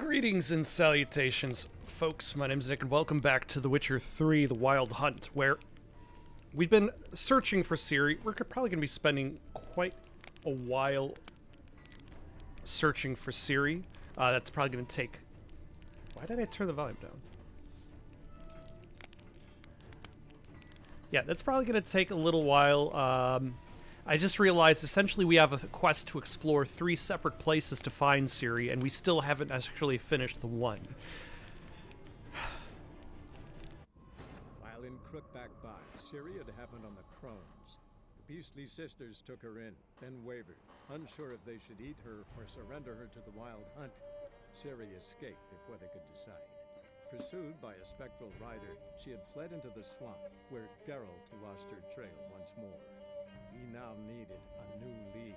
Greetings and salutations, folks. My name's Nick, and welcome back to The Witcher 3, The Wild Hunt, where we've been searching for Ciri. We're probably going to be spending quite a while searching for Ciri. That's probably going to take... Why did I turn the volume down? Yeah, that's probably going to take a little while. I just realized, essentially, we have a quest to explore 3 separate places to find Ciri, and we still haven't actually finished the one. While in Crookback Bay, Ciri had happened on the Crones. The Beastly Sisters took her in, then wavered, unsure if they should eat her or surrender her to the Wild Hunt. Ciri escaped before they could decide. Pursued by a spectral rider, she had fled into the swamp, where Geralt lost her trail once more. He now needed a new lead.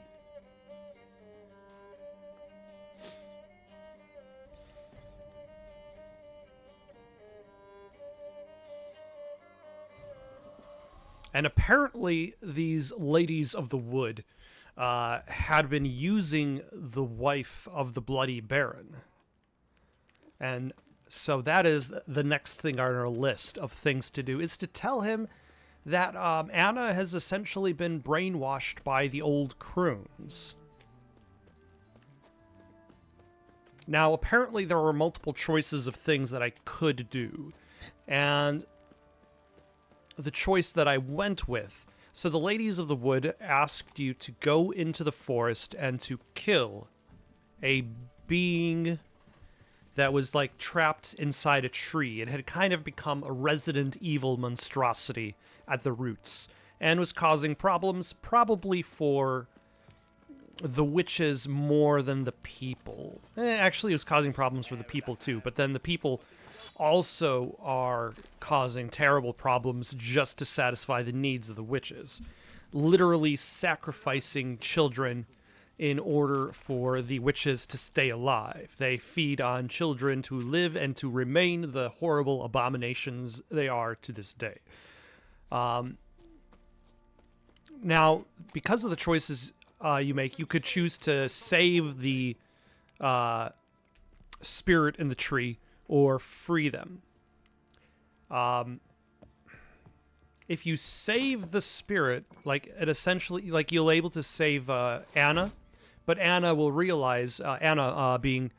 And apparently, these ladies of the wood had been using the wife of the Bloody Baron. And so that is the next thing on our list of things to do, is to tell him that Anna has essentially been brainwashed by the old crones. Now, apparently there were multiple choices of things that I could do, and the choice that I went with... So the Ladies of the Wood asked you to go into the forest and to kill a being that was, like, trapped inside a tree. It had kind of become a resident evil monstrosity at the roots, and was causing problems, probably for the witches more than the people. Actually, it was causing problems for the people too, but then the people also are causing terrible problems just to satisfy the needs of the witches. Literally sacrificing children in order for the witches to stay alive. They feed on children to live and to remain the horrible abominations they are to this day. Now, because of the choices you make, you could choose to save the spirit in the tree or free them. If you save the spirit, like, it essentially, like, you'll able to save Anna, but Anna will realize, Anna being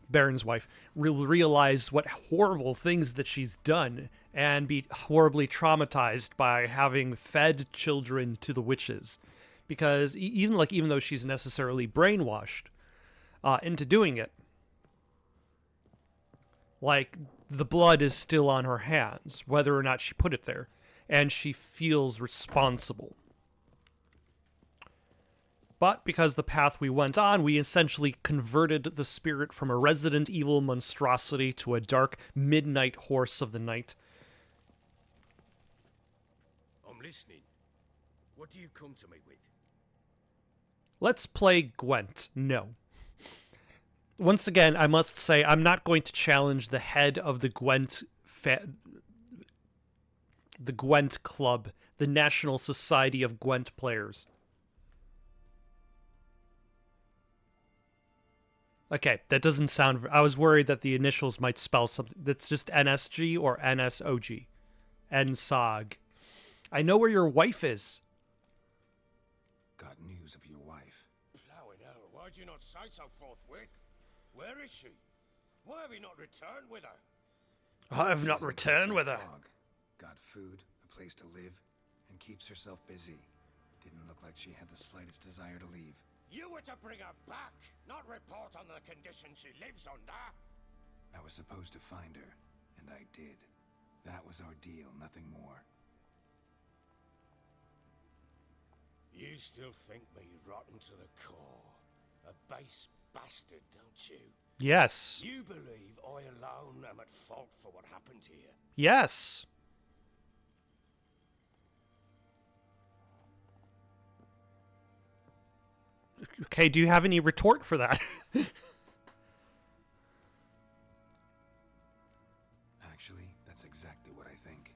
Baron's wife, will realize what horrible things that she's done and be horribly traumatized by having fed children to the witches. Because even though she's necessarily brainwashed into doing it, like, the blood is still on her hands, whether or not she put it there, and she feels responsible. But because the path we went on, we essentially converted the spirit from a resident evil monstrosity to a dark midnight horse of the night. I'm listening. What do you come to me with? Let's play Gwent. No. Once again, I must say, I'm not going to challenge the head of the Gwent the Gwent Club, the National Society of Gwent Players. Okay, that doesn't sound... I was worried that the initials might spell something. That's just NSG or NSOG. NSOG. I know where your wife is. Got news of your wife. Plowing hell, why'd you not say so forthwith? Where is she? Why have you not returned with her? I have not returned with her. Got food, a place to live, and keeps herself busy. Didn't look like she had the slightest desire to leave. You were to bring her back, not report on the conditions she lives under. I was supposed to find her, and I did. That was our deal, nothing more. You still think me rotten to the core. A base bastard, don't you? Yes. You believe I alone am at fault for what happened here? Yes. Okay, do you have any retort for that? Actually, that's exactly what I think.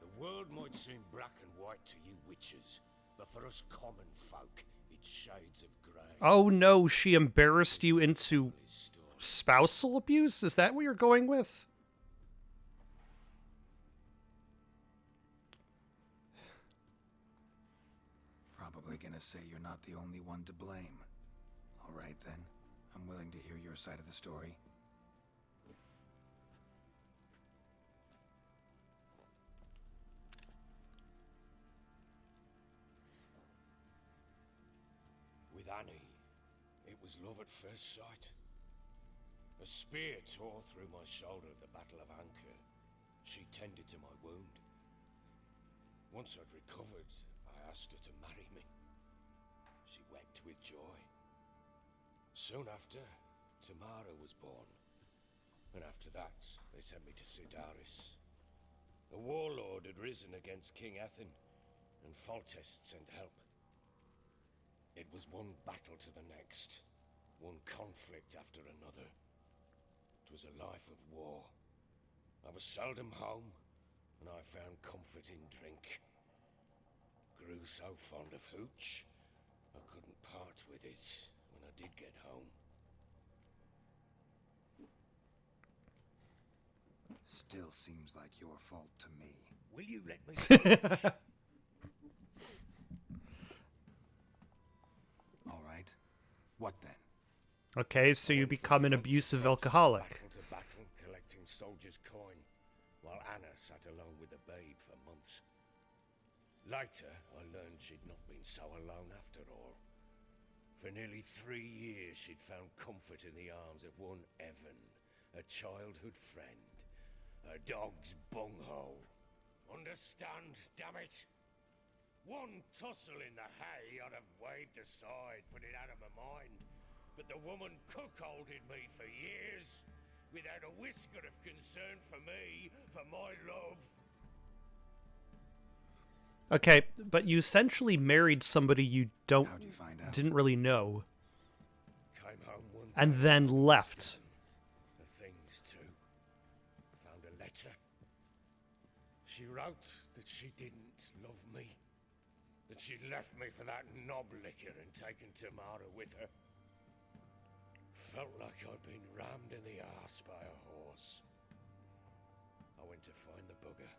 The world might seem black and white to you witches, but for us common folk, it's shades of grey. Oh no, she embarrassed you into spousal abuse? Is that what you're going with? Probably gonna say you're not the only one to blame. All right then, I'm willing to hear your side of the story. With Annie, it was love at first sight. A spear tore through my shoulder at the Battle of Anchor. She tended to my wound. Once I'd recovered, I asked her to marry me. She wept with joy. Soon after, Tamara was born. And after that, they sent me to Sidaris. A warlord had risen against King Ethan, and Foltest sent help. It was one battle to the next, one conflict after another. It was a life of war. I was seldom home, and I found comfort in drink. Grew so fond of hooch, I couldn't part with it when I did get home. Still seems like your fault to me. Will you let me finish? All right. What then? Okay, so you become an abusive alcoholic. Battle to battle, collecting soldiers' coin, while Anna sat alone with the babe for months. Later, I learned she'd not been so alone after all. For nearly 3 years, she'd found comfort in the arms of one Evan, a childhood friend, a dog's bunghole. Understand, damn it? One tussle in the hay I'd have waved aside, put it out of my mind. But the woman cuckolded me for years, without a whisker of concern for me, for my love. Okay, but you essentially married somebody you How'd you find out? didn't really know, Came home one day and then left. the things too. Found a letter. She wrote that she didn't love me. That she'd left me for that knob licker and taken Tamara with her. Felt like I'd been rammed in the arse by a horse. I went to find the bugger,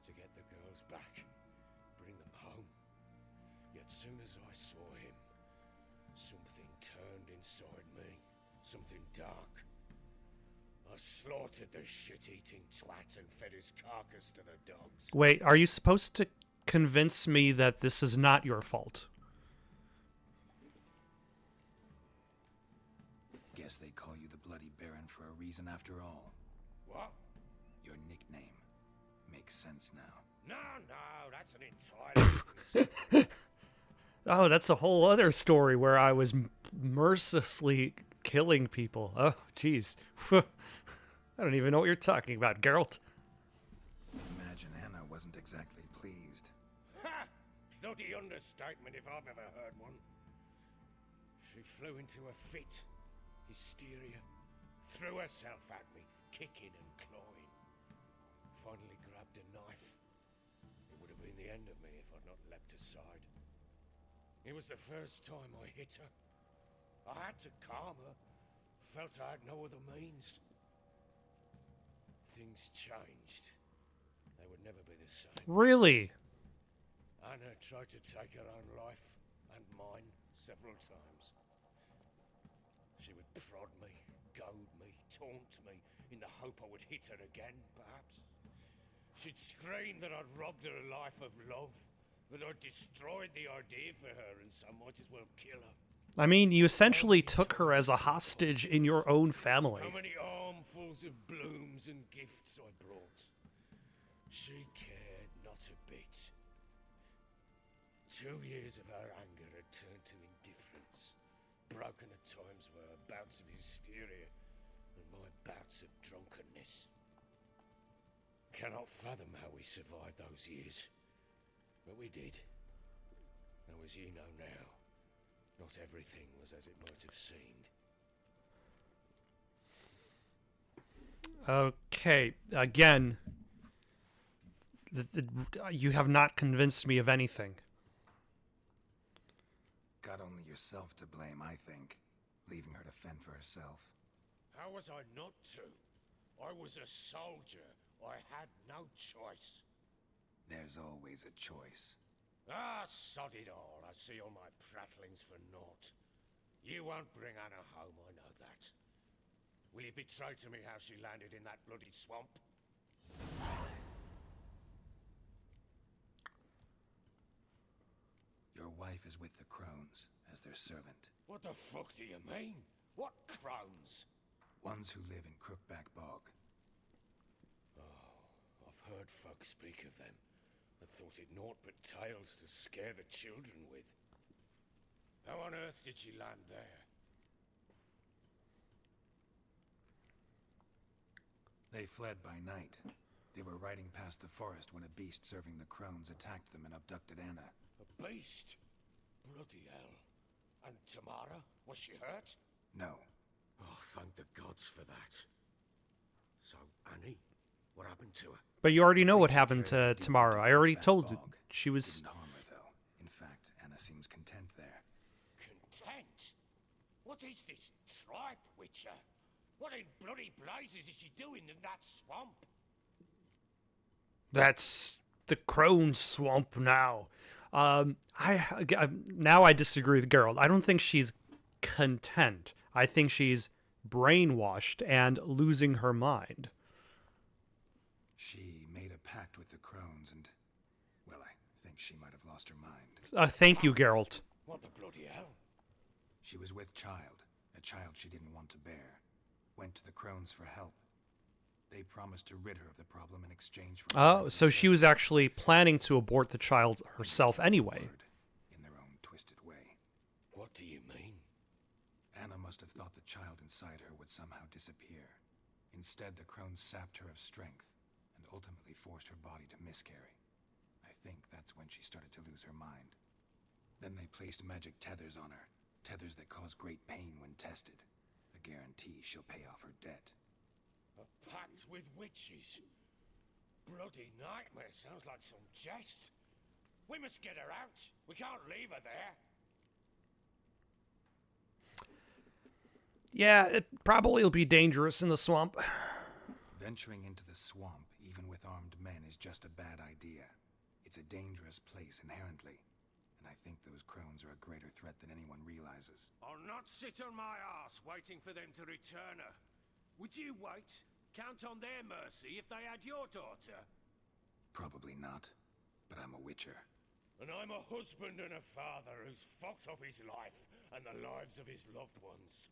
to get the girls back, bring them home. Yet soon as I saw him, something turned inside me, something dark. I slaughtered the shit-eating twat and fed his carcass to the dogs. Wait, are you supposed to convince me that this is not your fault? Guess they call you the Bloody Baron for a reason after all. What? Your nickname makes sense now. No, that's an entirely different. Oh, that's a whole other story where I was mercilessly killing people. Oh, jeez. I don't even know what you're talking about, Geralt. Imagine Anna wasn't exactly pleased. Ha! Bloody understatement if I've ever heard one. She flew into a fit. Hysteria. Threw herself at me, kicking and clawing. Finally grabbed a knife. It would have been the end of me if I'd not leapt aside. It was the first time I hit her. I had to calm her. Felt I had no other means. Things changed. They would never be the same. Really? Anna tried to take her own life, and mine, several times. She would prod me, goad me, taunt me, in the hope I would hit her again, perhaps. She'd scream that I'd robbed her life of love, that I'd destroyed the idea for her, and so might as well kill her. I mean, you essentially took her as a hostage in your own family. How many armfuls of blooms and gifts I brought. She cared not a bit. 2 years of her anger had turned to indifference, broken at times by her bouts of hysteria and my bouts of drunkenness. Cannot fathom how we survived those years, but we did. Though as you know now, not everything was as it might have seemed. Okay, again, you have not convinced me of anything. Got only yourself to blame, I think. Leaving her to fend for herself. How was I not to? I was a soldier. I had no choice. There's always a choice. Ah, sod it all. I see all my prattlings for naught. You won't bring Anna home, I know that. Will you betray to me how she landed in that bloody swamp? Your wife is with the crones, as their servant. What the fuck do you mean? What crones? Ones who live in Crookback Bog. I've heard folk speak of them, and thought it naught but tales to scare the children with. How on earth did she land there? They fled by night. They were riding past the forest when a beast serving the crones attacked them and abducted Anna. A beast? Bloody hell. And Tamara? Was she hurt? No. Oh, thank the gods for that. So, Annie? What happened to her? But you already know what happened to Carried her deep Tamara. into I already Crookback told you. Bog. She was... Didn't harm her, though. In fact, Anna seems content there. Content? What is this tripe, Witcher? What in bloody blazes is she doing in that swamp? That's the crone swamp now. Now I disagree with Geralt. I don't think she's content. I think she's brainwashed and losing her mind. She made a pact with the crones and, well, I think she might have lost her mind. Thank you, Geralt. What the bloody hell? She was with child, a child she didn't want to bear. Went to the crones for help. They promised to rid her of the problem in exchange for... Oh, so she was actually planning to abort the child herself anyway. In their own twisted way. What do you mean? Anna must have thought the child inside her would somehow disappear. Instead, the crones sapped her of strength and ultimately forced her body to miscarry. I think that's when she started to lose her mind. Then they placed magic tethers on her, tethers that cause great pain when tested. A guarantee she'll pay off her debt. A pact with witches? Bloody nightmare, sounds like some jest. We must get her out. We can't leave her there. Yeah, it probably will be dangerous in the swamp. Venturing into the swamp, even with armed men, is just a bad idea. It's a dangerous place inherently, and I think those crones are a greater threat than anyone realizes. I'll not sit on my ass waiting for them to return her. Would you wait? Count on their mercy if they had your daughter? Probably not, but I'm a witcher. And I'm a husband and a father who's fucked up his life and the lives of his loved ones.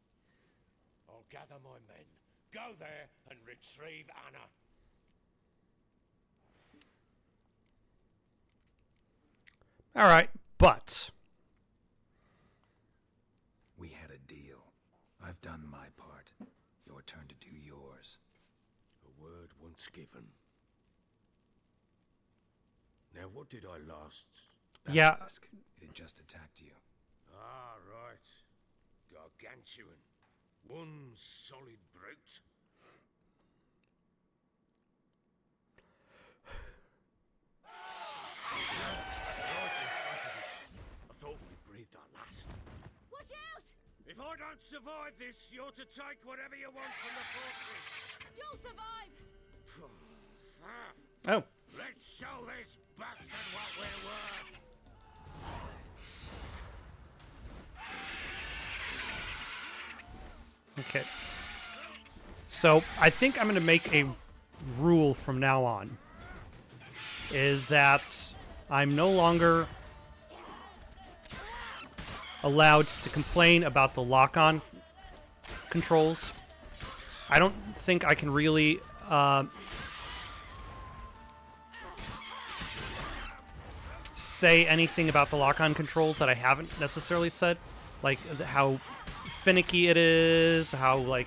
I'll gather my men, go there and retrieve Anna. All right, but... We had a deal. I've done my part. Your turn to do yours. A word once given. Now what did I last... Yeah. Basilisk. It had just attacked you. Ah, right. Gargantuan. One solid brute. Right in front of us. I thought we breathed our last. Watch out! If I don't survive this, you're to take whatever you want from the fortress. You'll survive! Oh. Let's show this bastard what we're worth. Okay. So, I think I'm going to make a rule from now on. Is that I'm no longer allowed to complain about the lock-on controls. I don't think I can really say anything about the lock-on controls that I haven't necessarily said. Like, how finicky it is, how, like...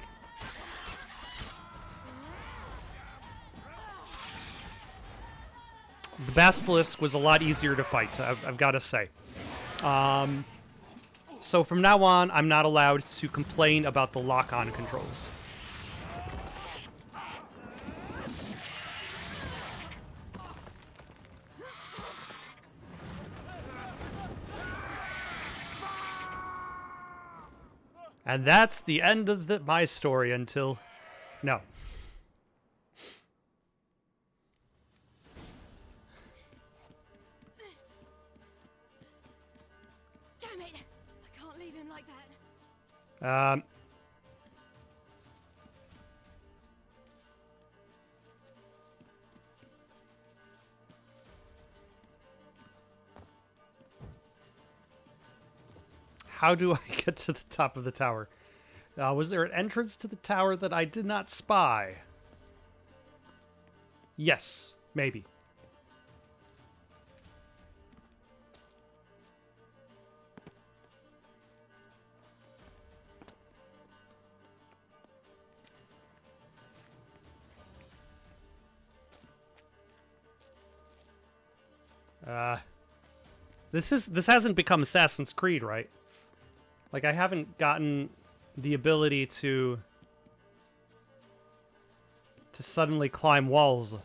The Basilisk was a lot easier to fight, I've got to say. So from now on, I'm not allowed to complain about the lock-on controls. And that's the end of my story until... No. Damn it! I can't leave him like that. How do I get to the top of the tower? Was there an entrance to the tower that I did not spy? Yes, maybe. This hasn't become Assassin's Creed, right? Like, I haven't gotten the ability to suddenly climb walls.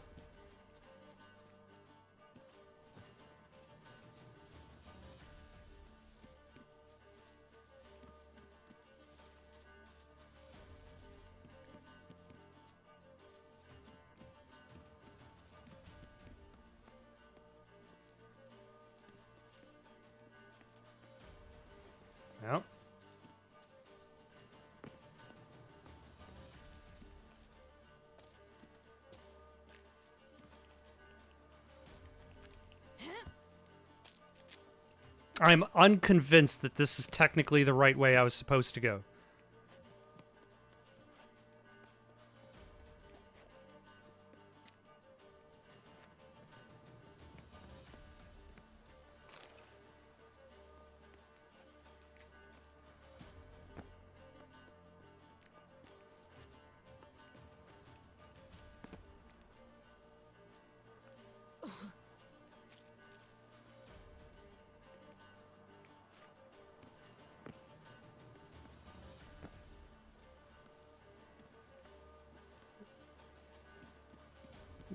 No. I'm unconvinced that this is technically the right way I was supposed to go.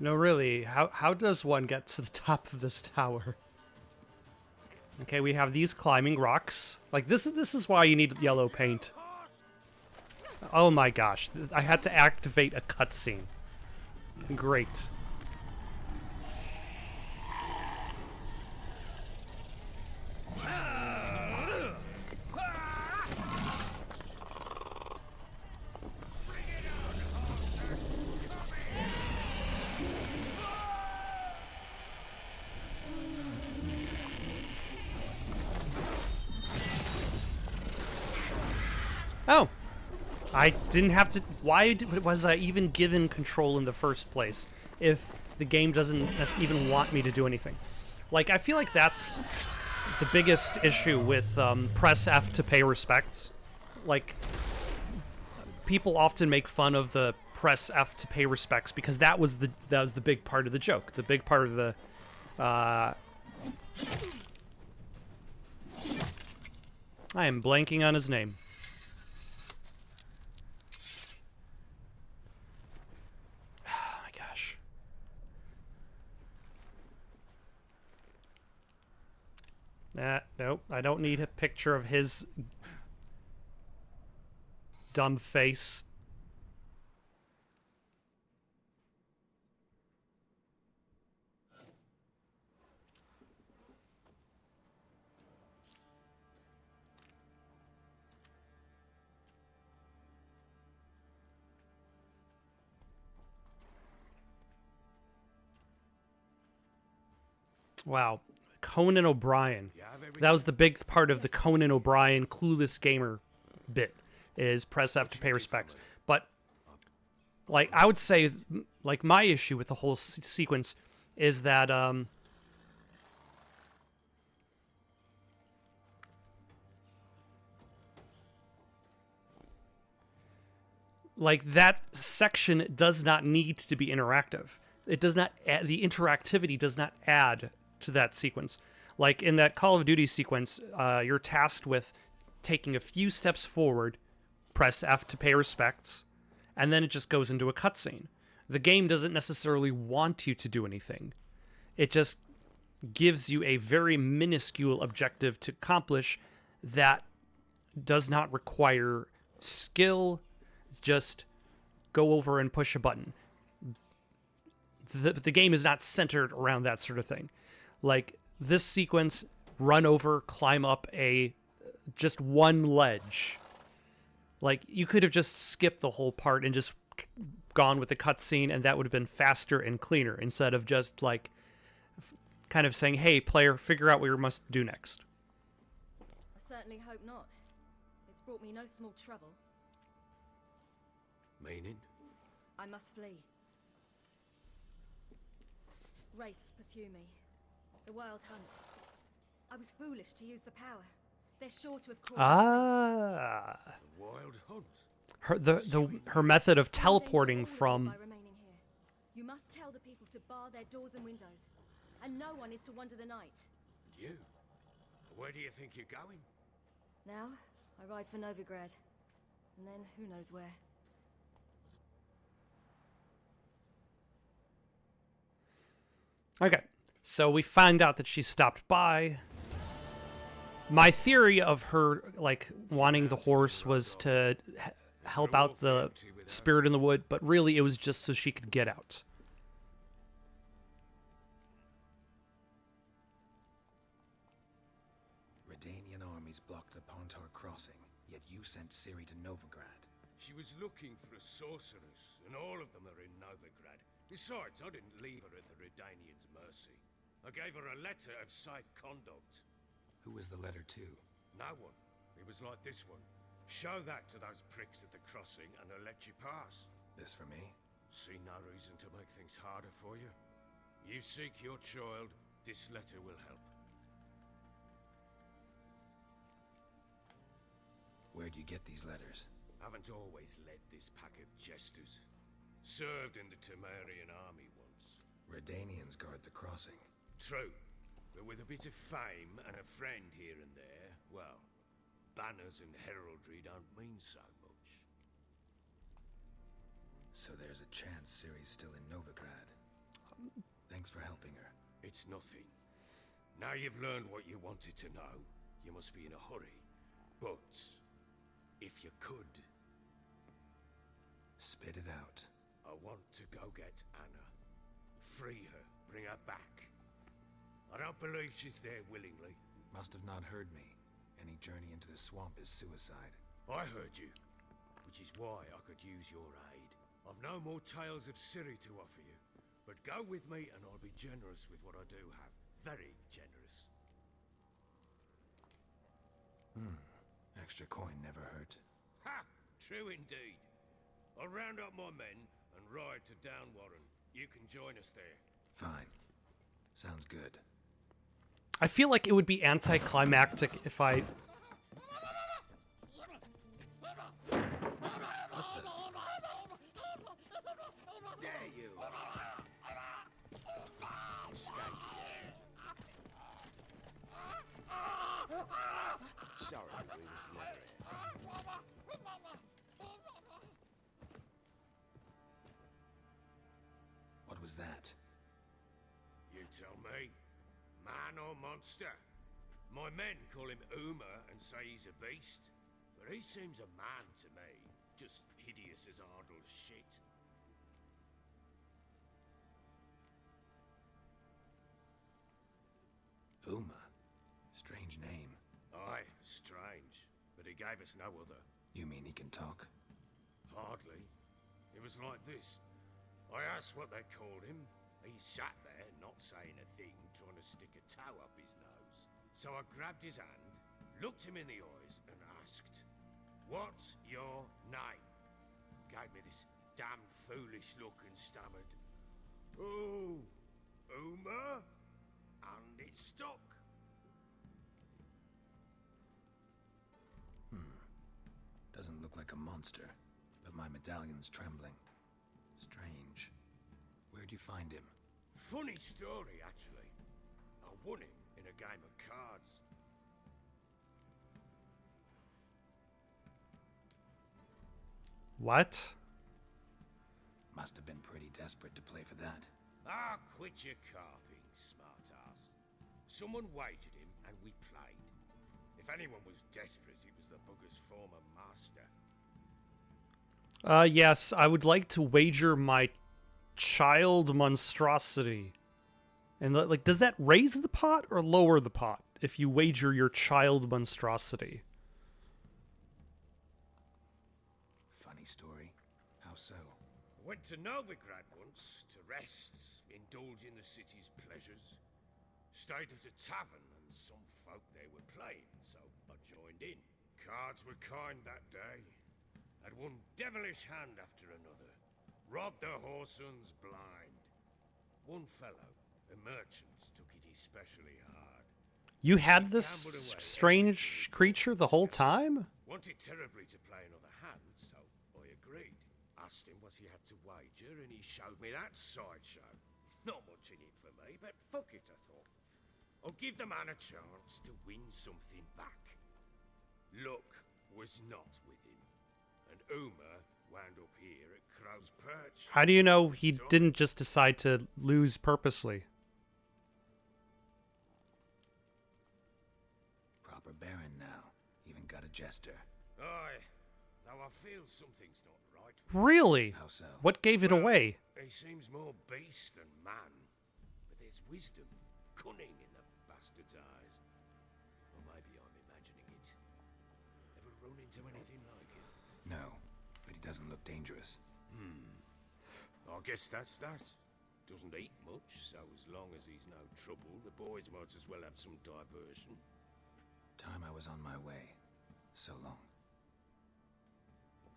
No, really, how does one get to the top of this tower? Okay, we have these climbing rocks. Like, this is why you need yellow paint. Oh my gosh, I had to activate a cutscene. Great. Oh, I didn't have to. Why was I even given control in the first place if the game doesn't even want me to do anything? Like, I feel like that's the biggest issue with press F to pay respects. Like, people often make fun of the press F to pay respects because that was the big part of the joke. The big part of the I am blanking on his name. Nope, I don't need a picture of his dumb face. Wow. Conan O'Brien. That was the big part of the Conan O'Brien clueless gamer bit, is press F to pay respects. But, like, I would say, like, my issue with the whole sequence is that, like, that section does not need to be interactive. It does not add, the interactivity does not add to that sequence. Like in that Call of Duty sequence, you're tasked with taking a few steps forward, press F to pay respects, and then it just goes into a cutscene. The game doesn't necessarily want you to do anything. It just gives you a very minuscule objective to accomplish that does not require Skill, just go over and push a button. The game is not centered around that sort of thing. Like, this sequence, run over, climb up just one ledge. Like, you could have just skipped the whole part and just gone with the cutscene, and that would have been faster and cleaner, instead of just, like, kind of saying, hey, player, figure out what you must do next. I certainly hope not. It's brought me no small trouble. Meaning? I must flee. Wraiths pursue me. The Wild Hunt. I was foolish to use the power. They're sure to have caught Ah. The Wild Hunt? Her method of teleporting from... By remaining here. You must tell the people to bar their doors and windows. And no one is to wander the night. You? Where do you think you're going? Now, I ride for Novigrad. And then who knows where. Okay, so we find out that she stopped by. My theory of her, like, wanting the horse was to help out the spirit in the wood, but really it was just so she could get out. Redanian armies blocked the Pontar crossing, yet you sent Ciri to Novigrad. She was looking for a sorceress, and all of them are in Novigrad. Besides, I didn't leave her at the Redanians' mercy. I gave her a letter of safe conduct. Who was the letter to? No one. It was like this one. Show that to those pricks at the crossing, and they'll let you pass. This for me? See no reason to make things harder for you. You seek your child, this letter will help. Where'd you get these letters? Haven't always led this pack of jesters. Served in the Temerian army once. Redanians guard the crossing. True, but with a bit of fame and a friend here and there, well, banners and heraldry don't mean so much. So there's a chance Ciri's still in Novigrad. Thanks for helping her. It's nothing. Now you've learned what you wanted to know, you must be in a hurry. But, if you could... Spit it out. I want to go get Anna. Free her, bring her back. I don't believe she's there willingly. Must have not heard me. Any journey into the swamp is suicide. I heard you, which is why I could use your aid. I've no more tales of Ciri to offer you, but go with me and I'll be generous with what I do have. Very generous. Extra coin never hurt. Ha! True indeed. I'll round up my men and ride to Downwarren. You can join us there. Fine. Sounds good. I feel like it would be anticlimactic if I... Sorry, we was never. What was that? You tell me. Man or monster? My men call him Uma and say he's a beast, but he seems a man to me. Just hideous as Ardle's shit. Uma. Strange name. Aye, strange. But he gave us no other. You mean he can talk? Hardly. It was like this. I asked what they called him. He sat there, not saying a thing, trying to stick a toe up his nose. So I grabbed his hand, looked him in the eyes, and asked, "What's your name?" Gave me this damned foolish look and stammered, "Oh, Uma?" And it stuck. Doesn't look like a monster, but my medallion's trembling. Strange. Where'd you find him? Funny story, actually. I won him in a game of cards. What? Must have been pretty desperate to play for that. Ah, quit your carping, smartass. Someone wagered him, and we played. If anyone was desperate, it was the bugger's former master. Yes, I would like to wager my child monstrosity. And like, does that raise the pot or lower the pot if you wager your child monstrosity? Funny story. How so? Went to Novigrad once to rest, indulge in the city's pleasures. Stayed at a tavern and some folk there were playing, so I joined in. Cards were kind that day. Had one devilish hand after another. Robbed the whoresons blind. One fellow, a merchant, took it especially hard. You had this strange creature the whole time? Wanted terribly to play another hand, so I agreed. Asked him what he had to wager, and he showed me that sideshow. Not much in it for me, but fuck it, I thought. I'll give the man a chance to win something back. Luck was not with him, and Uma wound up here at Crow's Perch. How do you know he didn't just decide to lose purposely? Proper baron now. Even got a jester. Aye, though I feel something's not right. Really? How so? What gave it away? He seems more beast than man, but there's wisdom, cunning in the bastard's eyes. Or maybe I'm imagining it. Ever run into anything like it? No, but he doesn't look dangerous. I guess that's that. Doesn't eat much, so as long as he's no trouble, the boys might as well have some diversion. Time I was on my way. So long.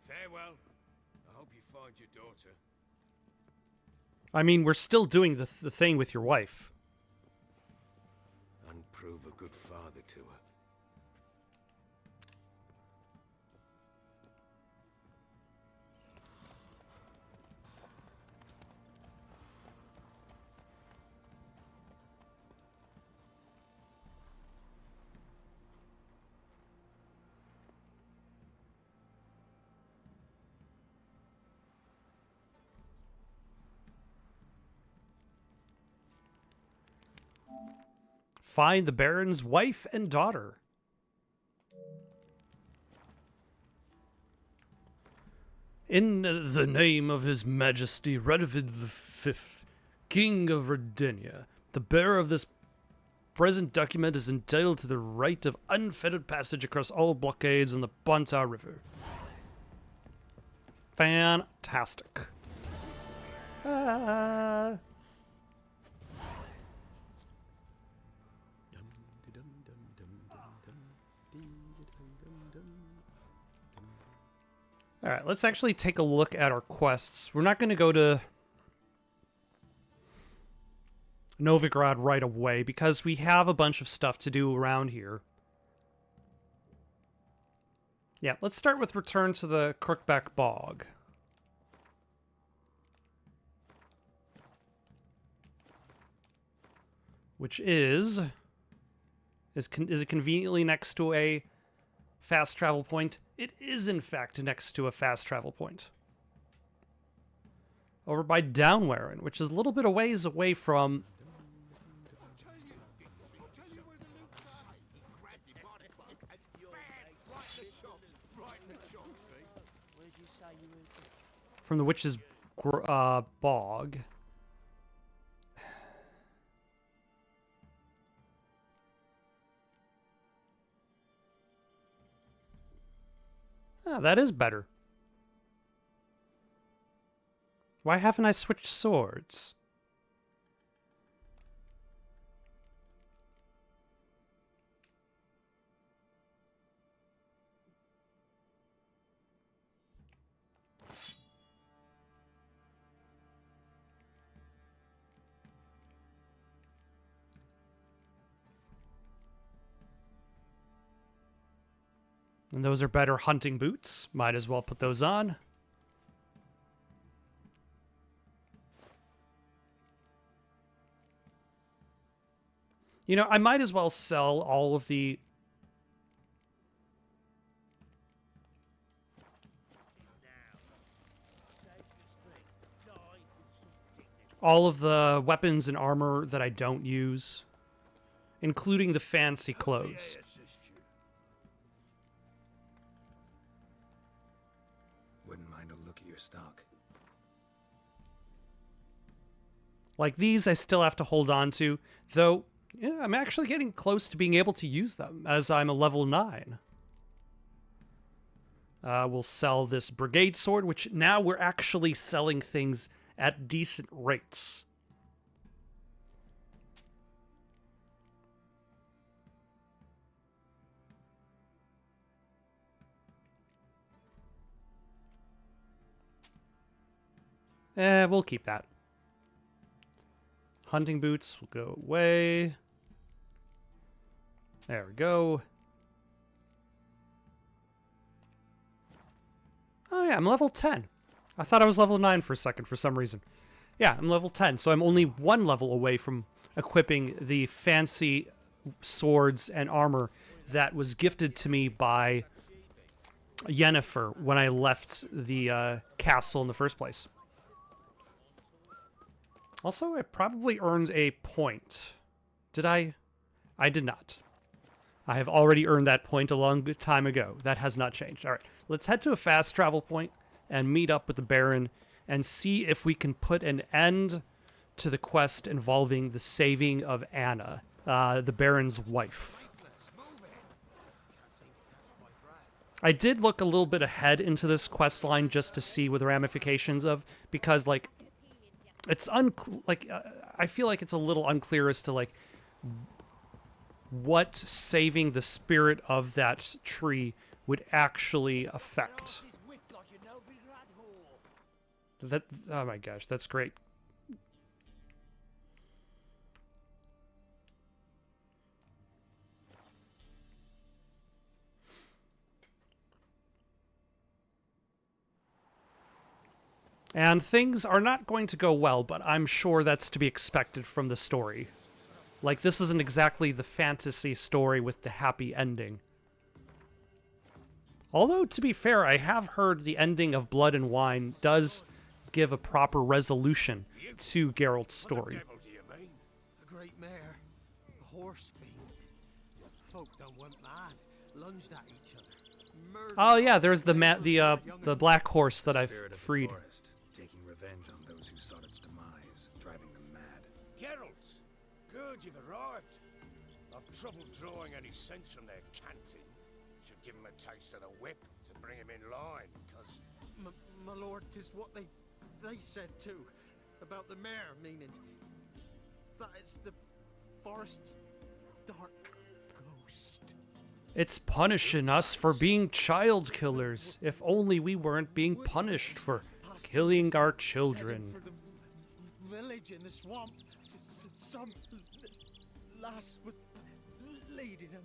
Farewell. I hope you find your daughter. I mean, we're still doing the thing with your wife. And prove a good father to her. Find the Baron's wife and daughter. In the name of His Majesty Reunited V, King of Redenia, the bearer of this present document is entitled to the right of unfettered passage across all blockades on the Bonta River. Fantastic. Ah. All right, let's actually take a look at our quests. We're not going to go to Novigrad right away because we have a bunch of stuff to do around here. Yeah, let's start with Return to the Crookback Bog. Which is it conveniently next to a fast travel point? It is, in fact, next to a fast travel point. Over by Downwarren, which is a little bit a ways away from... from the Witch's Bog. Ah, that is better. Why haven't I switched swords? And those are better hunting boots. Might as well put those on. You know, I might as well sell all of the... all of the weapons and armor that I don't use. Including the fancy clothes. Wouldn't mind final look at your stock. Like these I still have to hold on to, though yeah, I'm actually getting close to being able to use them as I'm a level 9. We'll sell this brigade sword, which now we're actually selling things at decent rates. We'll keep that. Hunting boots will go away. There we go. Oh yeah, I'm level 10. I thought I was level 9 for a second for some reason. Yeah, I'm level 10, so I'm only 1 level away from equipping the fancy swords and armor that was gifted to me by Yennefer when I left the castle in the first place. Also, I probably earned a point. Did I? I did not. I have already earned that point a long time ago. That has not changed. All right, let's head to a fast travel point and meet up with the Baron and see if we can put an end to the quest involving the saving of Anna, the Baron's wife. I did look a little bit ahead into this quest line just to see what the ramifications of, because like it's I feel like it's a little unclear as to like what saving the spirit of that tree would actually affect. That, oh my gosh, that's great. And things are not going to go well, but I'm sure that's to be expected from the story. Like, this isn't exactly the fantasy story with the happy ending. Although, to be fair, I have heard the ending of Blood and Wine does give a proper resolution to Geralt's story. What the devil do you mean? A great mare, a horse fiend. Folk done went mad, lunged at each other. Murdered Oh yeah, there's the black horse that I've Spirit of the freed. forest, taking revenge on those who sought its demise, driving them mad. Geralt! Good, you've arrived. I've trouble drawing any sense from their canting. Should give him a taste of the whip to bring him in line, because... my lord, 'tis what they said too, about the mare, meaning that is the forest's dark ghost. It's punishing us for being child killers. If only we weren't being punished for killing our children. For the village in the swamp, some lass was leading him,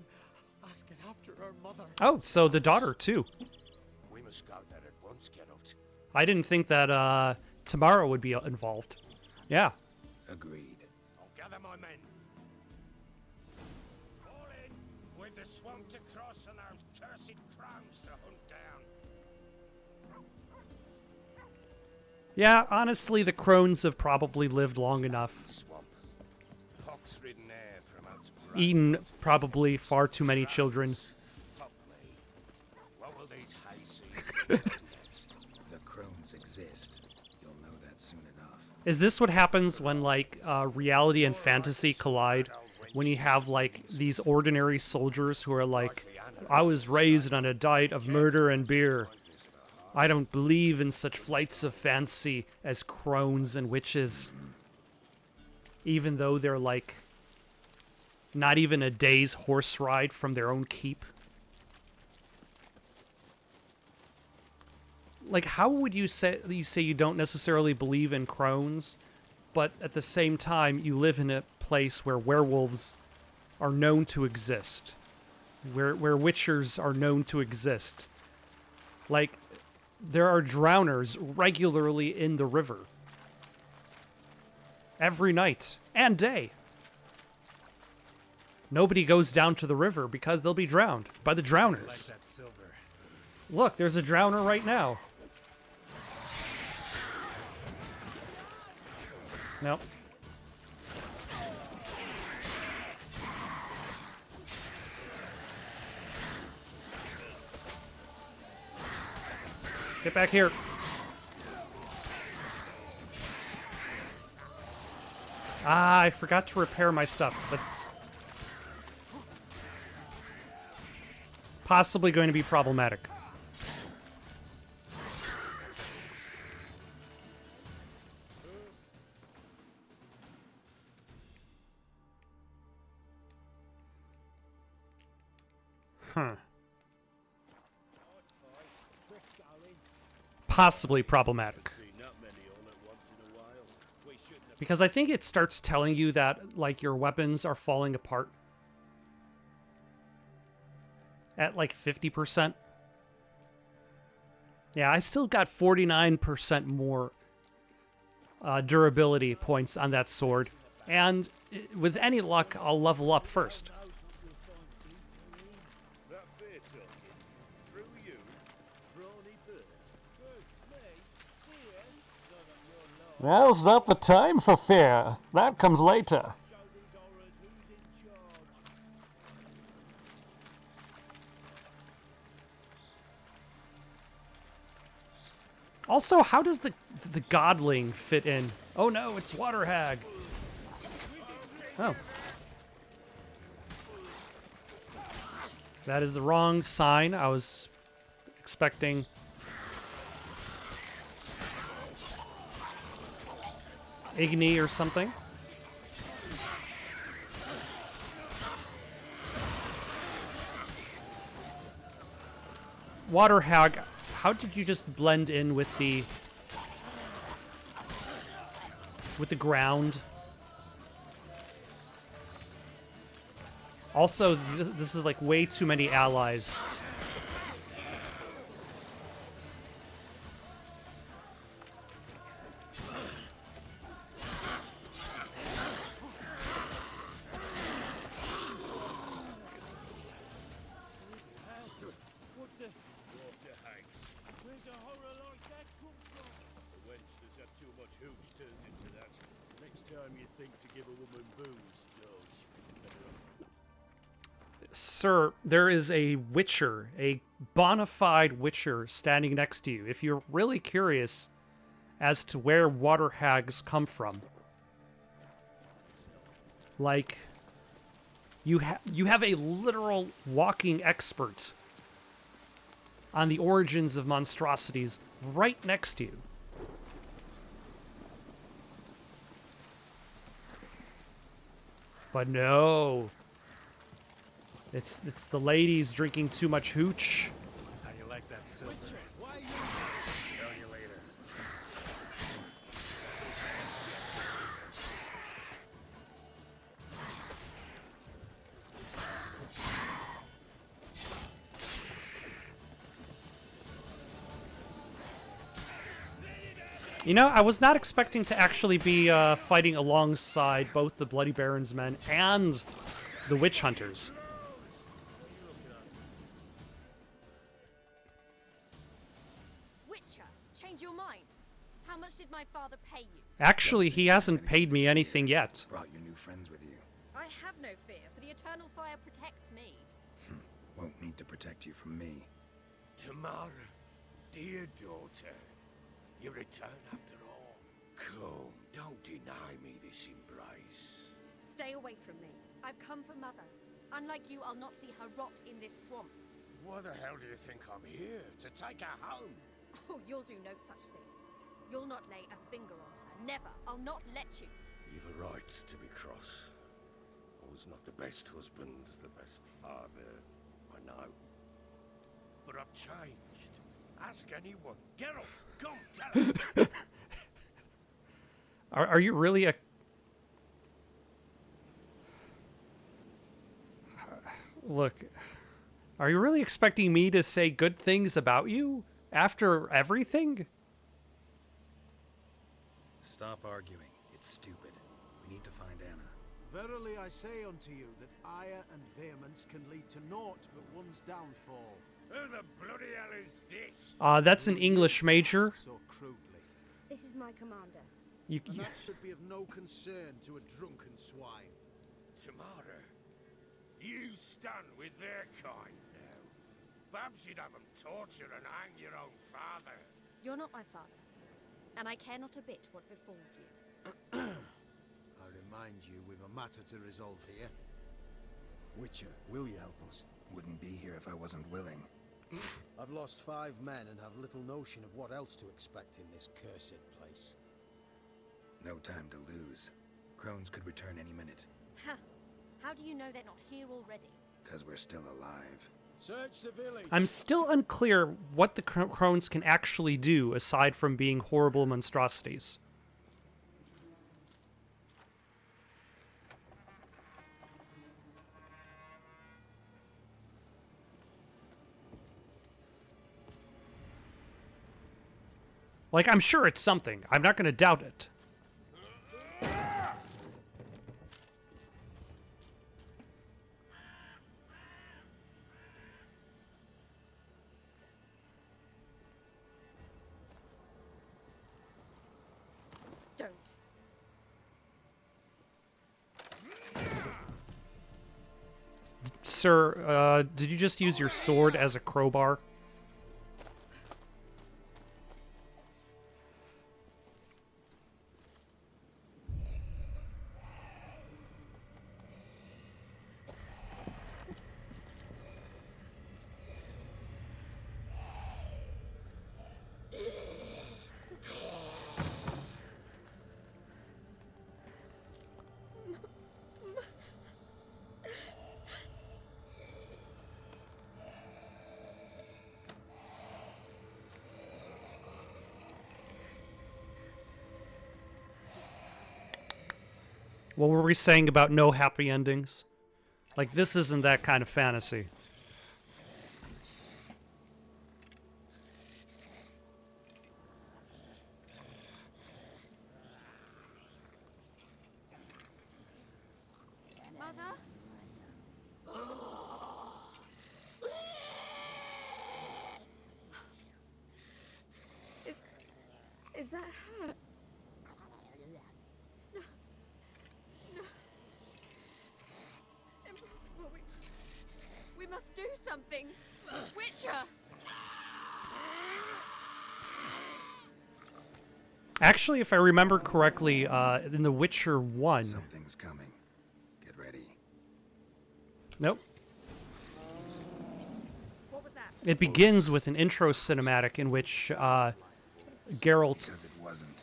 asking after her mother. Oh, so the daughter too. We must go there at once, Geralt. I didn't think that Tamara would be involved. Yeah. Agreed. I'll gather my men. Fall in with the swamp to cross and those cursed crows to hunt down. Yeah, honestly, the crones have probably lived long enough. Swamp. Pox-ridden air from out Eaten probably far too many children. Fuck me. What will these hayseeds The crones exist. You'll know that soon enough. Is this what happens when, like, reality and fantasy collide? When you have, like, these ordinary soldiers who are like, I was raised on a diet of murder and beer. I don't believe in such flights of fancy as crones and witches. Even though they're, like, not even a day's horse ride from their own keep. Like, how would you say you don't necessarily believe in crones, but at the same time you live in a place where werewolves are known to exist, where witchers are known to exist? Like, there are drowners regularly in the river. Every night and day. Nobody goes down to the river because they'll be drowned by the drowners. That silver. Look, there's a drowner right now. Nope. Get back here. Ah, I forgot to repair my stuff. That's possibly going to be problematic. Huh. Possibly problematic. Because I think it starts telling you that, like, your weapons are falling apart at, like, 50%. Yeah, I still got 49% more durability points on that sword. And with any luck, I'll level up first. Now's not the time for fear. That comes later. Also, how does the godling fit in? Oh no, it's Water Hag. Oh. That is the wrong sign. I was expecting Igni or something. Water Hag, how did you just blend in with the ground? Also, this is like way too many allies. Sir, there is a witcher, a bona fide witcher standing next to you. If you're really curious as to where water hags come from, like, you have a literal walking expert on the origins of monstrosities right next to you. But no. It's the ladies drinking too much hooch. How do you like that silver? Tell you later. You know, I was not expecting to actually be fighting alongside both the Bloody Baron's men and the witch hunters. Witcher, change your mind. How much did my father pay you? Actually, he hasn't paid me anything yet. Brought your new friends with you. I have no fear, for the eternal fire protects me. Won't need to protect you from me. Tamara, dear daughter, you return after all. Come, don't deny me this embrace. Stay away from me. I've come for Mother. Unlike you, I'll not see her rot in this swamp. Why the hell do you think I'm here? To take her home? Oh, you'll do no such thing. You'll not lay a finger on her. Never. I'll not let you. You've a right to be cross. I was not the best husband, the best father, I know. But I've changed. Ask anyone. Geralt, come, tell him. Are you really a... Look, are you really expecting me to say good things about you after everything? Stop arguing. It's stupid. We need to find Anna. Verily I say unto you that ire and vehemence can lead to naught but one's downfall. Who the bloody hell is this? That's an English major. So crudely. This is my commander. You, And that should be of no concern to a drunken swine. Tamara, you stand with their kind now. Perhaps you'd have them torture and hang your own father. You're not my father. And I care not a bit what befalls you. I mind you, we've a matter to resolve here. Witcher, will you help us? Wouldn't be here if I wasn't willing. I've lost 5 men and have little notion of what else to expect in this cursed place. No time to lose. Crones could return any minute. Ha! How do you know they're not here already? 'Cause we're still alive. Search the village! I'm still unclear what the crones can actually do aside from being horrible monstrosities. Like, I'm sure it's something. I'm not going to doubt it. Don't. Sir, did you just use your sword as a crowbar? What were we saying about no happy endings? Like, this isn't that kind of fantasy. Mother? Is that her? No. No. Impossible. We must do something. Witcher! Actually, if I remember correctly, in The Witcher 1... Something's coming. Get ready. Nope. What was that? It begins with an intro cinematic in which Geralt Because it wasn't.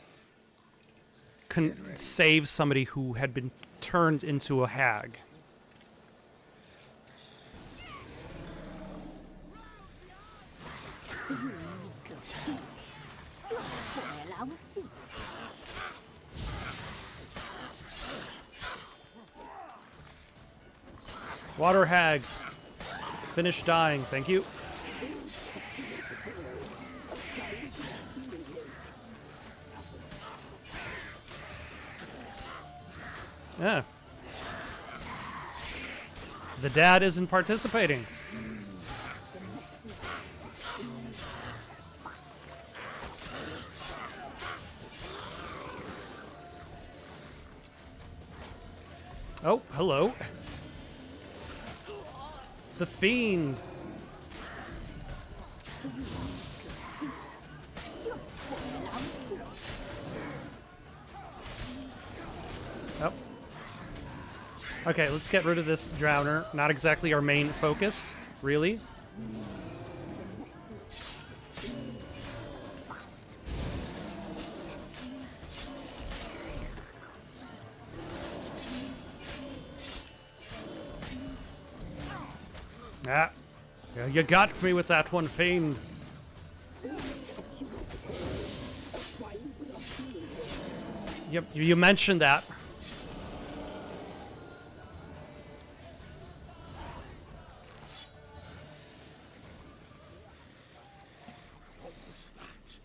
saves somebody who had been turned into a hag. Water hag. Finish dying, thank you. Yeah. The dad isn't participating. Oh, hello. The Fiend. Oh. Okay, let's get rid of this drowner. Not exactly our main focus, really. Ah, yeah, you got me with that one, Fiend. Yep, you mentioned that. What was that?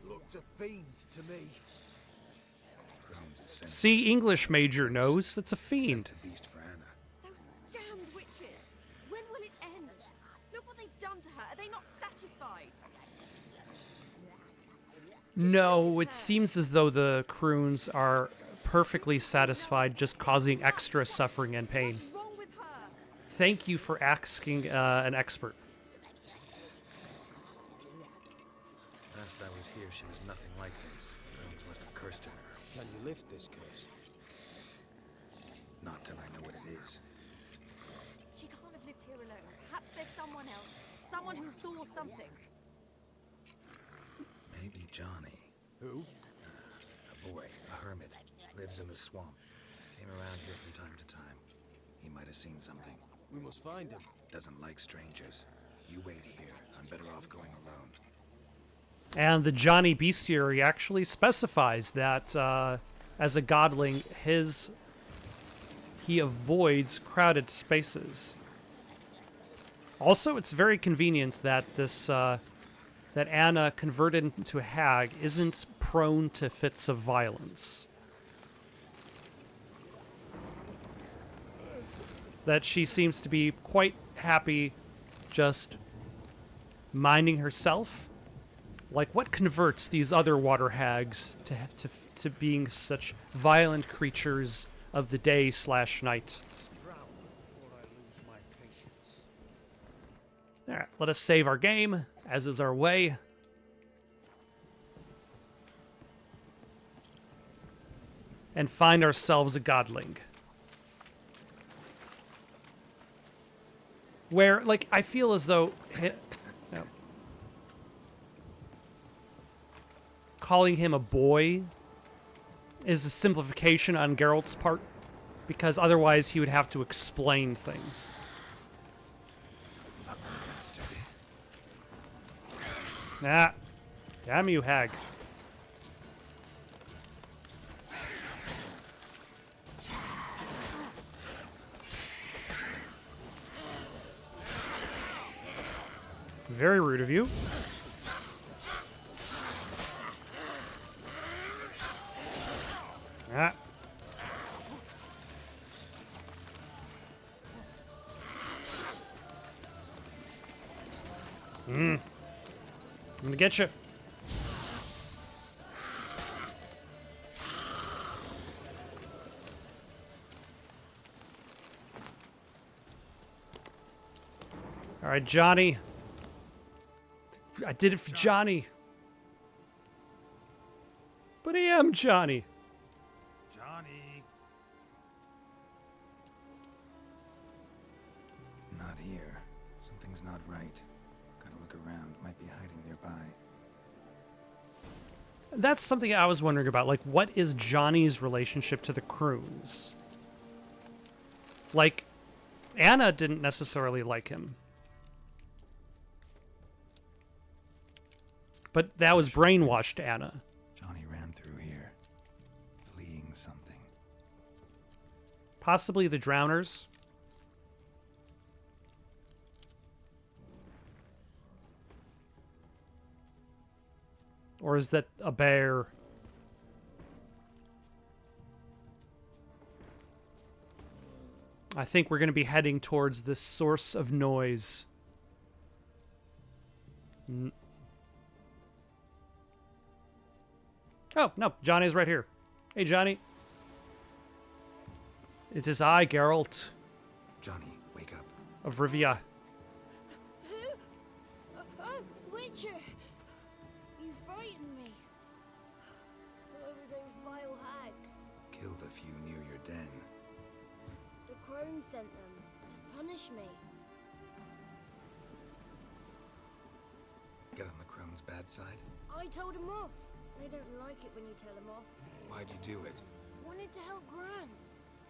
Looked a fiend to me. Crones is sent See, English major knows it's a fiend. to beast for Anna. Those damned witches! When will it end? Look what they've done to her. Are they not satisfied? No, it seems as though the croons are perfectly satisfied just causing extra suffering and pain. What's wrong with her? Thank you for asking an expert. Last I was here, she was nothing like this. Crones must have cursed her. Can you lift this curse? Not till I know what it is. She can't have lived here alone. Perhaps there's someone else. Someone who saw something. Maybe Johnny. Who? A boy, a hermit. Lives in the swamp. Came around here from time to time. He might have seen something. We must find him. Doesn't like strangers. You wait here. I'm better off going alone. And the Johnny Bestiary actually specifies that as a godling, he avoids crowded spaces. Also, it's very convenient that that Anna, converted into a hag, isn't prone to fits of violence. That she seems to be quite happy just minding herself. Like, what converts these other water hags to being such violent creatures of the day / night? All right, let us save our game, as is our way. And find ourselves a godling. Where, like, I feel as though... no. Calling him a boy is a simplification on Geralt's part, because otherwise he would have to explain things. Nah. Damn you, hag. Very rude of you. Ah. I'm gonna get you. All right, Johnny. I did it for Johnny. But I am Johnny. Johnny! Not here. Something's not right. Gotta look around. Might be hiding nearby. That's something I was wondering about. Like, what is Johnny's relationship to the croons? Like, Anna didn't necessarily like him. But that was brainwashed Anna. Johnny ran through here, fleeing something. Possibly the drowners. Or is that a bear? I think we're going to be heading towards this source of noise. Oh, no, Johnny's right here. Hey, Johnny. It is I, Geralt Johnny, wake up. of Rivia. Oh, Witcher! You frightened me. Who were those vile hags? Killed a few near your den. The crone sent them to punish me. Get on the crone's bad side? I told them off. They don't like it when you tell them off. Why'd you do it? Wanted to help Gran.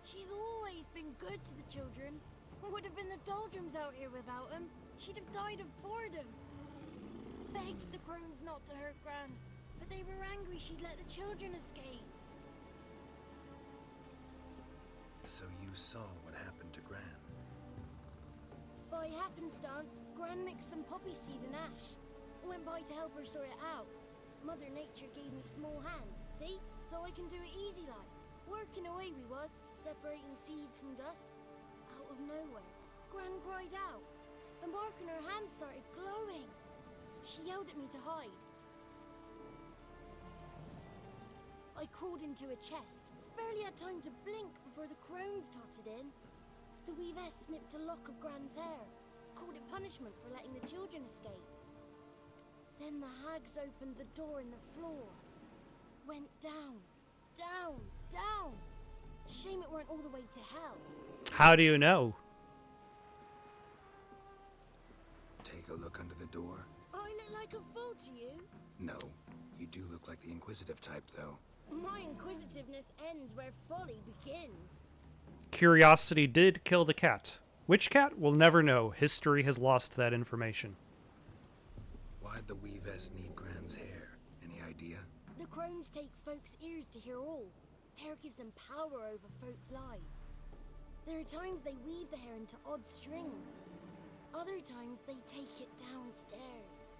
She's always been good to the children. It would have been the doldrums out here without him. She'd have died of boredom. Begged the crones not to hurt Gran, but they were angry she'd let the children escape. So you saw what happened to Gran? By happenstance, Gran mixed some poppy seed and ash. Went by to help her sort it out. Mother Nature gave me small hands, see? So I can do it easy like. Working away we was, separating seeds from dust. Out of nowhere, Gran cried out. The mark on her hand started glowing. She yelled at me to hide. I crawled into a chest. Barely had time to blink before the crones totted in. The weavess snipped a lock of Gran's hair. Called it punishment for letting the children escape. Then the hags opened the door in the floor. Went down, down, down. Shame it weren't all the way to hell. How do you know? Take a look under the door. I look like a fool to you? No, you do look like the inquisitive type, though. My inquisitiveness ends where folly begins. Curiosity did kill the cat. Which cat? We'll never know. History has lost that information. Why'd the Weavess need Gran's hair? Any idea? The crones take folks' ears to hear all. Hair gives them power over folks' lives. There are times they weave the hair into odd strings. Other times they take it downstairs.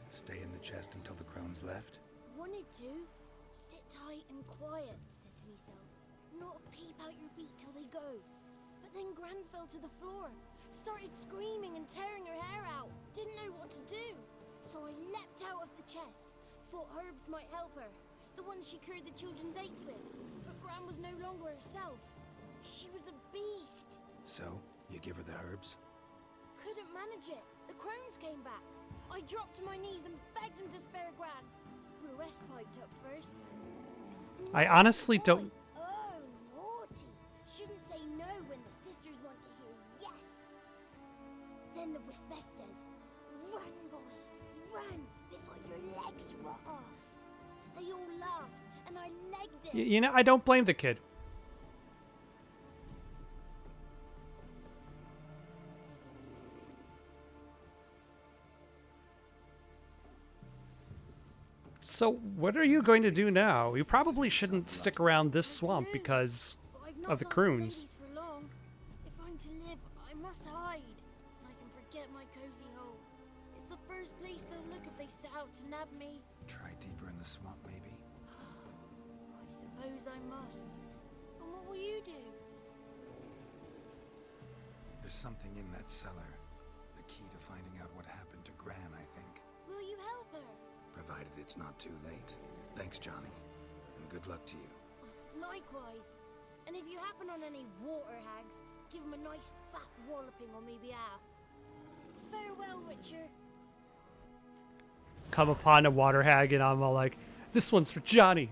Stay in the chest until the crones left? Wanted to. Sit tight and quiet, said to myself. Not peep out your beak till they go. But then Gran fell to the floor. Started screaming and tearing her hair out. Didn't know what to do. So I leapt out of the chest. Thought herbs might help her. The ones she cured the children's aches with. But Gran was no longer herself. She was a beast. So, you give her the herbs? Couldn't manage it. The crones came back. I dropped to my knees and begged them to spare Gran. Bruce piped up first. I honestly don't... Oh, naughty. Shouldn't say no when the sisters want to hear yes. Then the Wispess says, run, boy, run, before your legs rot off. They all laughed, and I legged it. You know, I don't blame the kid. So, what are you going to do now? You probably shouldn't stick around this swamp because But I've of not the lost croons. ladies for long. If I'm to live, I must hide. I can forget my cozy hole. It's the first place they'll look if they set out to nab me. Try deeper in the swamp, maybe? I suppose I must. And what will you do? There's something in that cellar. The key to finding out what happened to Gran, I think. Will you help her? Provided it's not too late. Thanks, Johnny. And good luck to you. Likewise. And if you happen on any water hags, give them a nice fat walloping on me behalf. Farewell, Witcher. Come upon a water hag and I'm all like, this one's for Johnny.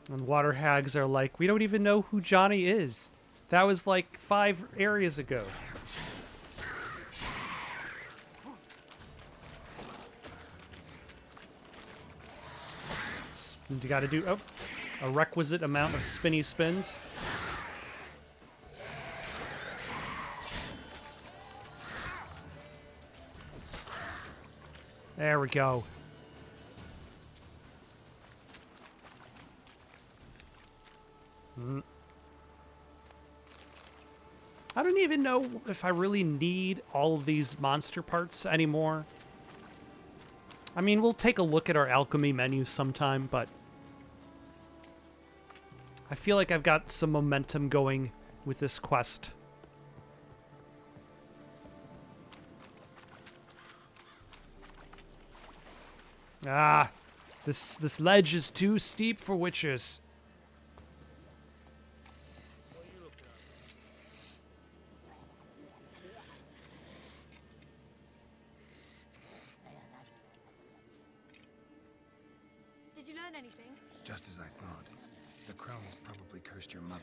And water hags are like, we don't even know who Johnny is. That was like 5 areas ago. You gotta do, a requisite amount of spinny spins. There we go. I don't even know if I really need all of these monster parts anymore. I mean, we'll take a look at our alchemy menu sometime, but I feel like I've got some momentum going with this quest. Ah, this ledge is too steep for witches. Did you learn anything? Just as I thought. The crones probably cursed your mother,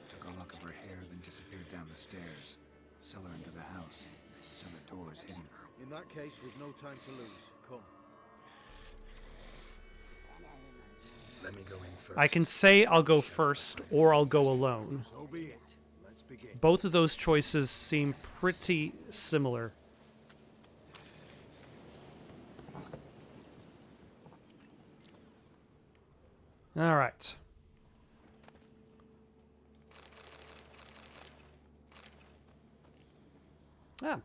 took a lock of her hair, then disappeared down the stairs. Cellar into the house. Cellar doors hidden. In that case, we've no time to lose. Come. Let me go in first. I can say I'll go first, or I'll go alone. So be it. Let's begin. Both of those choices seem pretty similar. All right. Ah,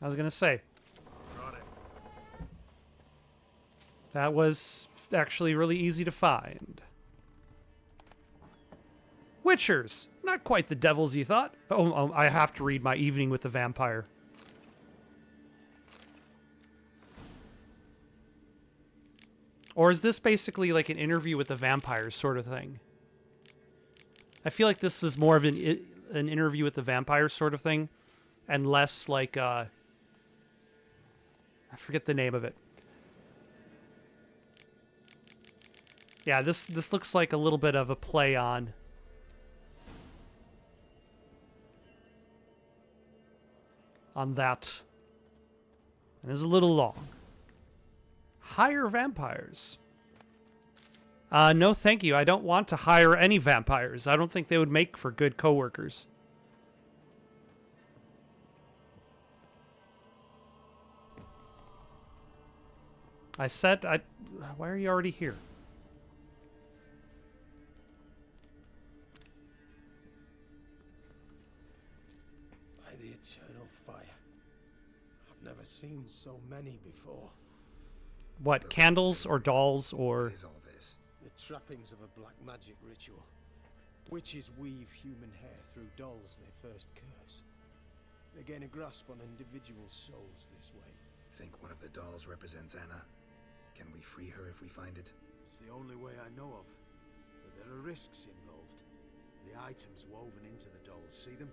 I was gonna say. That was actually really easy to find. Witchers! Not quite the devils you thought. Oh, I have to read my Evening with the Vampire. Or is this basically like an interview with the vampires sort of thing? I feel like this is more of an interview with the vampires sort of thing, and less like I forget the name of it. Yeah, this looks like a little bit of a play on that. And it's a little long. Hire vampires. No thank you. I don't want to hire any vampires. I don't think they would make for good coworkers. I said I... Why are you already here? By the eternal fire. I've never seen so many before. What, candles or dolls or... What is all this? The trappings of a black magic ritual. Witches weave human hair through dolls they first curse. They gain a grasp on individual souls this way. Think one of the dolls represents Anna? Can we free her if we find it? It's the only way I know of. But there are risks involved. The items woven into the dolls, see them?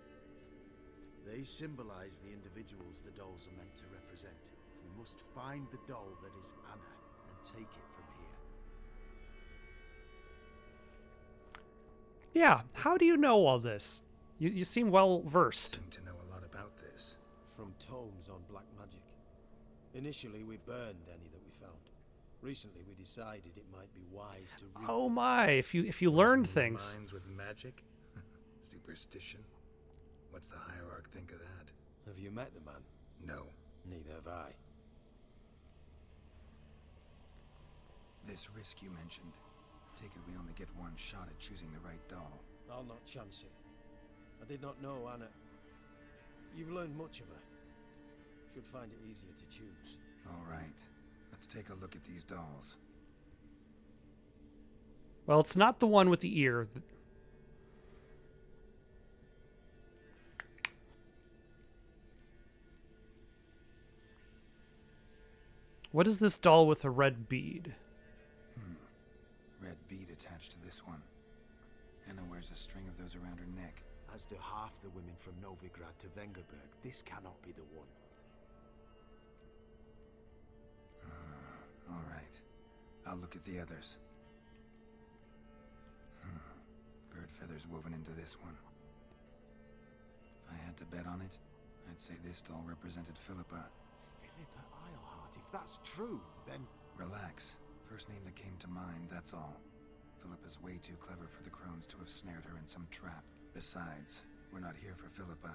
They symbolize the individuals the dolls are meant to represent. We must find the doll that is Anna and take it from here. Yeah, how do you know all this? You seem well versed. Seem to know a lot about this. From tomes on black magic. Initially, we burned any that we found. Recently, we decided it might be wise to read Oh them. my, if you learn Those new things. Minds with magic? Superstition? What's the hierarch think of that? Have you met the man? No. Neither have I. This risk you mentioned. Take it we only get one shot at choosing the right doll. I'll not chance it. I did not know Anna. You've learned much of her. Should find it easier to choose. All right. Let's take a look at these dolls. Well, it's not the one with the ear. What is this doll with a red bead? Red bead attached to this one. Anna wears a string of those around her neck. As do half the women from Novigrad to Vengerberg. This cannot be the one. All right. I'll look at the others. Bird feathers woven into this one. If I had to bet on it, I'd say this doll represented Philippa. Philippa Eilhart. If that's true, then... Relax. First name that came to mind, that's all. Philippa's way too clever for the crones to have snared her in some trap. Besides, we're not here for Philippa.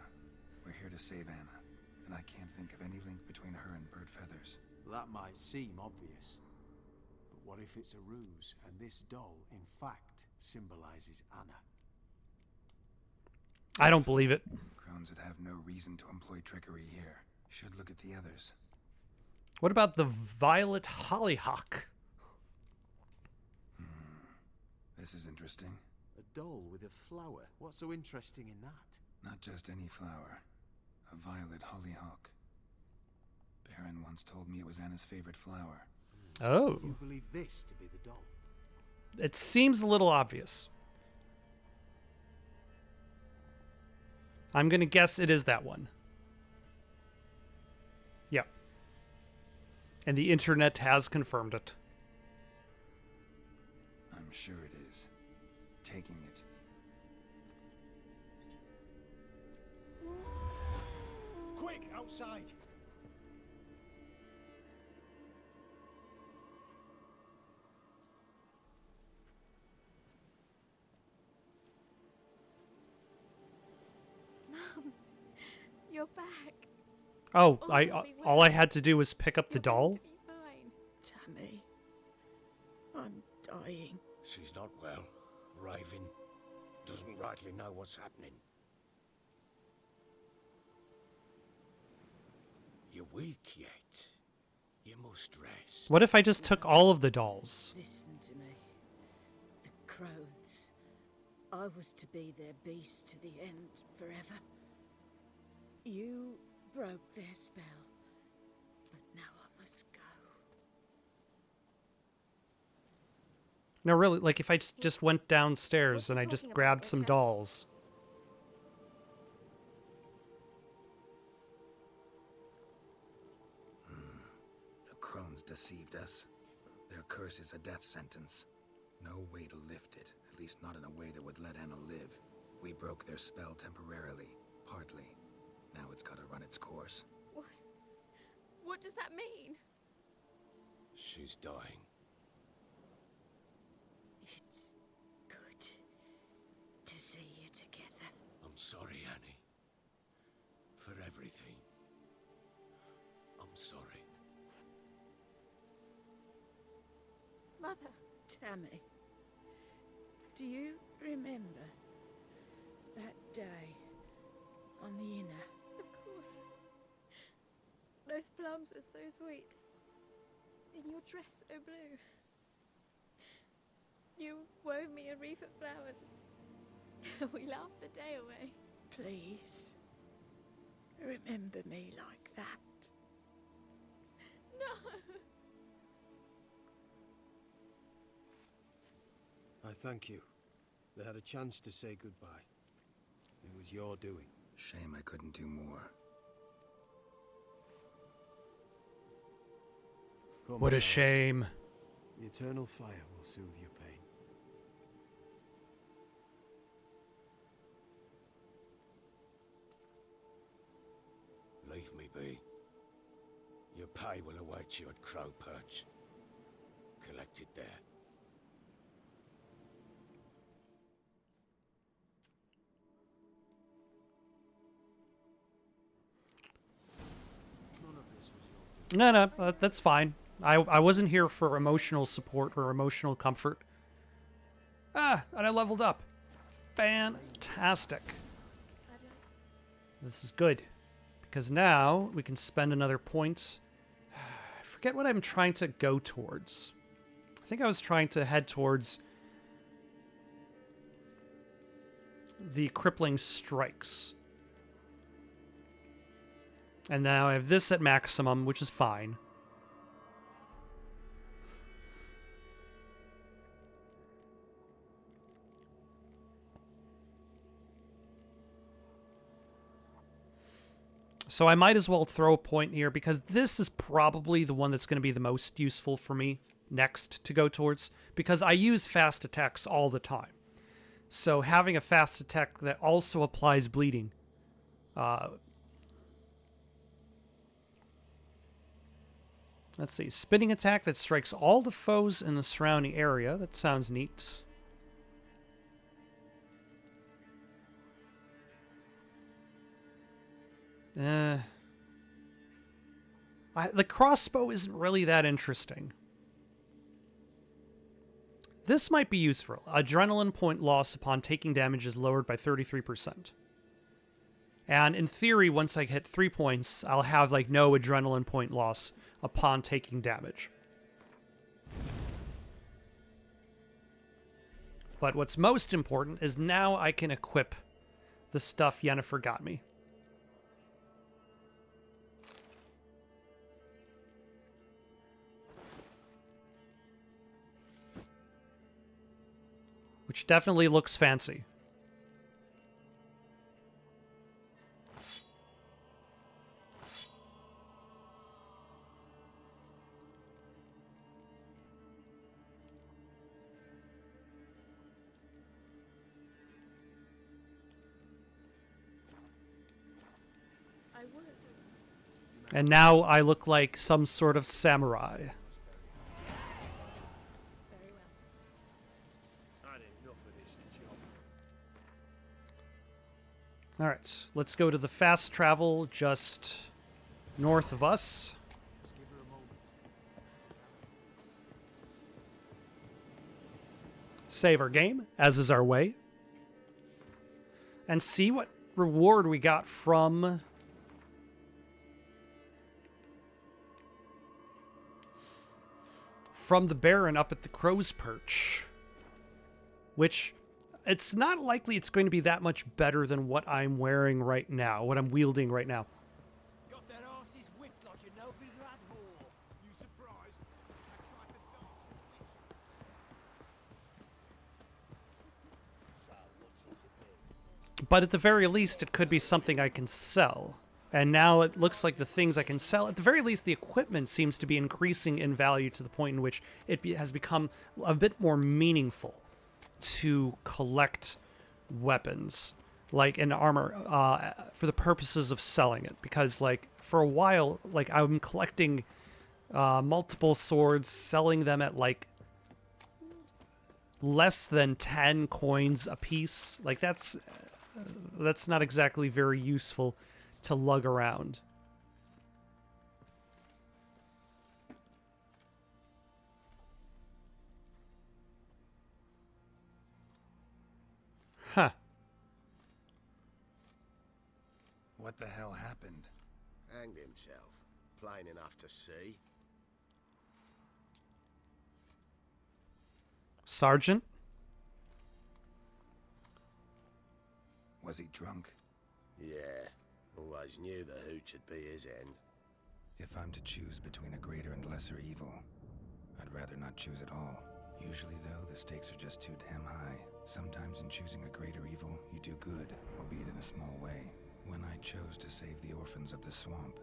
We're here to save Anna. And I can't think of any link between her and bird feathers. That might seem obvious. But what if it's a ruse, and this doll, in fact, symbolizes Anna? I don't believe it. Crones would have no reason to employ trickery here. Should look at the others. What about the violet hollyhock? This is interesting. A doll with a flower. What's so interesting in that? Not just any flower. A violet hollyhock. Baron once told me it was Anna's favorite flower. Oh. You believe this to be the doll? It seems a little obvious. I'm going to guess it is that one. Yep. And the internet has confirmed it. I'm sure it is. Taking it. Quick, outside! You're back. Oh, Oh, I you'll be all well. I had to do was pick up the You're going doll. to be fine. Tammy, I'm dying. She's not well. Raving. Doesn't rightly know what's happening. You're weak yet. You must rest. What if I just took all of the dolls? Listen to me. The crones. I was to be their beast to the end, forever. You broke their spell. But now I must go. No, really, like if I just went downstairs What's and he I just talking about, grabbed some Richard? dolls. The crones deceived us. Their curse is a death sentence. No way to lift it, at least not in a way that would let Anna live. We broke their spell temporarily, partly. Now it's gotta run its course. What? What does that mean? She's dying. It's good to see you together. I'm sorry, Annie. For everything. I'm sorry. Mother. Tammy, do you remember that day on the inner? Of course. Those plums are so sweet. And your dress so blue. You wove me a wreath of flowers. We laughed the day away. Please, remember me like that. No! I thank you. They had a chance to say goodbye. It was your doing. Shame I couldn't do more. Come, What a child. shame. The eternal fire will soothe your pain. Leave me be. Your pay will await you at Crow Perch. Collect it there. None of this was your doing. No, that's fine. I wasn't here for emotional support or emotional comfort. Ah, and I leveled up. Fantastic. This is good. Because now we can spend another point. I forget what I'm trying to go towards. I think I was trying to head towards the crippling strikes. And now I have this at maximum, which is fine. So I might as well throw a point here because this is probably the one that's going to be the most useful for me next to go towards because I use fast attacks all the time. So having a fast attack that also applies bleeding. Let's see. Spinning attack that strikes all the foes in the surrounding area. That sounds neat. The crossbow isn't really that interesting. This might be useful. Adrenaline point loss upon taking damage is lowered by 33%. And in theory, once I hit 3 points, I'll have like no adrenaline point loss upon taking damage. But what's most important is now I can equip the stuff Yennefer got me. Which definitely looks fancy. I would. And now I look like some sort of samurai. Very well. I had enough of this job. Alright, let's go to the fast travel just north of us. Just give her a moment. Save our game, as is our way. And see what reward we got from the Baron up at the Crow's Perch. Which, it's not likely it's going to be that much better than what I'm wearing right now, what I'm wielding right now. Got their asses whipped like a no big rat whore. You surprised? I tried to dance with So, what's it to be? But at the very least, it could be something I can sell. And now it looks like the things I can sell, at the very least, the equipment seems to be increasing in value to the point in which has become a bit more meaningful to collect weapons, like an armor, for the purposes of selling it. Because, like, for a while, like, I'm collecting multiple swords, selling them at, like, less than 10 coins a piece. Like, that's not exactly very useful to lug around. Huh. What the hell happened? Hanged himself. Plain enough to see. Sergeant? Was he drunk? Yeah. Always knew the hooch would be his end. If I'm to choose between a greater and lesser evil, I'd rather not choose at all. Usually, though, the stakes are just too damn high. Sometimes in choosing a greater evil, you do good, albeit in a small way. When I chose to save the orphans of the swamp,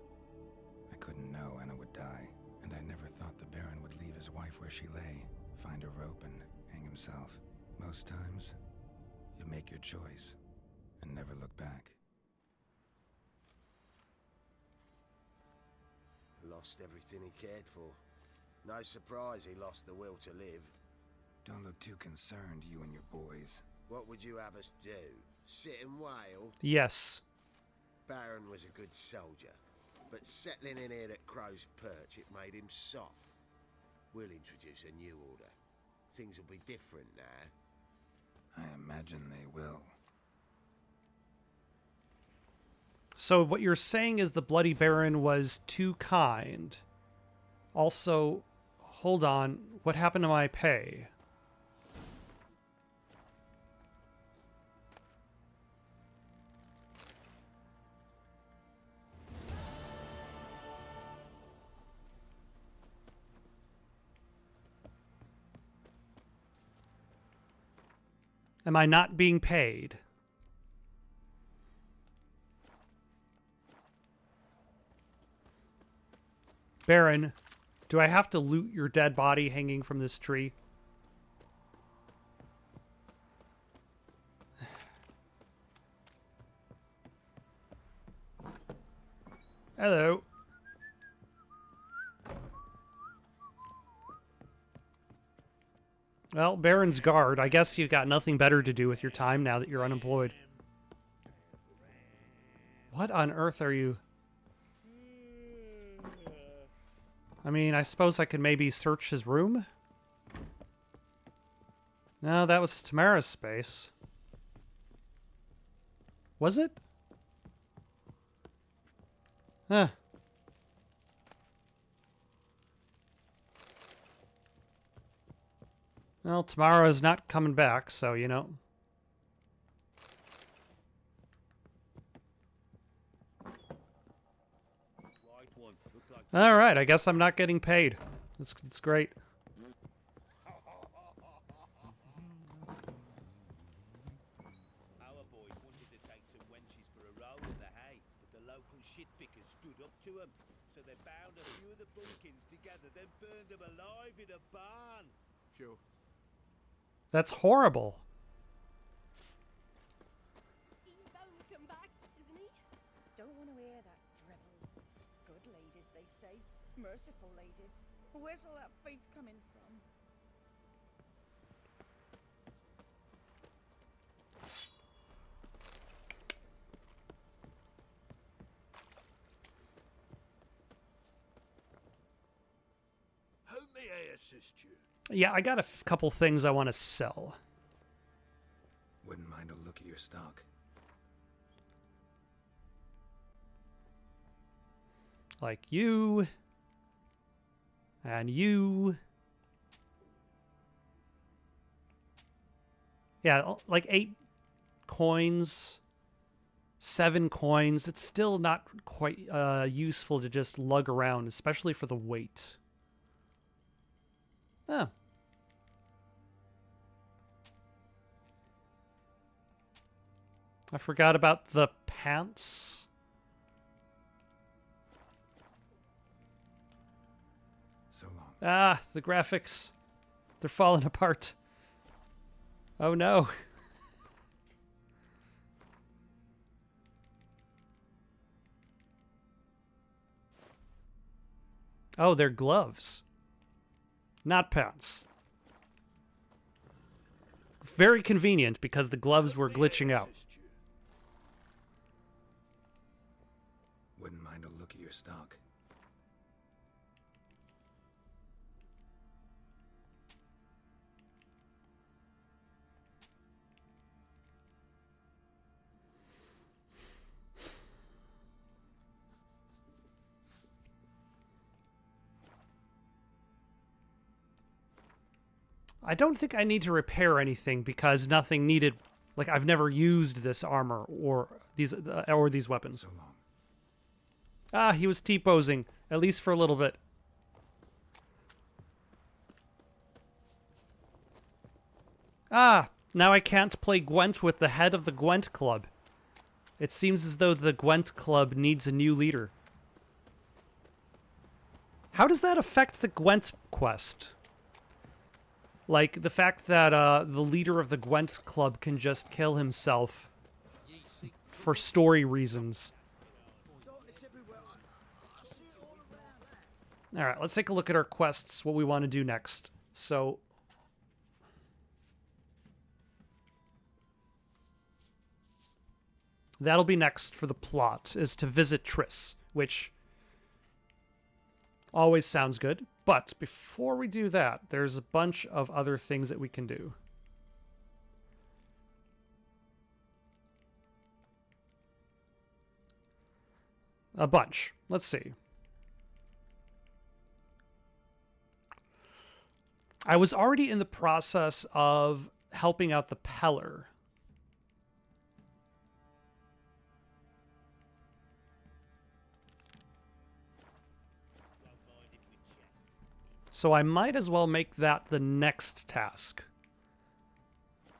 I couldn't know Anna would die, and I never thought the Baron would leave his wife where she lay, find a rope and hang himself. Most times, you make your choice and never look back. Lost everything he cared for. No surprise he lost the will to live. Don't look too concerned, you and your boys. What would you have us do? Sit and wail? Yes. Baron was a good soldier, but settling in here at Crow's Perch, it made him soft. We'll introduce a new order. Things will be different now. I imagine they will. So what you're saying is the Bloody Baron was too kind. Also, hold on, what happened to my pay? Am I not being paid? Baron, do I have to loot your dead body hanging from this tree? Hello. Well, Baron's guard. I guess you've got nothing better to do with your time now that you're unemployed. What on earth are you... I mean, I suppose I could maybe search his room? No, that was Tamara's space. Was it? Huh. Well, Tamara is not coming back, so, you know. Alright, I guess I'm not getting paid. That's great. Our boys wanted to take some wenches for a roll in the hay, but the local shitpickers stood up to them. So they bound a few of the bumpkins together, then burned them alive in a barn. Sure. That's horrible. He's bound to come back, isn't he? Don't want to hear that drivel. Good ladies, they say. Merciful ladies. Where's all that faith coming from? How may I assist you? Yeah, I got a couple things I want to sell. Wouldn't mind a look at your stock. Like you. And you. Yeah, like 8 coins. 7 coins. It's still not quite useful to just lug around, especially for the weight. Oh. I forgot about the pants. So long. Ah, the graphics. They're falling apart. Oh no. Oh, they're gloves. Not pants. Very convenient because the gloves were glitching out. Wouldn't mind a look at your stock. I don't think I need to repair anything because nothing needed. Like, I've never used this armor or these weapons. So long. Ah, he was T-posing, at least for a little bit. Ah, now I can't play Gwent with the head of the Gwent Club. It seems as though the Gwent Club needs a new leader. How does that affect the Gwent quest? Like, the fact that the leader of the Gwent Club can just kill himself for story reasons. Alright, let's take a look at our quests, what we want to do next. So, that'll be next for the plot, is to visit Triss, which always sounds good. But before we do that, there's a bunch of other things that we can do. A bunch. Let's see. I was already in the process of helping out the Peller. So I might as well make that the next task.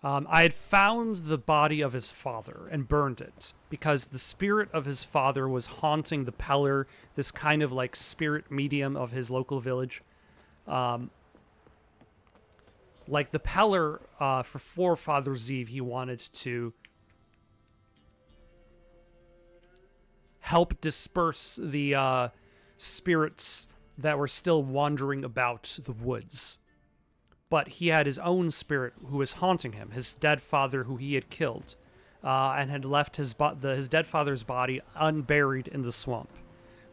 I had found the body of his father and burned it because the spirit of his father was haunting the Peller, this kind of like spirit medium of his local village. Like the Peller, for Forefather's Eve, he wanted to help disperse the spirits that were still wandering about the woods. But he had his own spirit who was haunting him, his dead father who he had killed, and had left his dead father's body unburied in the swamp,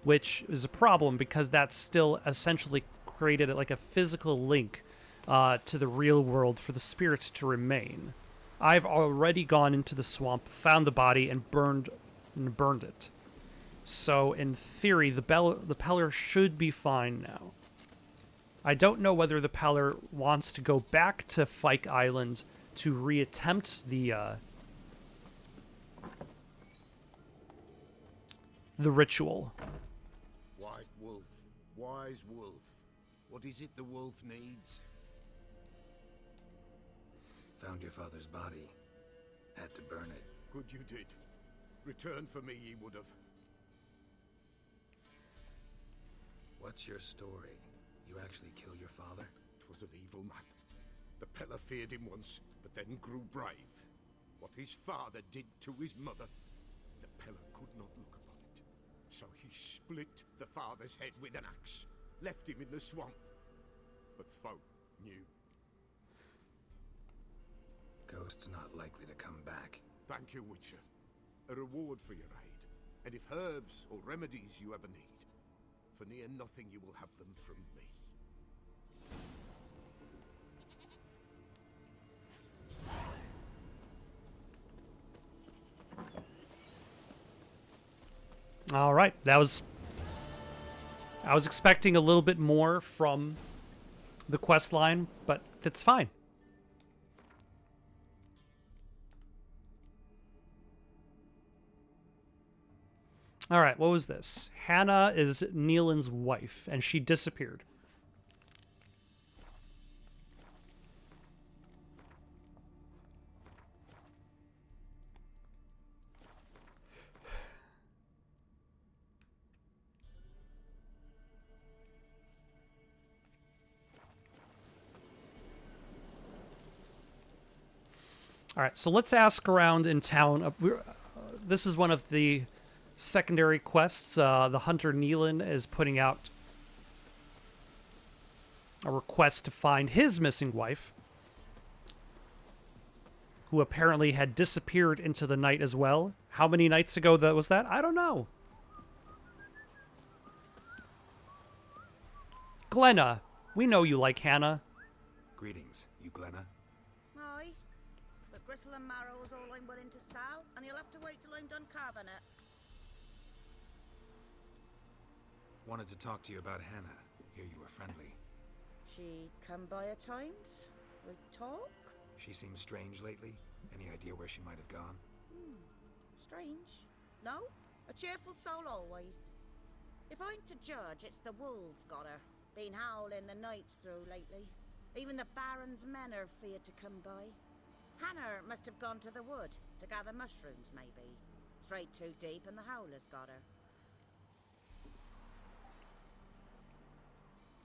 which is a problem because that's still essentially created like a physical link to the real world for the spirit to remain. I've already gone into the swamp, found the body, and burned it. So, in theory, the Peller should be fine now. I don't know whether the Peller wants to go back to Fyke Island to reattempt the ritual. White wolf, wise wolf. What is it the wolf needs? Found your father's body. Had to burn it. Good you did. Return for me ye would have. What's your story? You actually kill your father? 'Twas an evil man. The Peller feared him once, but then grew brave. What his father did to his mother, the Peller could not look upon it. So he split the father's head with an axe, left him in the swamp. But folk knew. Ghost's not likely to come back. Thank you, Witcher. A reward for your aid. And if herbs or remedies you ever need, for near nothing you will have them from me. All right, that was... I was expecting a little bit more from the quest line, but that's fine. All right, what was this? Hannah is Neelan's wife, and she disappeared. All right, so let's ask around in town. This is one of the secondary quests. The hunter Neelan is putting out a request to find his missing wife, who apparently had disappeared into the night as well. How many nights ago was that? I don't know. Glenna, we know you like Hannah. Greetings, you Glenna. Aye. But gristle and marrow is all I'm willing to sell, and you'll have to wait till I'm done carving it. Wanted to talk to you about Hannah. Hear you were friendly. She'd come by at times. We'd talk. She seems strange lately. Any idea where she might have gone? Strange. No? A cheerful soul always. If I'm to judge, it's the wolves got her. Been howling the nights through lately. Even the Baron's men are feared to come by. Hannah must have gone to the wood to gather mushrooms, maybe. Strayed too deep and the howlers got her.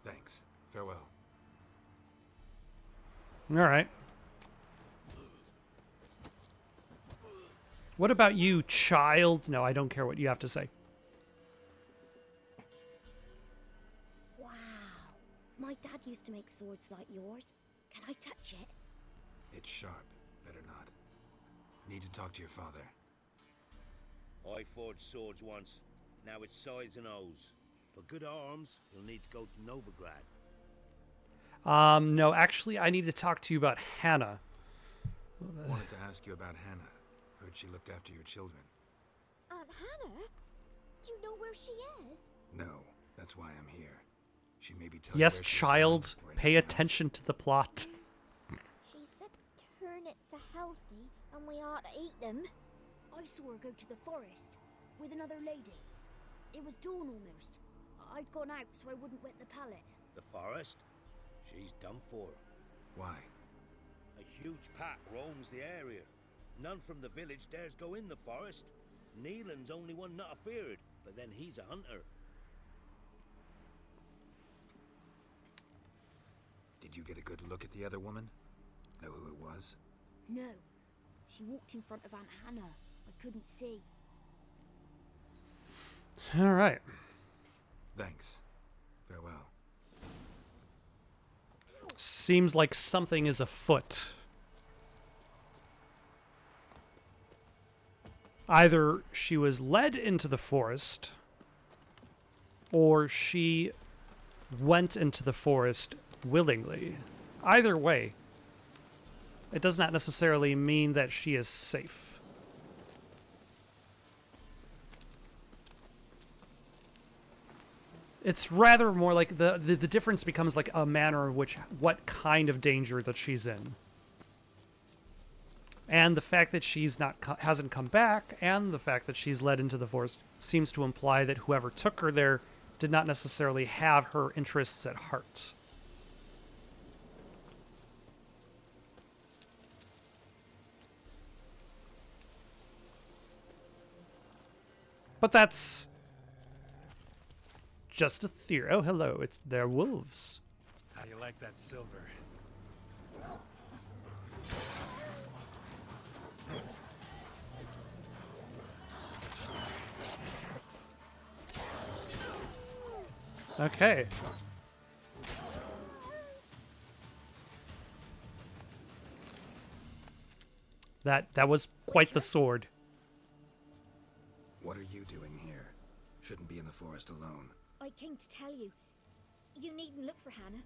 Thanks. Farewell. All right. What about you, child? No, I don't care what you have to say. Wow. My dad used to make swords like yours. Can I touch it? It's sharp. Better not. Need to talk to your father. I forged swords once. Now it's sides and O's. For good arms, you'll need to go to Novigrad. No, actually, I need to talk to you about Hannah. Wanted to ask you about Hannah. Heard she looked after your children. Aunt Hannah? Do you know where she is? No, that's why I'm here. She may be telling Yes, where she's child, gone or pay anything attention to the plot. She said turnips are healthy and we ought to eat them. I saw her go to the forest with another lady. It was dawn almost. I'd gone out so I wouldn't wet the pallet. The forest? She's done for. Why? A huge pack roams the area. None from the village dares go in the forest. Neelan's only one not afeared, but then he's a hunter. Did you get a good look at the other woman? Know who it was? No. She walked in front of Aunt Hannah. I couldn't see. All right. Thanks. Farewell. Seems like something is afoot. Either she was led into the forest, or she went into the forest willingly. Either way, it does not necessarily mean that she is safe. It's rather more like the difference becomes like a manner in which what kind of danger that she's in. And the fact that she's hasn't come back, and the fact that she's led into the forest seems to imply that whoever took her there did not necessarily have her interests at heart. But that's just a theory. Oh, hello. They're wolves. How do you like that silver? Okay. That was quite the sword. What are you doing here? Shouldn't be in the forest alone. I came to tell you. You needn't look for Hannah.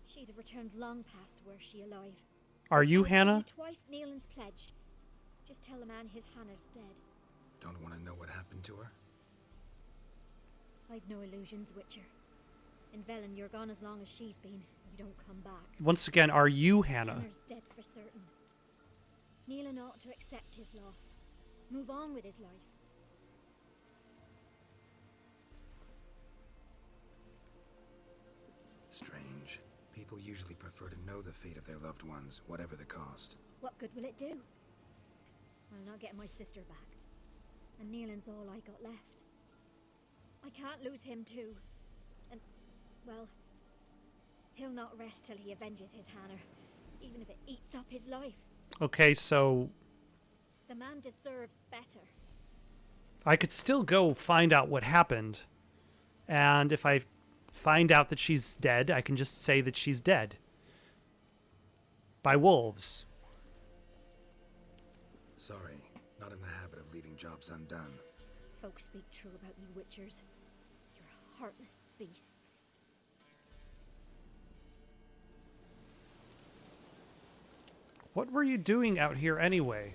She'd have returned long past were she alive. Are you Hannah? Twice Neelan's pledged. Just tell the man his Hannah's dead. Don't want to know what happened to her? I've no illusions, Witcher. In Velen, you're gone as long as she's been. You don't come back. Once again, are you Hannah? Hannah's dead for certain. Neelan ought to accept his loss. Move on with his life. Strange. People usually prefer to know the fate of their loved ones, whatever the cost. What good will it do? I'll not get my sister back. And Neelan's all I got left. I can't lose him too. And, well, he'll not rest till he avenges his Hannah, even if it eats up his life. Okay, so The man deserves better. I could still go find out what happened. And if I find out that she's dead, I can just say that she's dead. By wolves. Sorry, not in the habit of leaving jobs undone. Folks speak true about you witchers. You're heartless beasts. What were you doing out here anyway?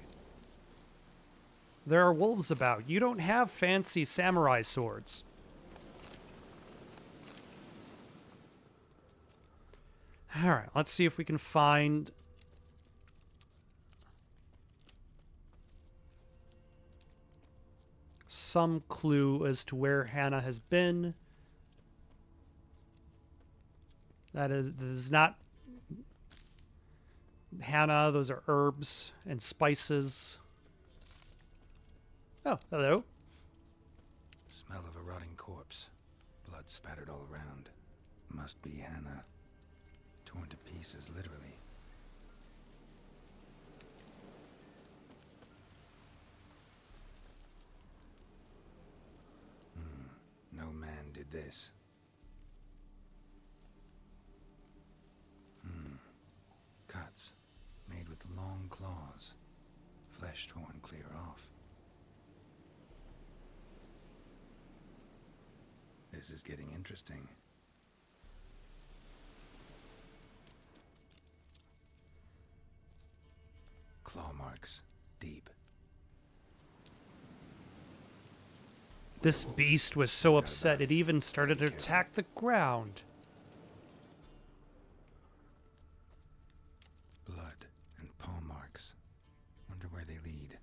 There are wolves about. You don't have fancy samurai swords. Alright, let's see if we can find... some clue as to where Hannah has been. That is not Hannah. Those are herbs and spices. Oh, hello. Smell of a rotting corpse. Blood spattered all around. Must be Hannah. Torn to pieces, literally. No man did this. Cuts. Made with long claws. Flesh torn clear off. This is getting interesting. Claw marks. Deep. This beast was so upset it even started to attack the ground. Blood and paw marks. Wonder where they lead.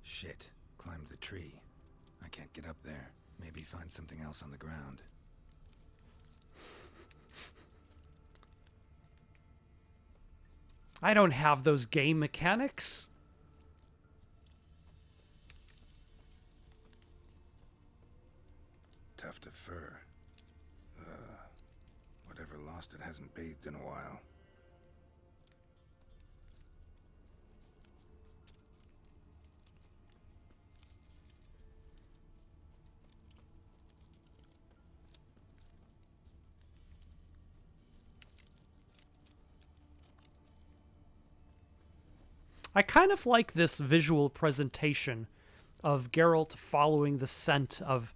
Shit. Climbed the tree. I can't get up there. Maybe find something else on the ground. I don't have those game mechanics. Tuft of fur. Whatever lost it hasn't bathed in a while. I kind of like this visual presentation of Geralt following the scent of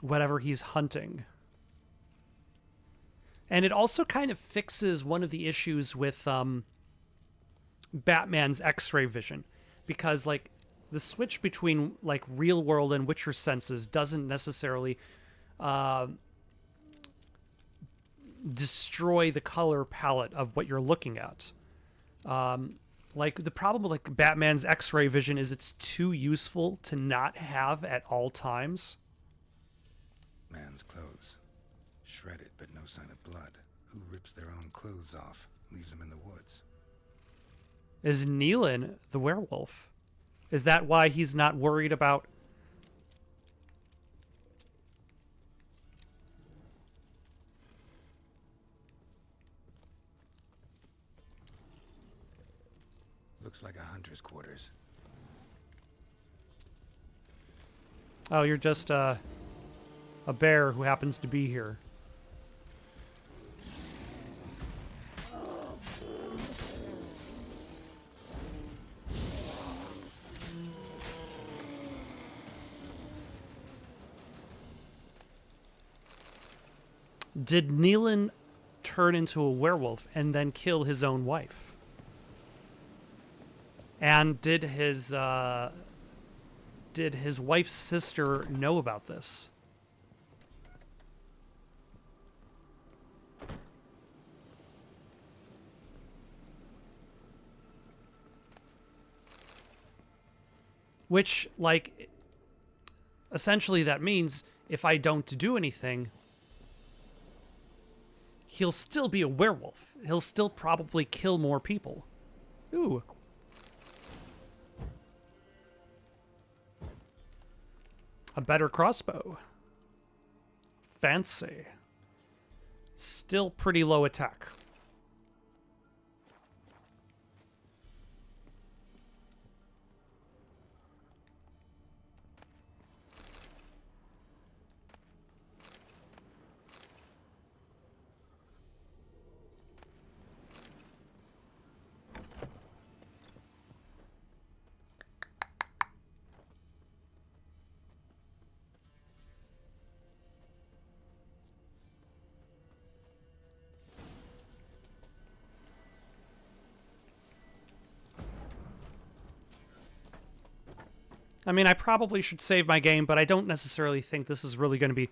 whatever he's hunting. And it also kind of fixes one of the issues with Batman's X-ray vision. Because, like, the switch between, like, real world and Witcher senses doesn't necessarily destroy the color palette of what you're looking at. Like, the problem with, like, Batman's X-ray vision is it's too useful to not have at all times. Man's clothes. Shredded, but no sign of blood. Who rips their own clothes off? Leaves them in the woods. Is Neelan the werewolf? Is that why he's not worried about... Looks like a hunter's quarters. Oh, you're just a bear who happens to be here. Did Neelan turn into a werewolf and then kill his own wife? And did his wife's sister know about this? Which, like, essentially that means if I don't do anything, he'll still be a werewolf. He'll still probably kill more people. Ooh. A better crossbow. Fancy. Still pretty low attack. I mean, I probably should save my game, but I don't necessarily think this is really going to be...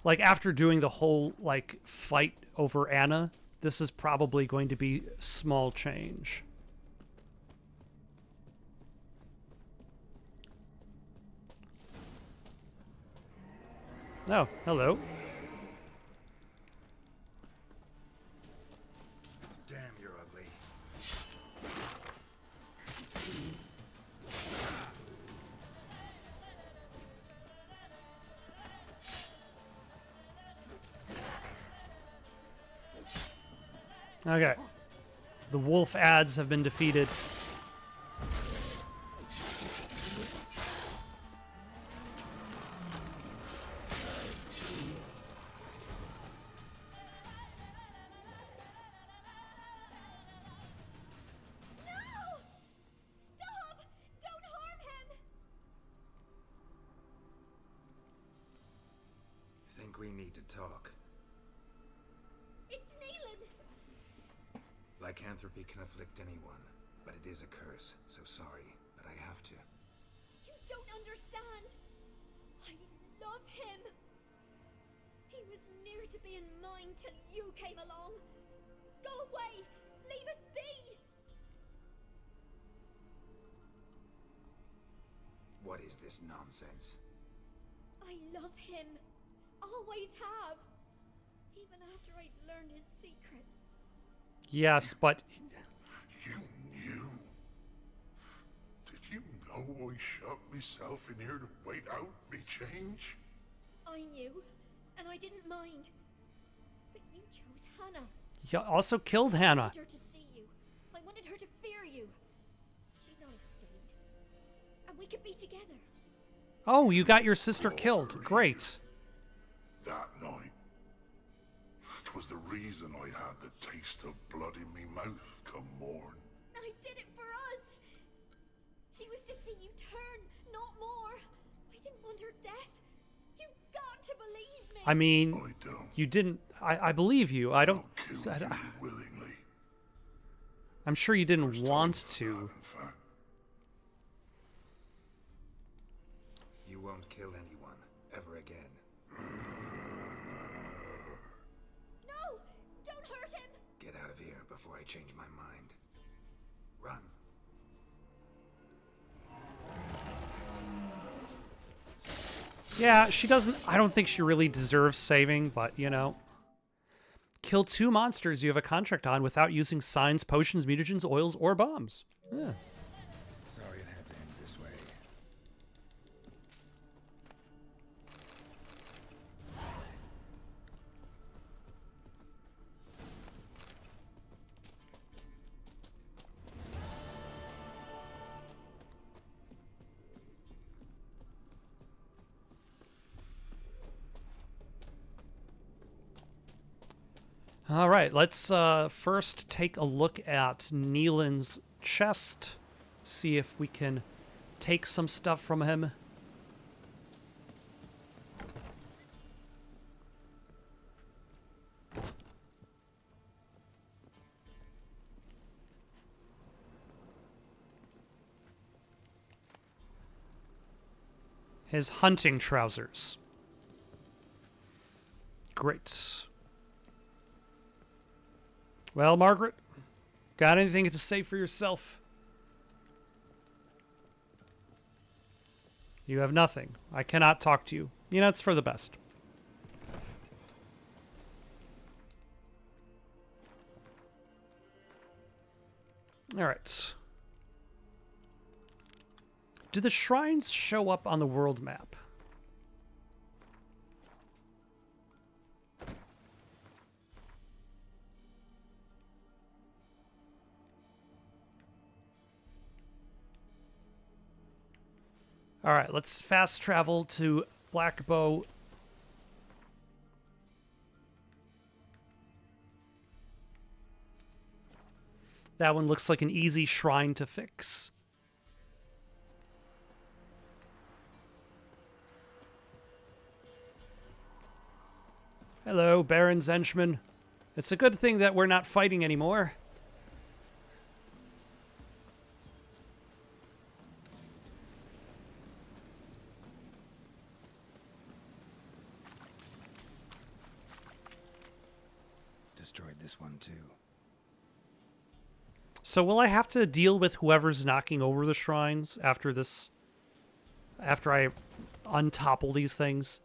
Like, after doing the whole, like, fight over Anna, this is probably going to be small change. Oh, hello. Damn, you're ugly. Okay. The wolf ads have been defeated. Think we need to talk. It's Neelan! Lycanthropy can afflict anyone, but it is a curse, so sorry, but I have to. You don't understand. I love him. He was near to being mine till you came along. Go away! Leave us be! What is this nonsense? I love him. Always have. Even after I'd learned his secret. Yes, but... You knew? Did you know I shut myself in here to wait out me change? I knew, and I didn't mind. But you chose Hannah. You also killed I Hannah. wanted her to see you. I wanted her to fear you. She'd not have stayed. And we could be together. Oh, you got your sister killed. Great. That night, it was the reason I had the taste of blood in me mouth come morn. I did it for us. She was to see you turn, not more. I didn't want her death. You've got to believe me. I mean, you didn't... I believe you. I don't... Willingly. I'm sure you didn't want to. You won't kill anyone, ever again. No! Don't hurt him! Get out of here before I change my mind. Run. Yeah, she doesn't... I don't think she really deserves saving, but, you know. Kill 2 monsters you have a contract on without using signs, potions, mutagens, oils, or bombs. Yeah. Sorry it had to end this way. All right, let's first take a look at Neelan's chest. See if we can take some stuff from him. His hunting trousers. Great. Well, Margaret, got anything to say for yourself? You have nothing. I cannot talk to you. You know, it's for the best. All right. Do the shrines show up on the world map? All right, let's fast travel to Black Bow. That one looks like an easy shrine to fix. Hello, Baron's henchman. It's a good thing that we're not fighting anymore. Destroyed this one too. So will I have to deal with whoever's knocking over the shrines after this? After I untopple these things?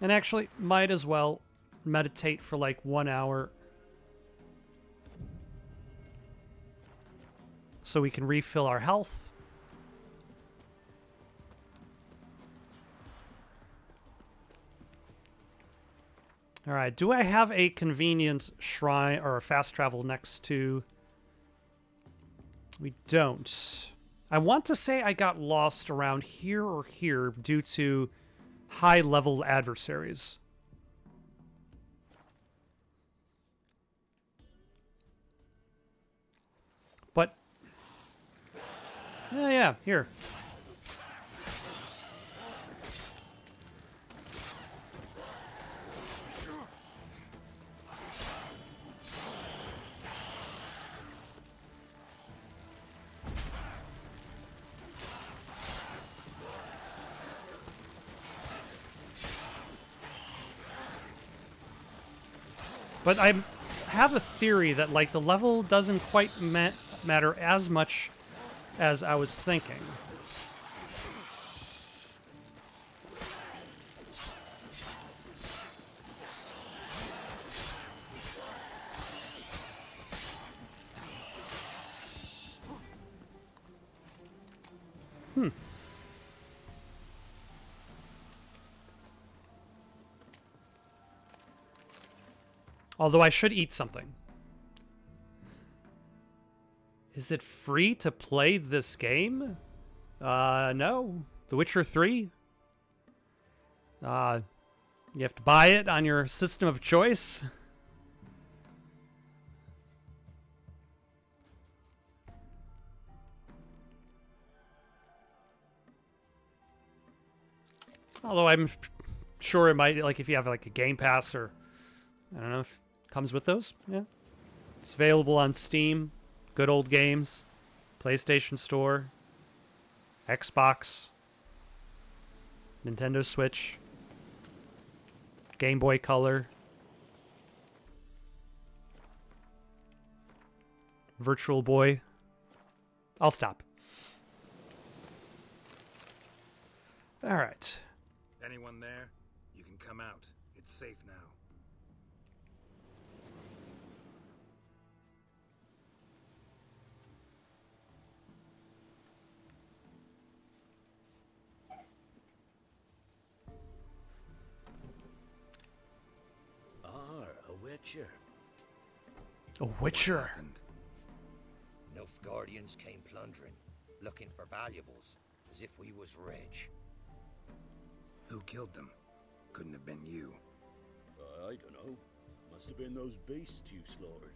And actually, might as well meditate for like 1 hour. So we can refill our health. Alright, do I have a convenient shrine or a fast travel next to... We don't. I want to say I got lost around here or here due to high-level adversaries. But... yeah, here. But I have a theory that, like, the level doesn't quite matter as much as I was thinking. Although I should eat something. Is it free to play this game? No. The Witcher 3? You have to buy it on your system of choice? Although I'm sure it might, like, if you have, like, a Game Pass or... I don't know if it comes with those. Yeah. It's available on Steam, Good Old Games, PlayStation Store, Xbox, Nintendo Switch, Game Boy Color, Virtual Boy. I'll stop. All right. Anyone there? You can come out. It's safe now. Witcher. A Witcher. Nilfgaardians came plundering, looking for valuables, as if we was rich. Who killed them? Couldn't have been you. I don't know. Must have been those beasts you slaughtered.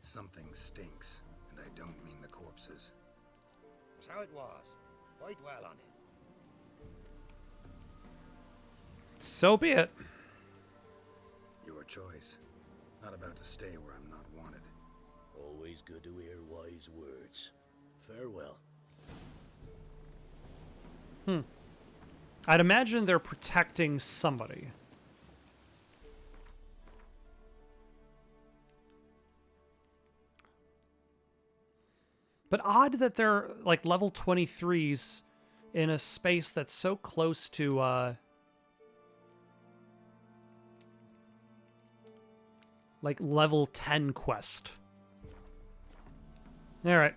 Something stinks, and I don't mean the corpses. That's how it was. Why dwell on it? So be it. Your choice. Not about to stay where I'm not wanted. Always good to hear wise words. Farewell. I'd imagine they're protecting somebody. But odd that they're, like, level 23s in a space that's so close to, like, level 10 quest. Alright.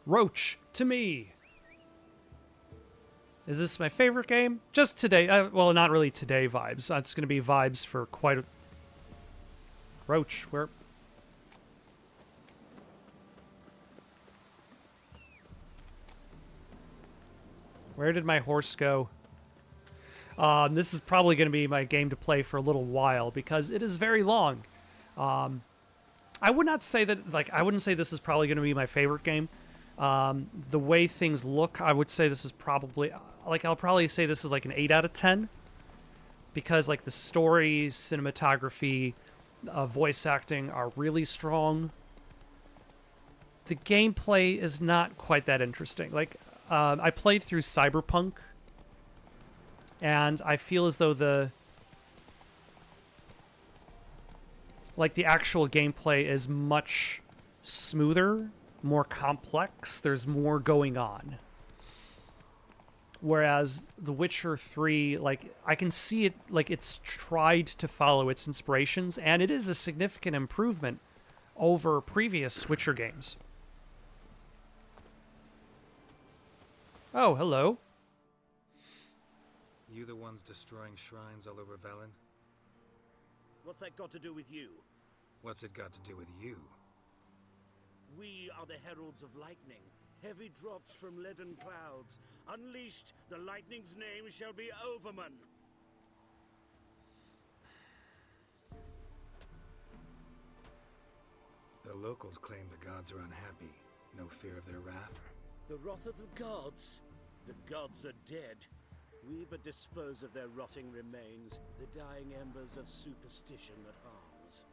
Roach, to me. Is this my favorite game? Just today. Well, not really today vibes. It's going to be vibes for quite a... Roach, where... Where did my horse go? This is probably going to be my game to play for a little while because it is very long. I would not say that, like, I wouldn't say this is probably going to be my favorite game. The way things look, I would say this is probably, like, I'll probably say this is like an 8 out of 10. Because, like, the story, cinematography, voice acting are really strong. The gameplay is not quite that interesting. Like, I played through Cyberpunk, and I feel as though the actual gameplay is much smoother, more complex. There's more going on. Whereas The Witcher 3, like, I can see it, like, it's tried to follow its inspirations, and it is a significant improvement over previous Witcher games. Oh, hello. You the ones destroying shrines all over Velen? What's that got to do with you? What's it got to do with you? We are the heralds of lightning. Heavy drops from leaden clouds. Unleashed, the lightning's name shall be Overman. The locals claim the gods are unhappy. No fear of their wrath? The wrath of the gods? The gods are dead. We but dispose of their rotting remains, the dying embers of superstition that harms.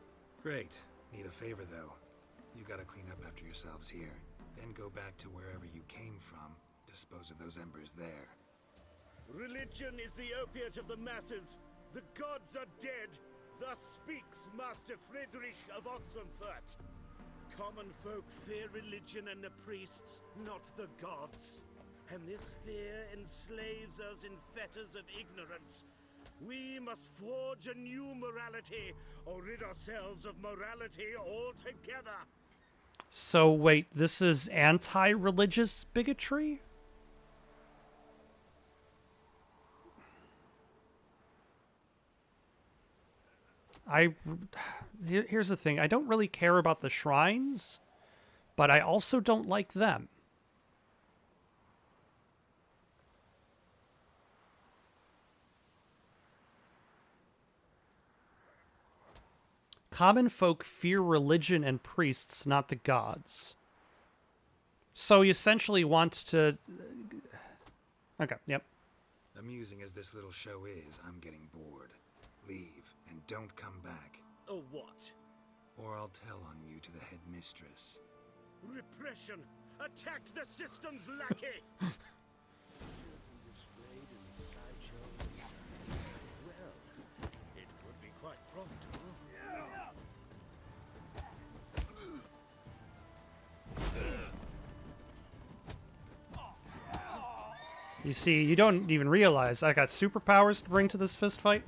Great. Need a favor, though. You gotta clean up after yourselves here. Then go back to wherever you came from. Dispose of those embers there. Religion is the opiate of the masses. The gods are dead. Thus speaks Master Friedrich of Oxenfurt. Common folk fear religion and the priests, not the gods. And this fear enslaves us in fetters of ignorance. We must forge a new morality, or rid ourselves of morality altogether. So, wait, this is anti-religious bigotry? Here's the thing. I don't really care about the shrines, but I also don't like them. Common folk fear religion and priests, not the gods. So you essentially want to... Okay, yep. Amusing as this little show is, I'm getting bored. Leave, and don't come back. Oh, what? Or I'll tell on you to the headmistress. Repression! Attack the system's lackey! Well, it could be quite profitable. You see, you don't even realize I got superpowers to bring to this fist fight.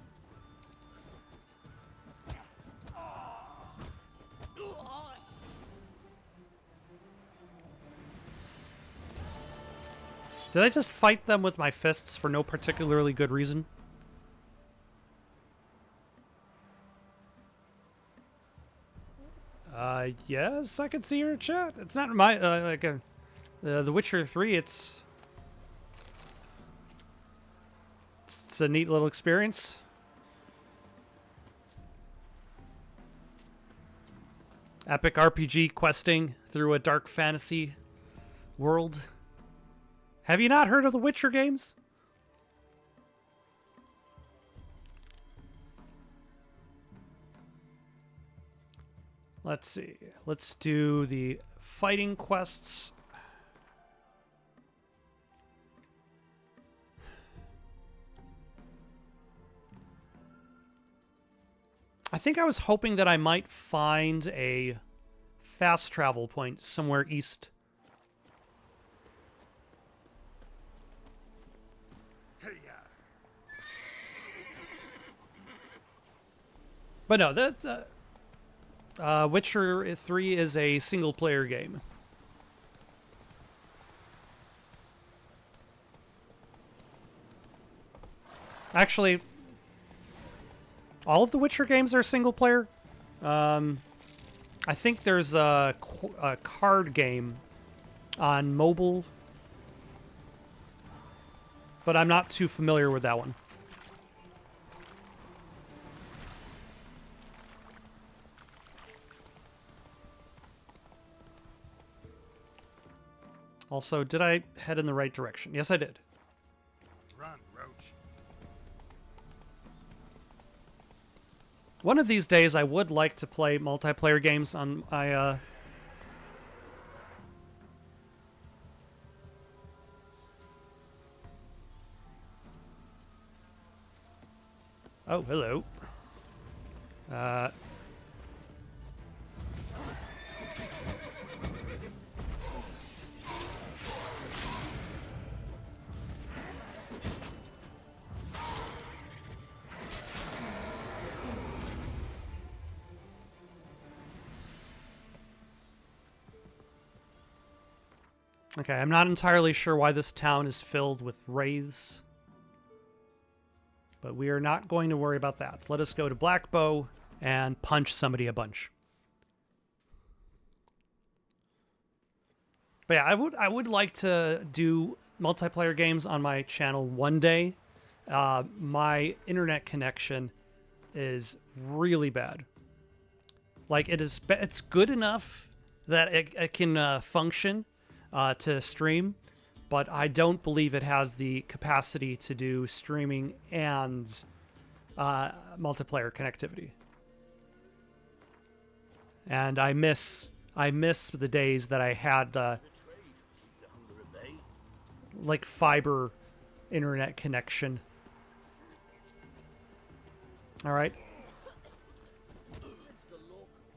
Did I just fight them with my fists for no particularly good reason? Yes, I can see your chat. It's not my, The Witcher 3, it's a neat little experience. Epic RPG questing through a dark fantasy world. Have you not heard of the Witcher games? Let's see. Let's do the fighting quests. I think I was hoping that I might find a fast travel point somewhere east. But no, that Witcher 3 is a single-player game. Actually, all of the Witcher games are single player. I think there's a card game on mobile, but I'm not too familiar with that one. Also, did I head in the right direction? Yes, I did. Run, Roach. One of these days, I would like to play multiplayer games on my, Oh, hello. Okay, I'm not entirely sure why this town is filled with wraiths, but we are not going to worry about that. Let us go to Blackbow and punch somebody a bunch. But yeah, I would like to do multiplayer games on my channel one day. My internet connection is really bad. Like, it's good enough that it can function to stream, but I don't believe it has the capacity to do streaming and multiplayer connectivity. And I miss the days that I had like fiber internet connection. All right,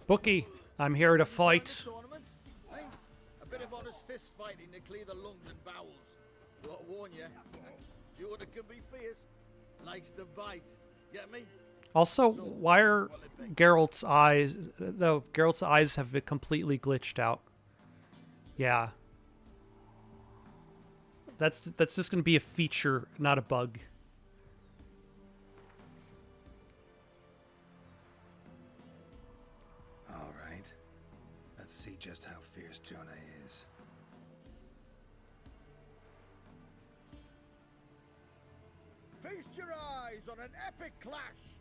Bookie, I'm here to fight. A bit of honest fist fighting to clear the lungs and bowels. But I warn you, Jordan can be fierce. Likes to bite. Get me? Also, why are Geralt's eyes... Though, Geralt's eyes have been completely glitched out. Yeah. That's just going to be a feature, not a bug. All right. Let's see just how fierce Jonah is. Feast your eyes on an epic clash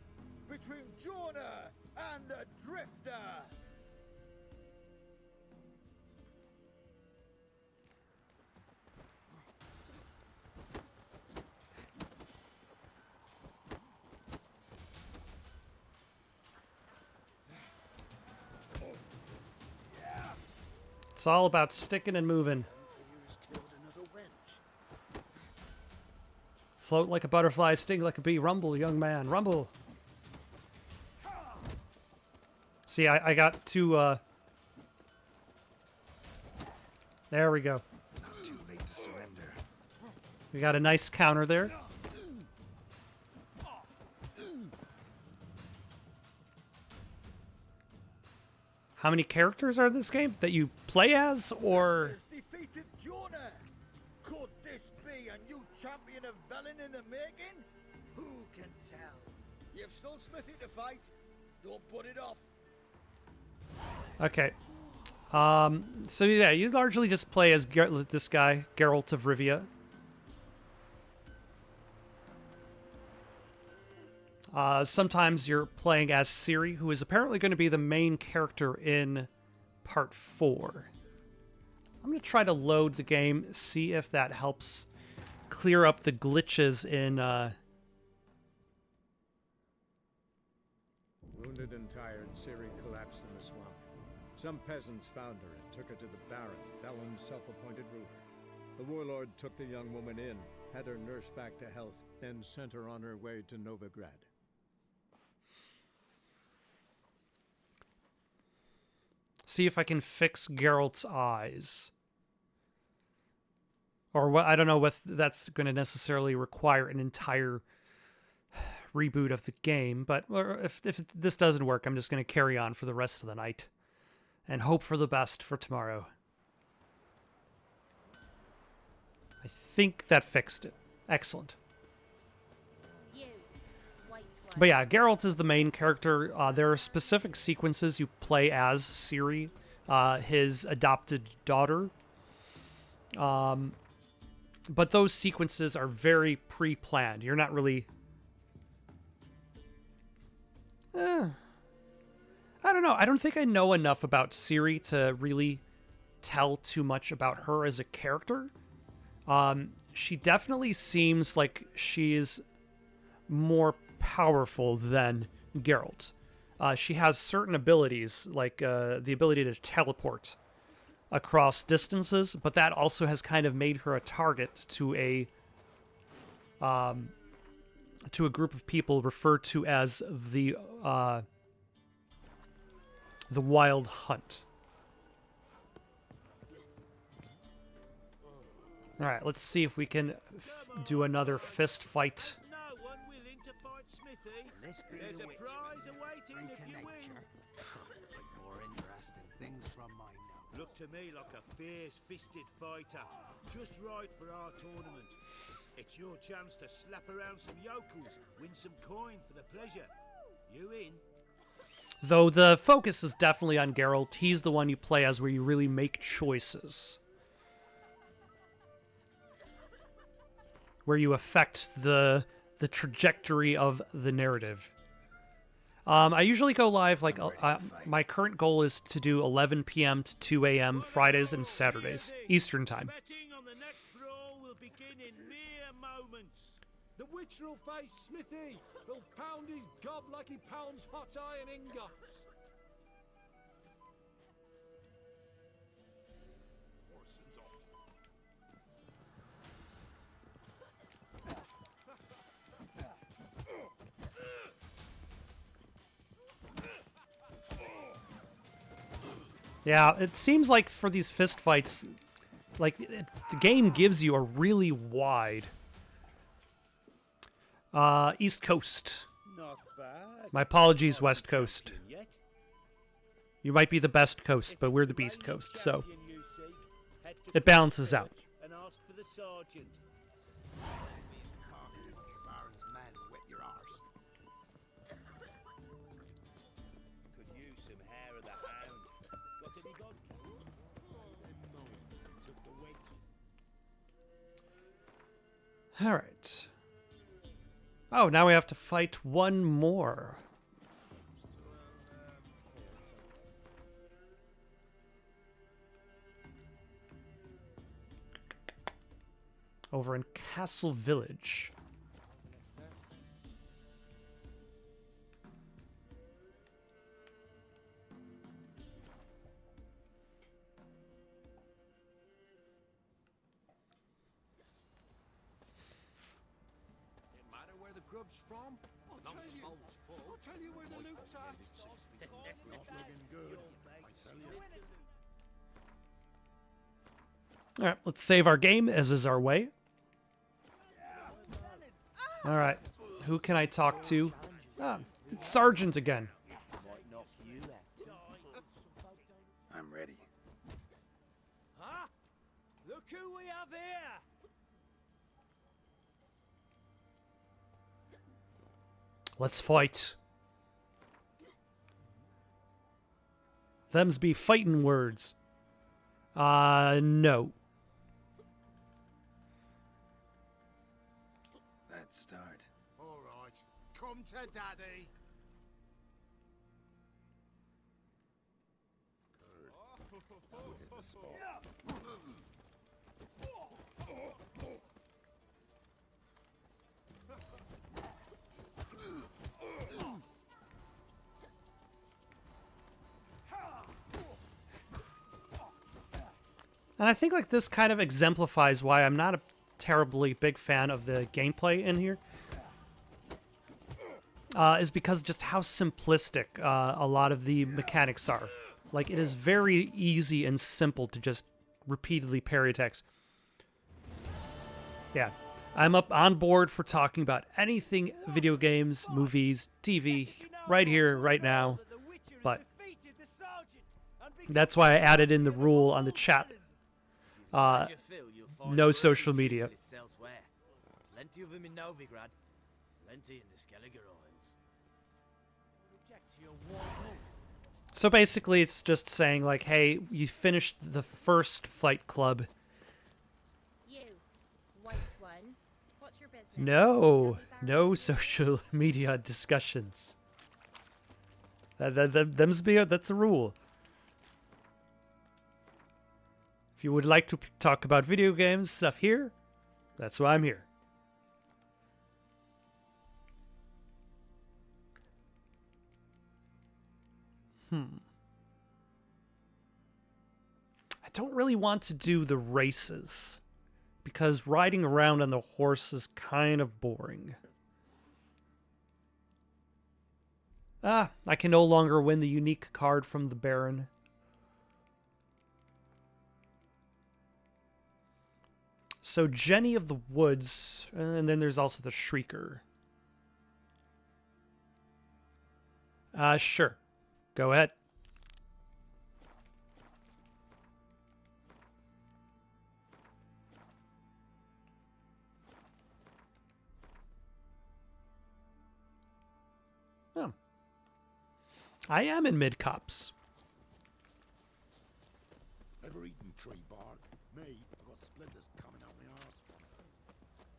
between Jonah and the Drifter. It's all about sticking and moving. Float like a butterfly, sting like a bee. Rumble, young man, rumble. See, I got two, There we go. Not too late to surrender. We got a nice counter there. How many characters are in this game that you play as, or... Defeated Jonah. Could this be a new champion of Velen in the making? Who can tell? You've still Smithy to fight. Don't put it off. Okay. So yeah, you largely just play as this guy, Geralt of Rivia. Sometimes you're playing as Ciri, who is apparently going to be the main character in Part 4. I'm going to try to load the game, see if that helps clear up the glitches in... Wounded and tired, Ciri collapsed in the swamp. Some peasants found her and took her to the Baron, Velen's self-appointed ruler. The warlord took the young woman in, had her nursed back to health, then sent her on her way to Novigrad. See if I can fix Geralt's eyes. Or what? I don't know if that's going to necessarily require an entire reboot of the game, but if this doesn't work, I'm just going to carry on for the rest of the night and hope for the best for tomorrow. I think that fixed it. Excellent. You But yeah, Geralt is the main character. There are specific sequences you play as Ciri, his adopted daughter. But those sequences are very pre-planned. You're not really... I don't know. I don't think I know enough about Ciri to really tell too much about her as a character. She definitely seems like she is more powerful than Geralt. She has certain abilities, like the ability to teleport across distances, but that also has kind of made her a target to a group of people referred to as the Wild Hunt. All right, let's see if we can do another fist fight. No one willing to fight Smithy. There's a prize awaiting if you win. More interesting things from my nose. Look to me like a fierce-fisted fighter, just right for our tournament. It's your chance to slap around some yokels, win some coin for the pleasure. You in? Though the focus is definitely on Geralt. He's the one you play as where you really make choices. Where you affect the trajectory of the narrative. I usually go live, like, my current goal is to do 11 p.m. to 2 a.m. Fridays and Saturdays, Eastern Time. Betting on the next brawl will begin in mere moments. The witcher will face Smithy. He'll pound his gob like he pounds hot iron ingots. Horsens off. Yeah, it seems like for these fist fights, like, the game gives you a really wide East Coast. Not bad. My apologies, West Coast. Champion yet? You might be the best coast, but we're the Beast Coast, so Champion you seek, head to it balances out. and ask for the sergeant. These carcass once the Baron's men whip your arse. Could use some hair of the hound. Got any vodka? Them moans took the wedges. All right. Oh, now we have to fight one more. Over in Castle Village. Matter where the grub's from? I'll tell you where the loot's at. Not looking good, I tell you. All right, let's save our game, as is our way. All right, who can I talk to? Ah, it's Sergeant again. I'm ready. Huh? Look who we have here! Let's fight. Them's be fighting words. No. Let's start. All right, come to daddy. Hit the spot. And I think like this kind of exemplifies why I'm not a terribly big fan of the gameplay in here. Is because just how simplistic a lot of the mechanics are. Like, it is very easy and simple to just repeatedly parry attacks. Yeah, I'm up on board for talking about anything video games, movies, TV, right here, right now. But that's why I added in the rule on the chat. No social media. Plenty of them in Novigrad, plenty in the Skelliger Isles. So basically, it's just saying, like, hey, you finished the first Fight Club. You, white one. What's your business? No, no social media discussions. That's a rule. If you would like to talk about video games stuff here, that's why I'm here. I don't really want to do the races because riding around on the horse is kind of boring. Ah, I can no longer win the unique card from the Baron. So Jenny of the Woods, and then there's also the Shrieker. Sure. Go ahead. Oh. I am in mid-cops. Ever eaten tree bark? Me, I've got splinters coming out my arse from it.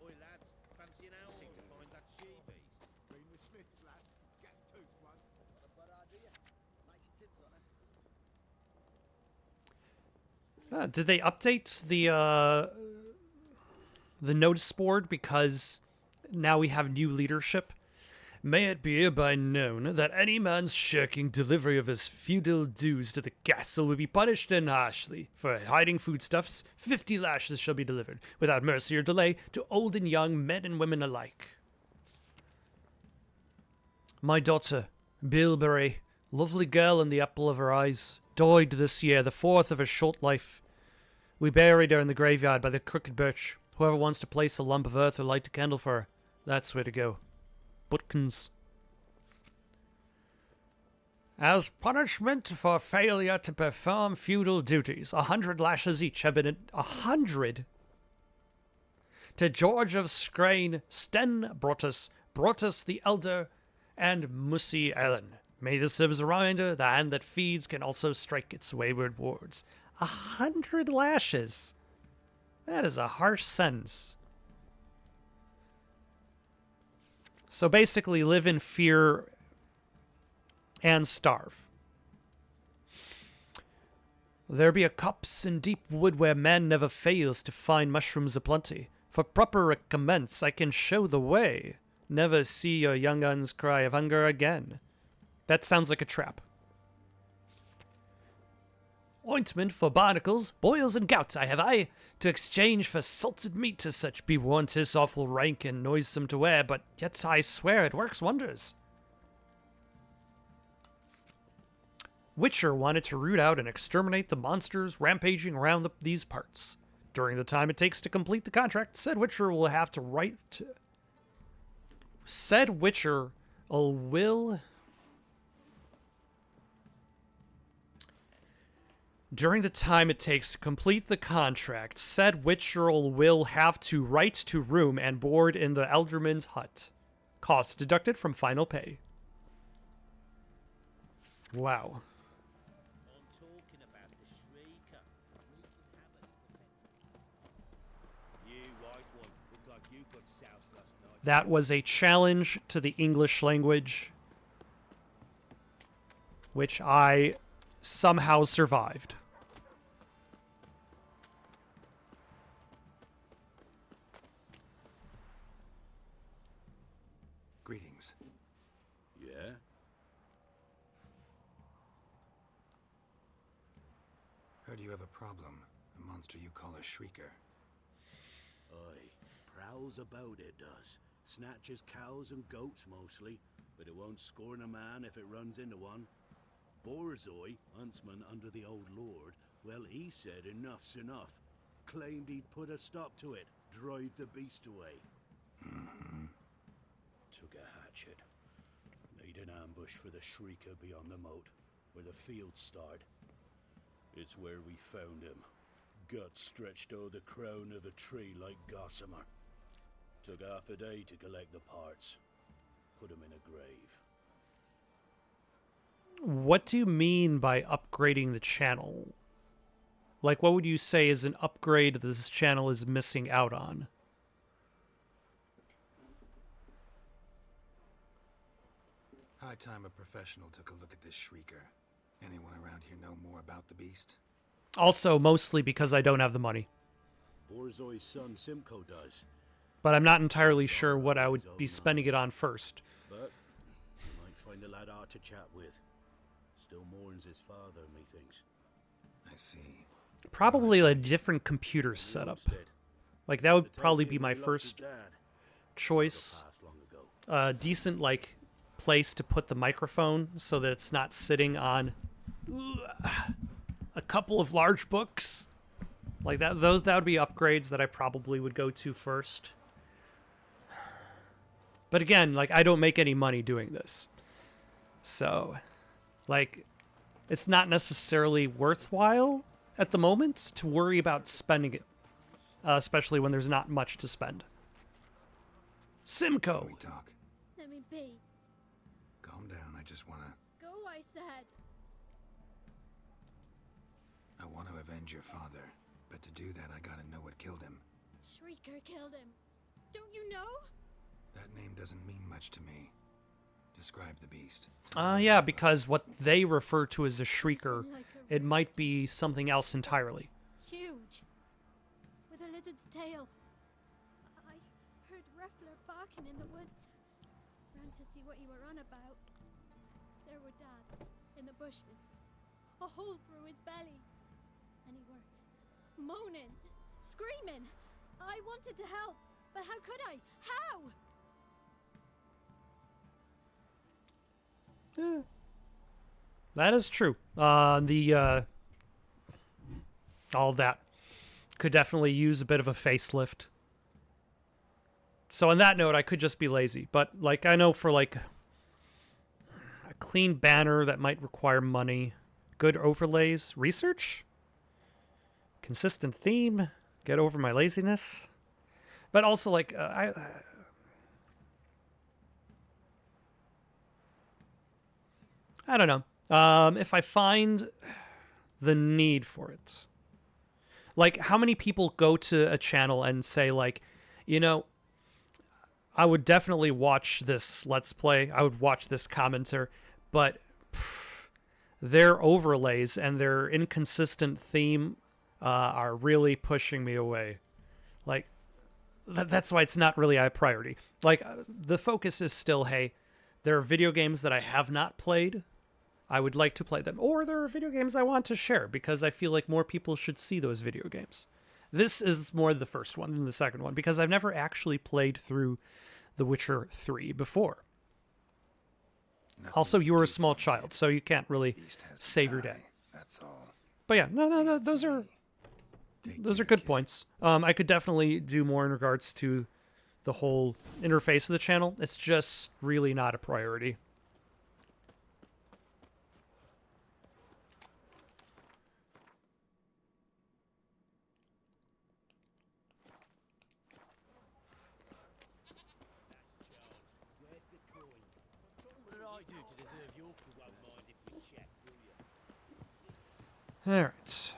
Oi, lads, fancy an outing to find that she-beast? Been with Smiths, lads. Get tooth one. Not a bad idea. Nice tits on her. Did they update the notice board because now we have new leadership? May it be hereby known that any man shirking delivery of his feudal dues to the castle will be punished and harshly. For hiding foodstuffs, 50 lashes shall be delivered, without mercy or delay, to old and young, men and women alike. My daughter, Bilberry, lovely girl and the apple of her eyes, died this year, the 4th of her short life. We buried her in the graveyard by the crooked birch. Whoever wants to place a lump of earth or light a candle for her, that's where to go. Butkins. As punishment for failure to perform feudal duties, 100 lashes each have been 100 to George of Scrain, Sten Brotus, Brotus the Elder, and Mussy Ellen. May this serve as a reminder, the hand that feeds can also strike its wayward wards. 100 lashes. That is a harsh sentence. So basically, live in fear and starve. There be a copse in deep wood where man never fails to find mushrooms aplenty. For proper recompense, I can show the way. Never see your young uns cry of hunger again. That sounds like a trap. Ointment for barnacles, boils, and gout I have to exchange for salted meat to such be worn 'tis awful rank and noisome to wear, but yet I swear it works wonders. Witcher wanted to root out and exterminate the monsters rampaging around these parts. During the time it takes to complete the contract, said Witcher will have to write to... Said Witcher will... During the time it takes to complete the contract, said Witcher will have to write to room and board in the Elderman's hut. Costs deducted from final pay. Wow. I'm talking about the Shrieker. You white one, look like you got soused last night. That was a challenge to the English language, which I somehow survived. Greetings. Yeah? Heard you have a problem. A monster you call a Shrieker. Aye, prowls about it does. Snatches cows and goats mostly, but it won't scorn a man if it runs into one. Borzoi, huntsman under the old lord, well, he said enough's enough. Claimed he'd put a stop to it, drive the beast away. Mm-hmm. Took a hatchet. Made an ambush for the Shrieker beyond the moat, where the fields start. It's where we found him. Guts stretched o'er the crown of a tree like gossamer. Took half a day to collect the parts. Put him in a grave. What do you mean by upgrading the channel? Like, what would you say is an upgrade that this channel is missing out on? High time a professional took a look at this shrieker. Anyone around here know more about the beast? Also, mostly because I don't have the money. Borzoi's son Simcoe does. But I'm not entirely sure what I would be spending it on first. But you might find the lad hard to chat with. Still mourns his father, methinks. I see. Probably a different computer setup. Like, that would probably be my first choice. Decent, like, place to put the microphone so that it's not sitting on a couple of large books. Like, that would be upgrades that I probably would go to first. But again, like, I don't make any money doing this. So, like, it's not necessarily worthwhile at the moment to worry about spending it. Especially when there's not much to spend. Simcoe! Can we talk? Let me be. Calm down, I just wanna... Go, I said. I want to avenge your father, but to do that I gotta know what killed him. Shrieker killed him. Don't you know? That name doesn't mean much to me. Describe the beast. Yeah, because what they refer to as a shrieker, it might be something else entirely. Huge. With a lizard's tail. I heard Ruffler barking in the woods. Ran to see what you were on about. There were Dad, in the bushes. A hole through his belly. And he were moaning, screaming. I wanted to help, but how could I? How? That is true. All that could definitely use a bit of a facelift. So on that note, I could just be lazy. But, like, I know for, like, a clean banner that might require money, good overlays, research, consistent theme, get over my laziness. But also, like, I don't know. If I find the need for it. Like, how many people go to a channel and say, like, you know, I would definitely watch this Let's Play, I would watch this commenter, but their overlays and their inconsistent theme are really pushing me away. Like, that's why it's not really a priority. Like, the focus is still, hey, there are video games that I have not played. I would like to play them. Or there are video games I want to share because I feel like more people should see those video games. This is more the first one than the second one because I've never actually played through The Witcher 3 before. Also, you were a small child, so you can't really save your day. That's all. But yeah, no, those are good points. I could definitely do more in regards to the whole interface of the channel. It's just really not a priority. Alright.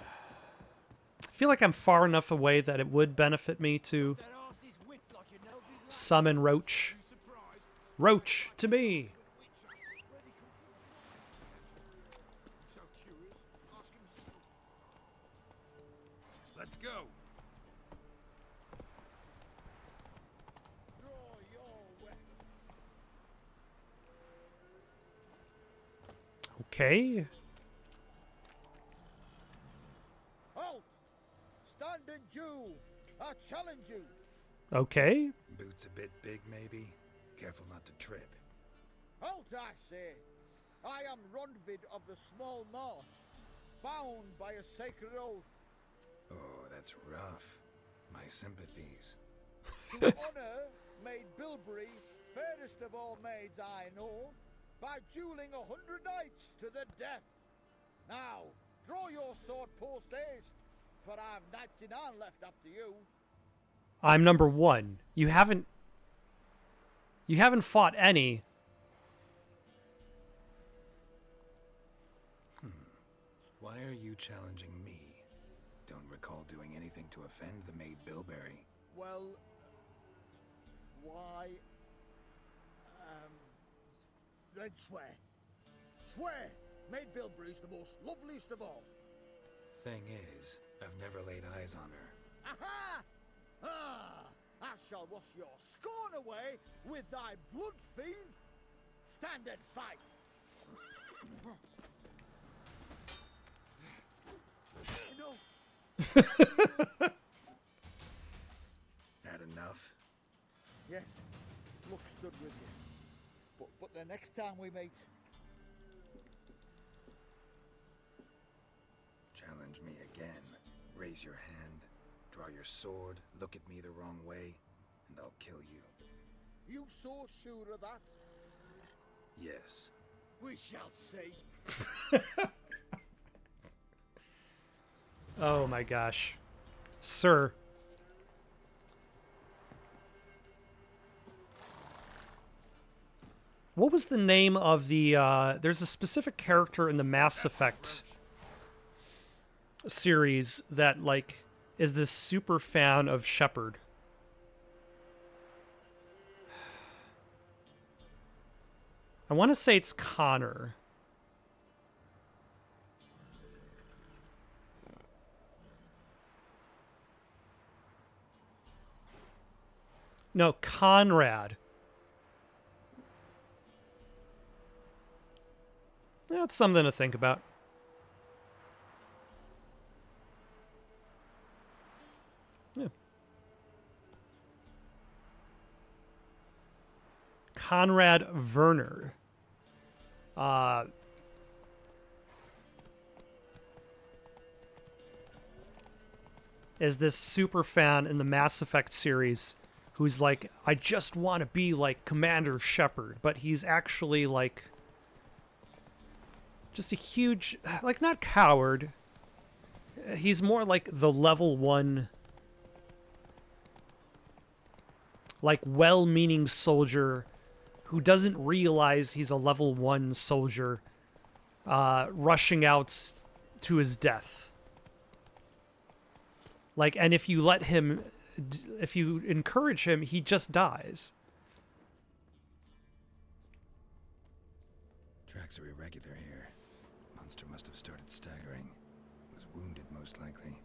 I feel like I'm far enough away that it would benefit me to summon Roach. Roach, to me! Let's go. Okay. Halt! Stand in Jew! I challenge you! Okay. Boots a bit big, maybe? Careful not to trip. Halt, I say! I am Rondvid of the Small Marsh, bound by a sacred oath. Oh, that's rough. My sympathies. To honor Maid Bilberry, fairest of all maids I know, by dueling 100 knights to the death. Now, draw your sword post haste, for I've 99 left after you. I'm number 1. You haven't fought any. Why are you challenging me? Don't recall doing anything to offend the maid Bilberry. Well, why? Then swear. Swear! Maid Bilberry's the most loveliest of all. Thing is, I've never laid eyes on her. Aha! Ah! I shall wash your scorn away with thy blood, fiend. Stand and fight. No. Had enough? Yes, luck stood with you. But the next time we meet, challenge me again. Raise your hand, draw your sword, look at me the wrong way, and I'll kill you. you so sure of that? Yes. We shall see. Oh my gosh. Sir. What was the name of the, there's a specific character in the Mass Effect series that, like, is this super fan of Shepard. I want to say it's Connor. No, Conrad. That's something to think about. Yeah. Conrad Werner. Is this super fan in the Mass Effect series who's like, I just want to be like Commander Shepard, but he's actually like just a huge, like, not coward. He's more like the level 1, like, well-meaning soldier who doesn't realize he's a level 1 soldier, rushing out to his death. Like, and if you let him, if you encourage him, he just dies. Tracks are irregular here. Monster must have started staggering. Was wounded, most likely.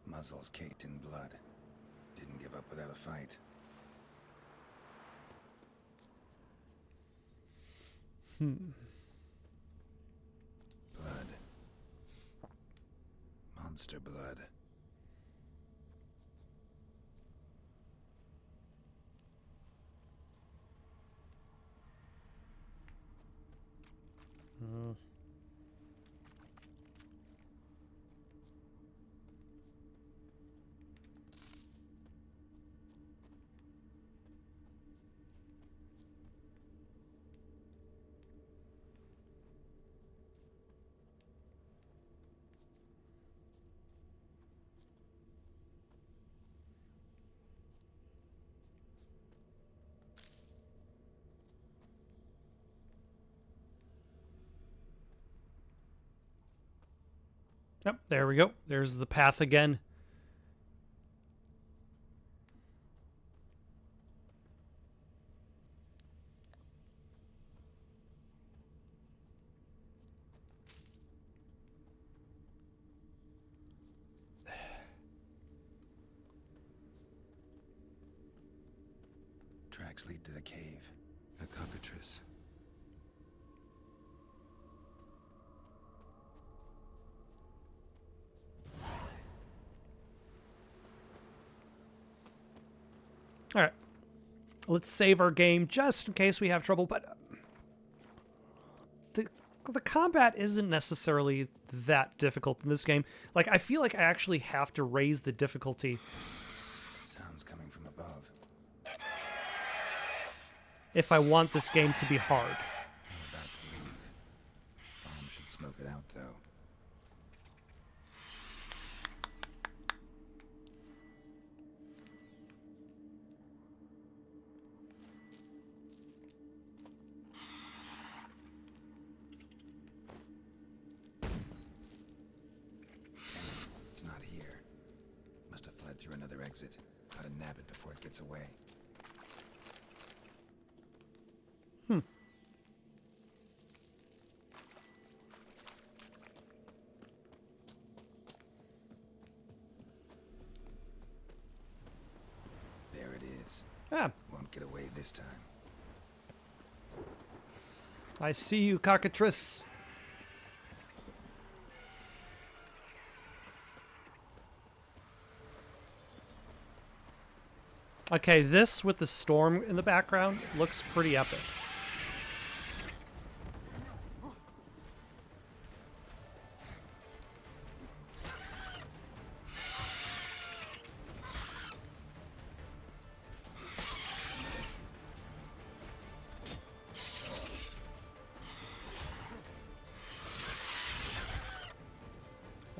Muzzles caked in blood. Didn't give up without a fight. Blood. Monster blood. Yep, there we go. There's the path again. Tracks lead to the cave. A cockatrice. All right. Let's save our game just in case we have trouble, but the combat isn't necessarily that difficult in this game. Like, I feel like I actually have to raise the difficulty. Sounds coming from above. If I want this game to be hard. I'm about to leave. Bomb should smoke it out, though. went through another exit. Gotta nab it before it gets away. There it is. Ah, Won't get away this time. I see you, cockatrice. Okay, this with the storm in the background looks pretty epic.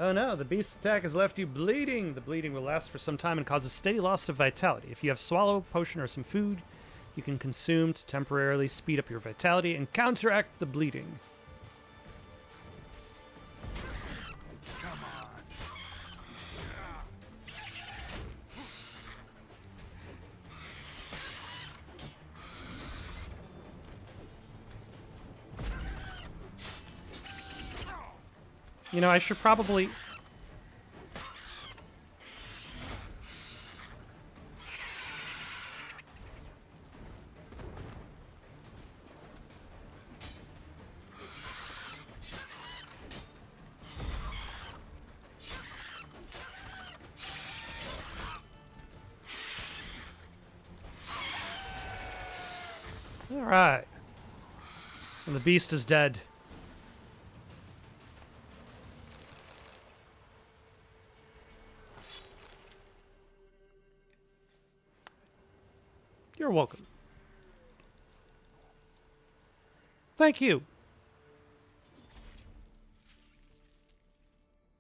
Oh no, the beast attack has left you bleeding. The bleeding will last for some time and cause a steady loss of vitality. If you have swallow, potion, or some food, you can consume to temporarily speed up your vitality and counteract the bleeding. Come on. You know, I should probably... All right. And the beast is dead. You're welcome. Thank you.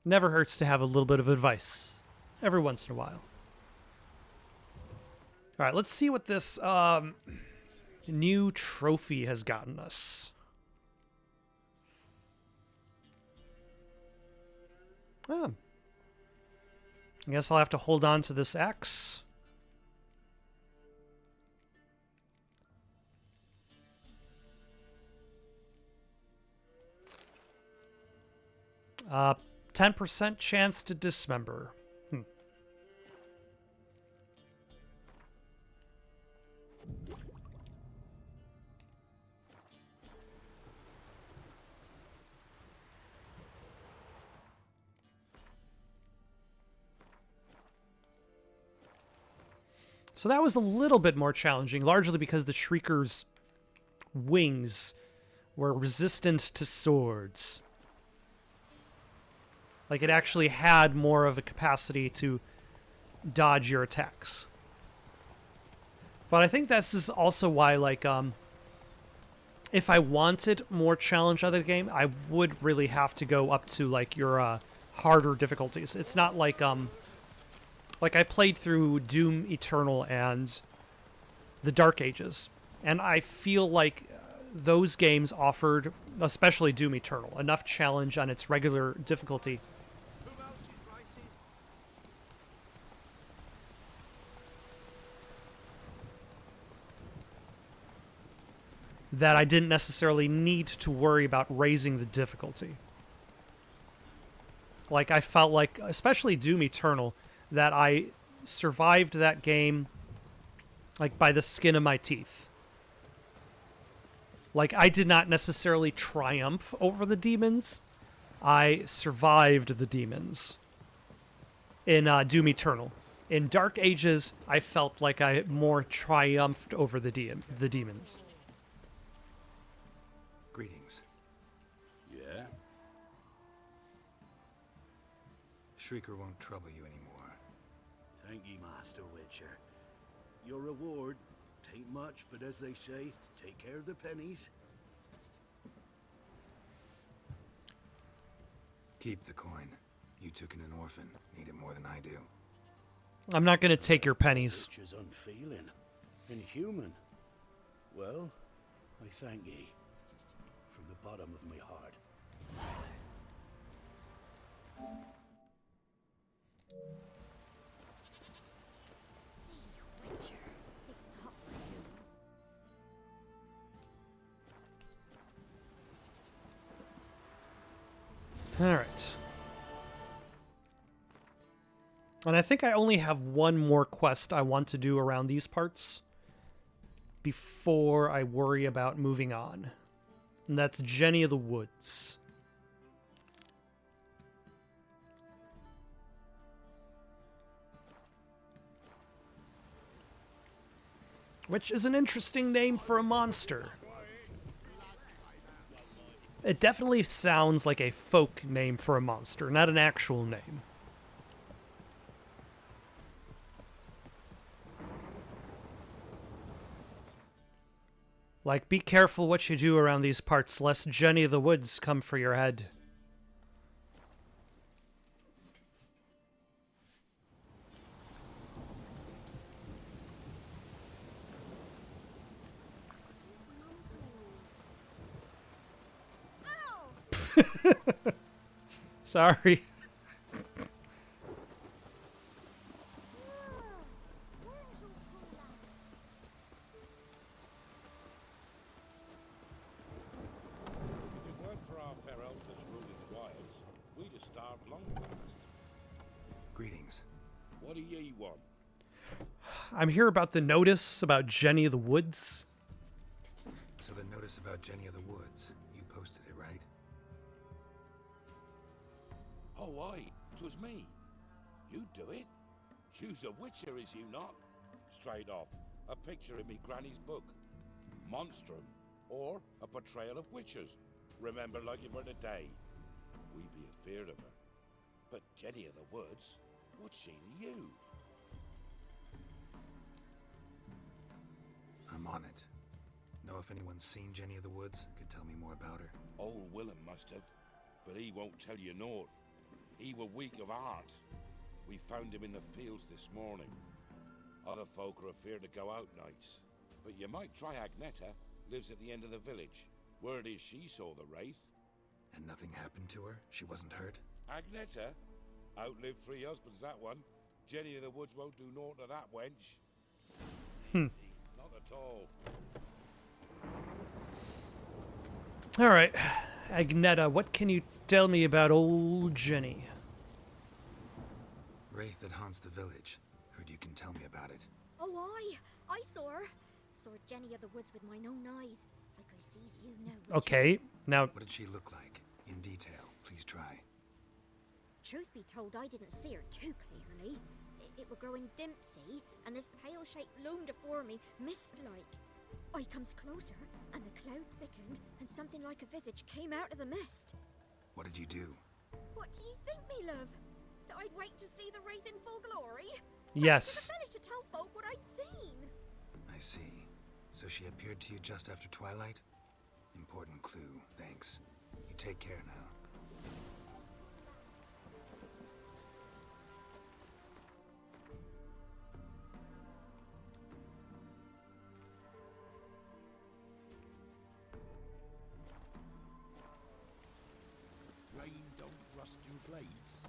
Never hurts to have a little bit of advice every once in a while. All right, let's see what this new trophy has gotten us. Oh. I guess I'll have to hold on to this axe. 10% chance to dismember. So that was a little bit more challenging, largely because the Shrieker's wings were resistant to swords. Like, it actually had more of a capacity to dodge your attacks. But I think this is also why, like, if I wanted more challenge out of the game, I would really have to go up to, like, your harder difficulties. It's not like I played through Doom Eternal and the Dark Ages, and I feel like those games offered, especially Doom Eternal, enough challenge on its regular difficulty that I didn't necessarily need to worry about raising the difficulty. Like, I felt like, especially Doom Eternal, that I survived that game, like, by the skin of my teeth. Like, I did not necessarily triumph over the demons. I survived the demons in Doom Eternal. In Dark Ages, I felt like I more triumphed over the demons. Greetings. Yeah? Shrieker won't trouble you anymore. Thank ye, Master Witcher. Your reward, tain't much, but as they say, take care of the pennies. Keep the coin. You took in an orphan. Need it more than I do. I'm not going to take your pennies. Witcher's unfeeling. Inhuman. Well, I thank ye. From the bottom of my heart. And I think I only have one more quest I want to do around these parts before I worry about moving on. And that's Jenny of the Woods. Which is an interesting name for a monster. It definitely sounds like a folk name for a monster, not an actual name. Like, be careful what you do around these parts, lest Jenny of the Woods come for your head. Sorry. Greetings. What do ye want? I'm here about the notice about Jenny of the Woods. So the notice about Jenny of the Woods, you posted it, right? Oh, aye, 'twas me. You do it? You's a witcher, is you not? Straight off, a picture in me granny's book. Monstrum, or a portrayal of witches. Remember like it were the day. We be afeard of her. But Jenny of the Woods, what's she to you? I'm on it. Know if anyone's seen Jenny of the Woods? Could tell me more about her. Old Willem must have, but he won't tell you naught. He were weak of heart. We found him in the fields this morning. Other folk are afeard to go out nights. But you might try Agneta, lives at the end of the village. Word is she saw the wraith. And nothing happened to her? She wasn't hurt? Agneta? Outlived 3 husbands, that one. Jenny of the Woods won't do naught to that wench. Not at all. Alright, Agneta, what can you tell me about old Jenny? Wraith that haunts the village. Heard you can tell me about it. Oh, I saw her. Saw Jenny of the Woods with mine own eyes, like I sees you now. Okay, now... What did she look like? In detail, please try. Truth be told, I didn't see her too clearly. It were growing dim, see, and this pale shape loomed afore me, mist-like. I comes closer, and the cloud thickened, and something like a visage came out of the mist. What did you do? What do you think, me love? That I'd wait to see the wraith in full glory? Yes. I managed to tell folk what I'd seen. I see. So she appeared to you just after twilight? Important clue, thanks. You take care now. Rain don't rust your blades.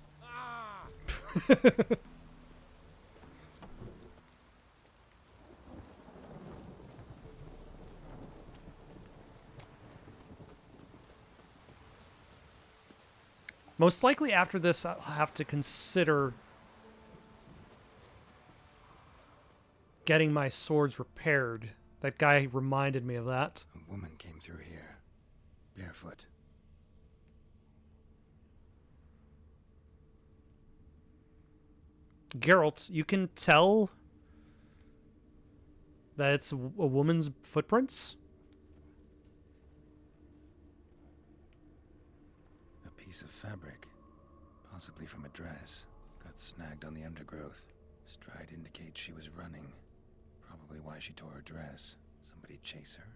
Most likely after this, I'll have to consider getting my swords repaired. That guy reminded me of that. A woman came through here, barefoot. Geralt, you can tell that it's a woman's footprints? A piece of fabric, possibly from a dress, got snagged on the undergrowth. Stride indicates she was running. Probably why she tore her dress. Somebody chase her?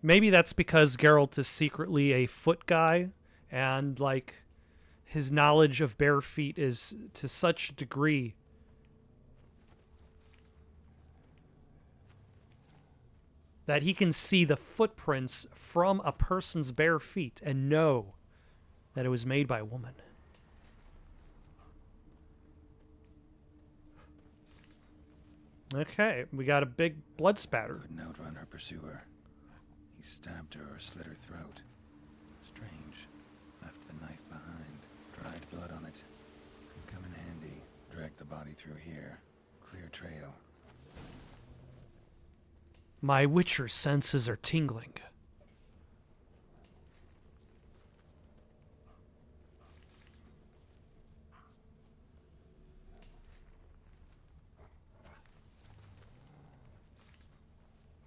Maybe that's because Geralt is secretly a foot guy, and, like, his knowledge of bare feet is to such a degree that he can see the footprints from a person's bare feet and know that it was made by a woman. Okay, we got a big blood spatter. Couldn't outrun her pursuer. He stabbed her or slit her throat. Strange. Left the knife behind. Nobody through here. Clear trail. My Witcher senses are tingling.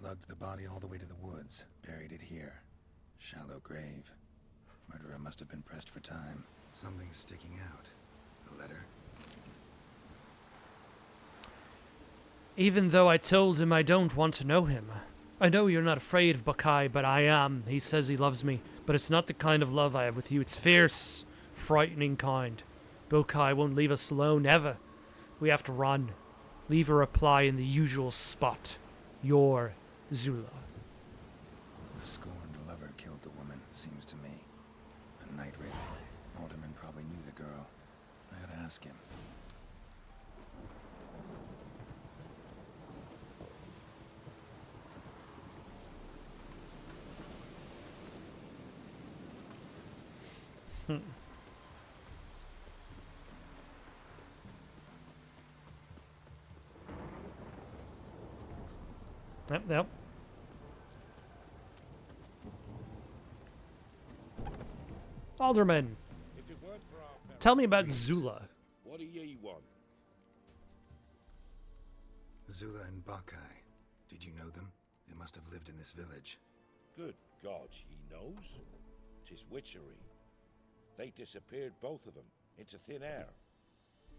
Lugged the body all the way to the woods. Buried it here. Shallow grave. Murderer must have been pressed for time. Something's sticking out. A letter? Even though I told him I don't want to know him. I know you're not afraid of Buckeye, but I am. He says he loves me, but it's not the kind of love I have with you. It's fierce, frightening kind. Buckeye won't leave us alone, ever. We have to run. Leave a reply in the usual spot. Your Zula. The scorned lover killed the woman, seems to me. A night raid. Alderman probably knew the girl. I gotta ask him. Yep. Alderman, If it weren't for our family, tell me about Zula. what do ye want? Zula and Buckeye. Did you know them? They must have lived in this village. Good God, he knows? 'Tis witchery. They disappeared, both of them, into thin air.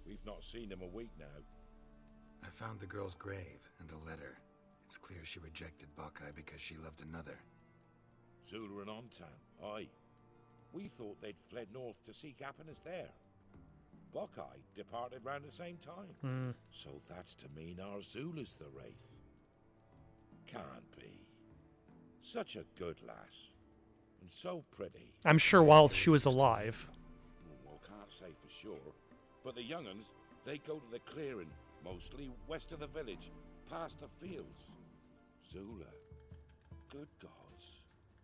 We've not seen them a week now. I found the girl's grave and a letter. It's clear she rejected Buckeye because she loved another. Zula and Ontan, aye. We thought they'd fled north to seek happiness there. Buckeye departed round the same time. So that's to mean our Zula's the wraith. Can't be. Such a good lass. And so pretty. I'm sure while she was alive. Well, can't say for sure. But the young'uns, they go to the clearing, mostly west of the village, past the fields. Zula. Good gods.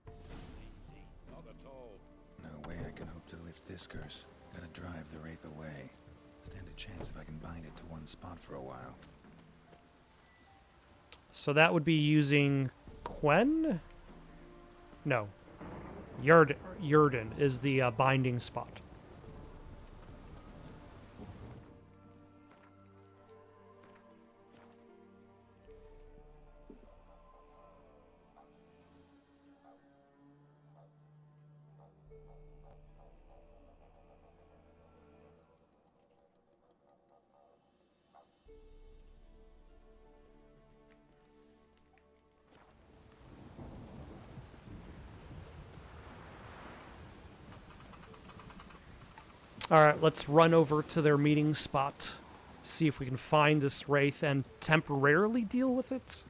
Easy. Not at all. No way I can hope to lift this curse. Gotta drive the wraith away. Stand a chance if I can bind it to one spot for a while. So that would be using Quen? No. Yurden is the binding spot. Alright, let's run over to their meeting spot. See if we can find this wraith and temporarily deal with it.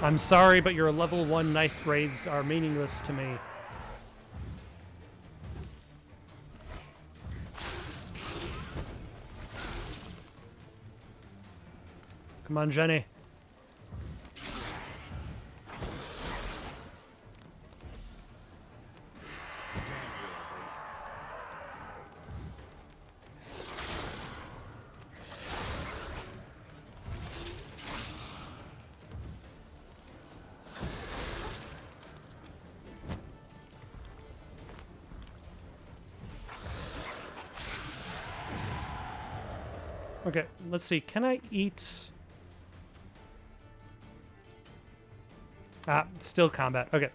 I'm sorry, but your level 1 knife grades are meaningless to me. Come on, Jenny. Okay, let's see. Can I eat? Ah, still combat. Okay.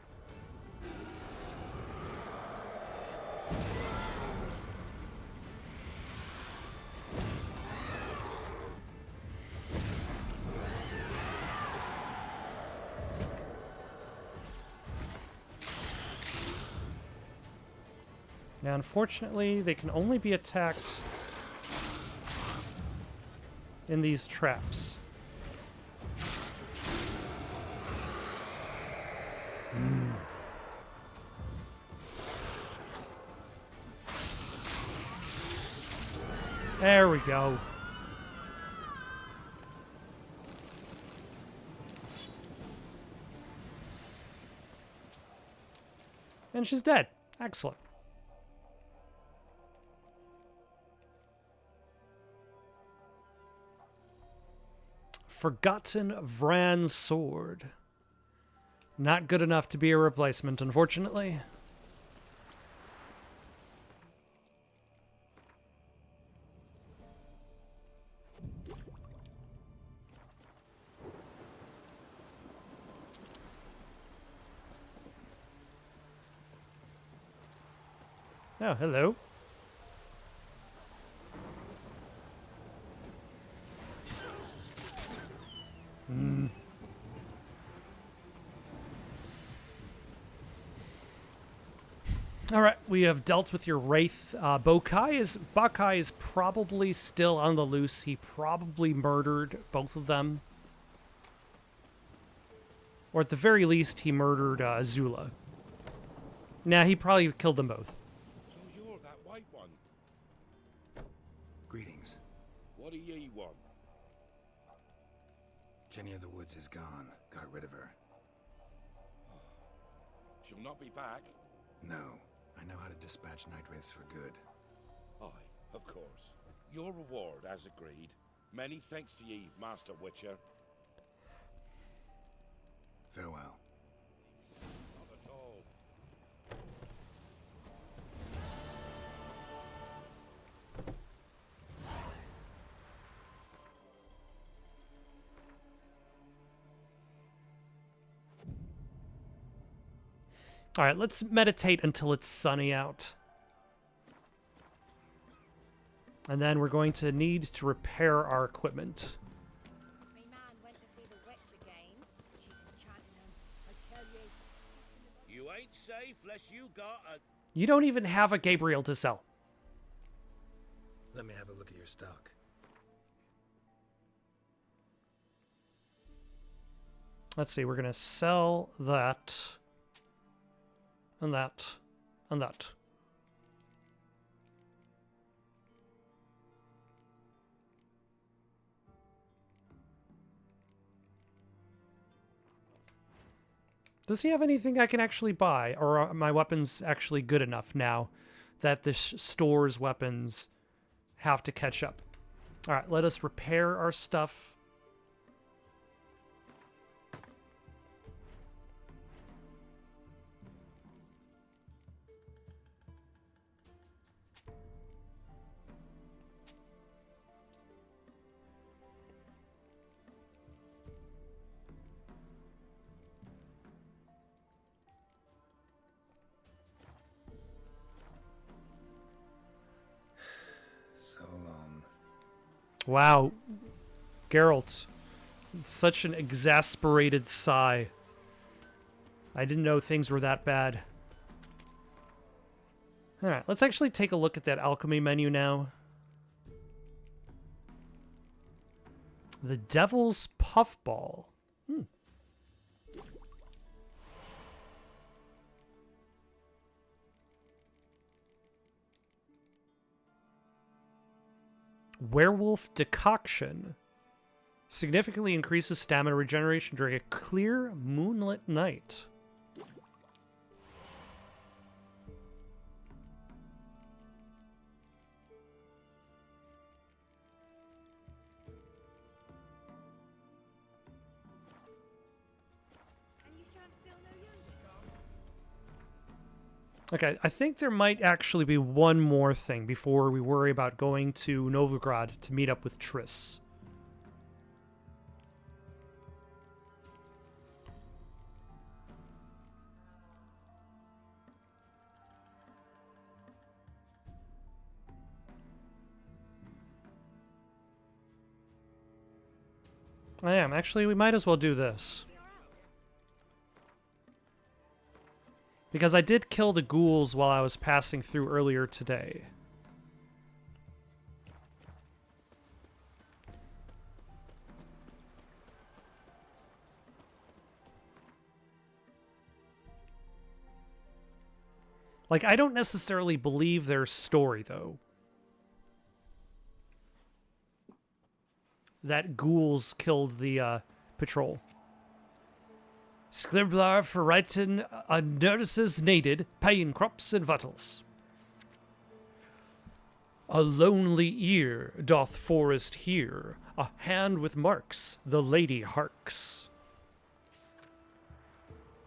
Now, unfortunately, they can only be attacked in these traps. There we go. And she's dead. Excellent. Forgotten Vran's sword. Not good enough to be a replacement, unfortunately. Oh, hello. All right, we have dealt with your Wraith. Bakai is probably still on the loose. He probably murdered both of them. Or at the very least, he murdered Zula. Nah, he probably killed them both. So you're that white one. Greetings. What do ye want? Jenny of the Woods is gone. Got rid of her. She'll not be back. No. I know how to dispatch night wraiths for good. Aye, of course. Your reward, as agreed. Many thanks to ye, Master Witcher. Farewell. Not at all. All right, let's meditate until it's sunny out. And then we're going to need to repair our equipment. Me man went to see the witch again. She's enchanting him, I tell you. You ain't safe lest you got a... You don't even have a Gabriel to sell. Let me have a look at your stock. Let's see, we're going to sell that. And that. And that. Does he have anything I can actually buy? Or are my weapons actually good enough now that this store's weapons have to catch up? All right, let us repair our stuff. Wow, Geralt, such an exasperated sigh. I didn't know things were that bad. All right, let's actually take a look at that alchemy menu now. The Devil's Puffball. Werewolf Decoction. Significantly increases stamina regeneration during a clear moonlit night. And you shan't still know younger. Okay, I think there might actually be one more thing before we worry about going to Novigrad to meet up with Triss. I am. Actually, we might as well do this. Because I did kill the ghouls while I was passing through earlier today. Like, I don't necessarily believe their story, though. That ghouls killed the patrol. Scribbler for writing notices needed, paying crops and vittles. A lonely ear doth forest hear, a hand with marks, the lady harks.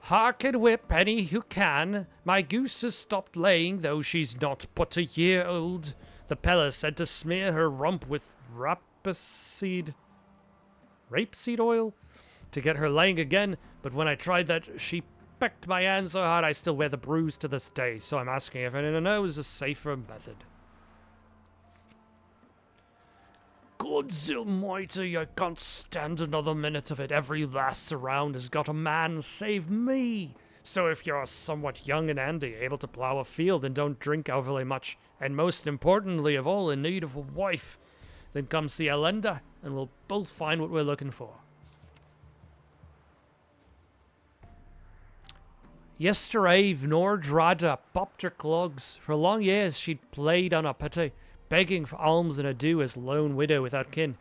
Hark and whip any who can, my goose has stopped laying, though she's not but a year old. The Pella said to smear her rump with rapeseed oil to get her laying again, but when I tried that, she pecked my hand so hard I still wear the bruise to this day, so I'm asking if anyone knows a safer method. Gods almighty, I can't stand another minute of it. Every lass around has got a man save me. So if you're somewhat young and handy, able to plow a field and don't drink overly much, and most importantly of all, in need of a wife, then come see Elenda, and we'll both find what we're looking for. Yesterday, Nordrada popped her clogs. For long years she'd played on a pity, begging for alms and a due as lone widow without kin.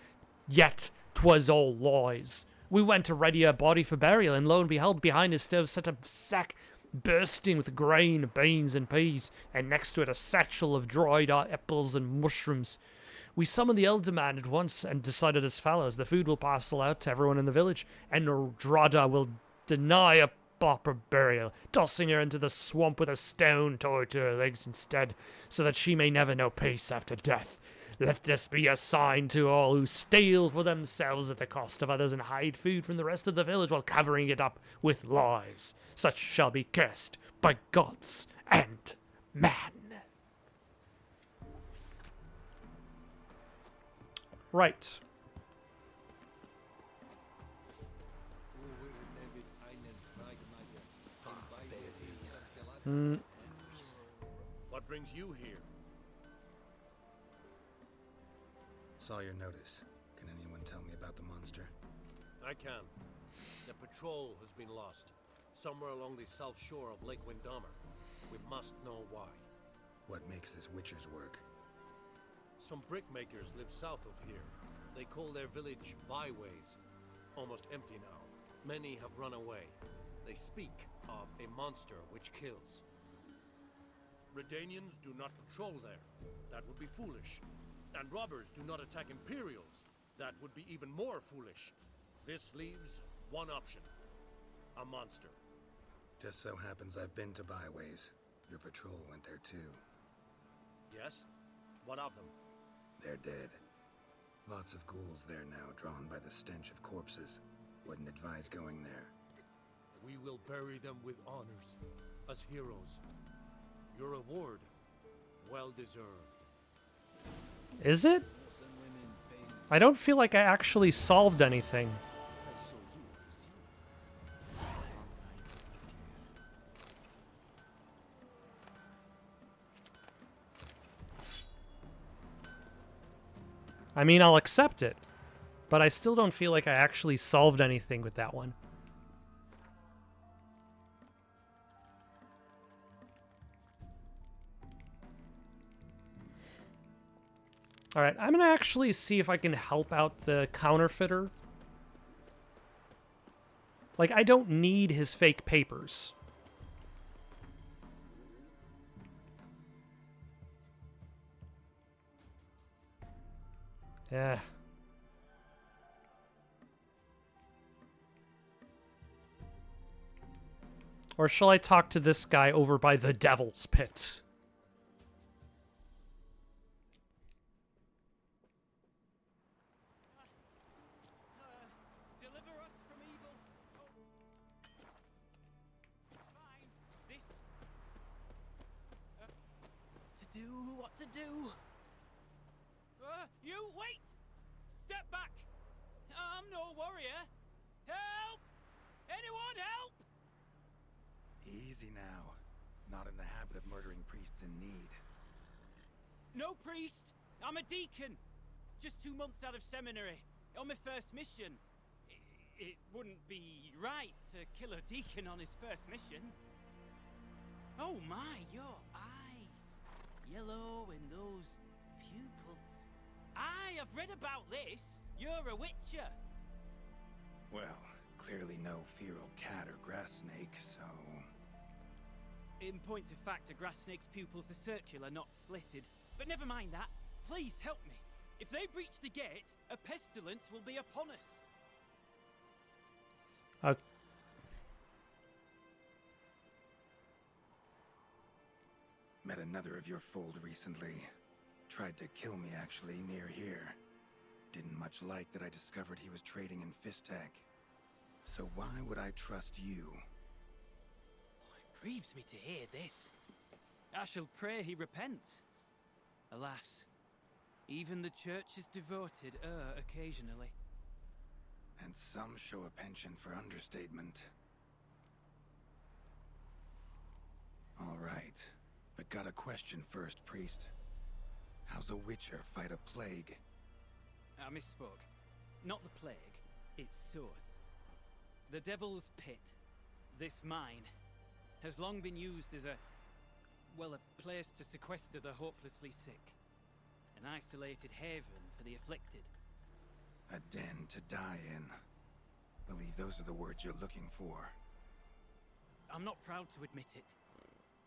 Yet 'twas all lies. We went to ready her body for burial, and lo and behold, behind his stove sat a sack bursting with grain, beans, and peas, and next to it a satchel of dried apples and mushrooms. We summoned the elder man at once and decided as follows: the food will parcel out to everyone in the village, and Nordrada will deny a proper burial, tossing her into the swamp with a stone tied to her legs instead, so that she may never know peace after death. Let this be a sign to all who steal for themselves at the cost of others and hide food from the rest of the village while covering it up with lies. Such shall be cursed by gods and man. Right. What brings you here? Saw your notice. Can anyone tell me about the monster? I can. The patrol has been lost, somewhere along the south shore of Lake Windammer. We must know why. What makes this witcher's work? Some brickmakers live south of here. They call their village byways. Almost empty now. Many have run away. They speak of a monster which kills. Redanians do not patrol there. That would be foolish. And robbers do not attack Imperials. That would be even more foolish. This leaves one option. A monster. Just so happens I've been to byways. Your patrol went there too. Yes? What of them? They're dead. Lots of ghouls there now, drawn by the stench of corpses. Wouldn't advise going there. We will bury them with honors, as heroes. Your reward, well deserved. Is it? I don't feel like I actually solved anything. I mean, I'll accept it, but I still don't feel like I actually solved anything with that one. Alright, I'm gonna actually see if I can help out the counterfeiter. Like, I don't need his fake papers. Yeah. Or shall I talk to this guy over by the Devil's Pit? Deliver us from evil. Fine. This. To do what to do. You wait! Step back! I'm no warrior. Help! Anyone help! Easy now. Not in the habit of murdering priests in need. No priest. I'm a deacon. Just 2 months out of seminary. On my first mission. It wouldn't be right to kill a deacon on his first mission. Oh my, your eyes. Yellow and those pupils. I have read about this. You're a witcher. Well, clearly no feral cat or grass snake, so... In point of fact, a grass snake's pupils are circular, not slitted. But never mind that. Please help me. If they breach the gate, a pestilence will be upon us. Met another of your fold recently. Tried to kill me, actually, near here. Didn't much like that I discovered he was trading in Fistek. So why would I trust you? It grieves me to hear this. I shall pray he repents. Alas, even the church is devoted occasionally. And some show a penchant for understatement. All right, but got a question first, priest. How's a witcher fight a plague? I misspoke. Not the plague, its source. The Devil's Pit, this mine, has long been used as a place to sequester the hopelessly sick. An isolated haven for the afflicted. A den to die in. Believe those are the words you're looking for. I'm not proud to admit it.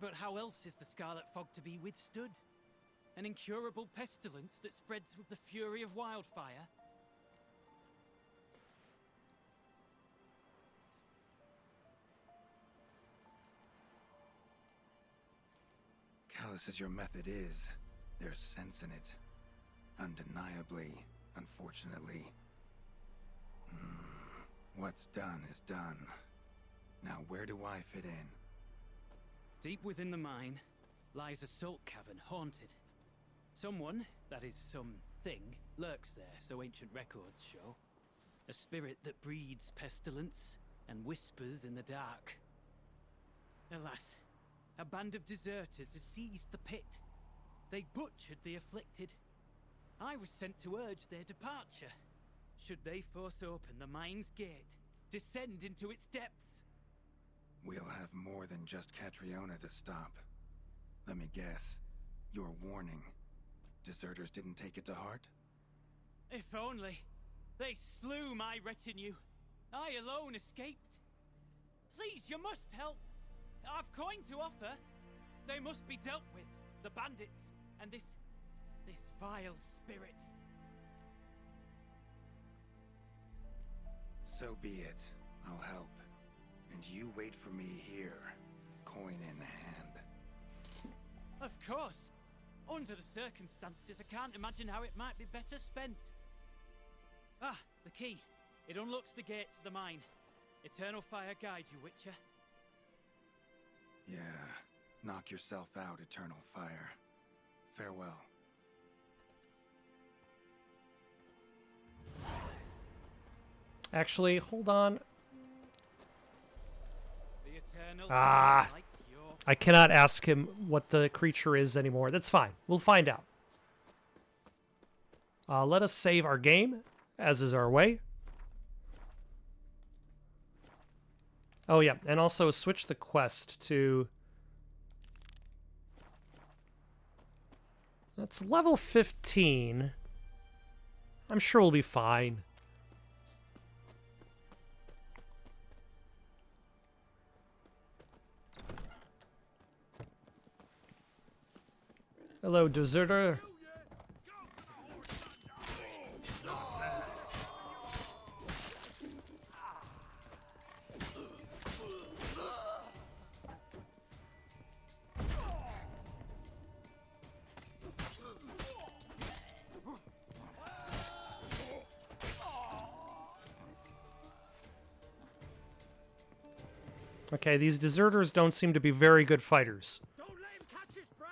But how else is the Scarlet Fog to be withstood? An incurable pestilence that spreads with the fury of wildfire? Callous as your method is, there's sense in it. Undeniably, unfortunately. What's done is done. Now where do I fit in? Deep within the mine lies a salt cavern haunted. Someone, that is something, lurks there, so ancient records show. A spirit that breeds pestilence and whispers in the dark. Alas, a band of deserters has seized the pit. They butchered the afflicted. I was sent to urge their departure. Should they force open the mine's gate, descend into its depths? We'll have more than just Catriona to stop. Let me guess. Your warning. Deserters didn't take it to heart? If only. They slew my retinue. I alone escaped. Please, you must help. I've coin to offer. They must be dealt with. The bandits and this vile spirit. So be it. I'll help. And you wait for me here, coin in hand. Of course. Under the circumstances, I can't imagine how it might be better spent. Ah, the key. It unlocks the gate to the mine. Eternal fire guide you, Witcher. Yeah. Knock yourself out, Eternal Fire. Farewell. Actually, hold on. The eternal I cannot ask him what the creature is anymore. That's fine. We'll find out. Let us save our game, as is our way. Oh yeah, and also switch the quest to... That's level 15. I'm sure we'll be fine. Hello, deserter. Okay, these deserters don't seem to be very good fighters. Don't let him catch his breath!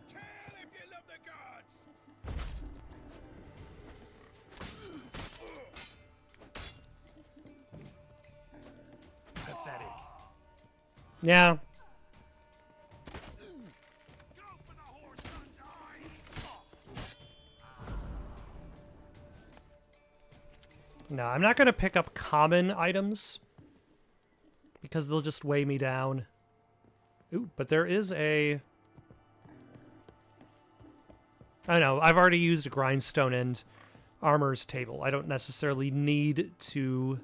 Kill if you love the gods! Pathetic. Yeah. No, I'm not going to pick up common items because they'll just weigh me down. Ooh, but there is a... I know, I've already used a grindstone and armor's table. I don't necessarily need to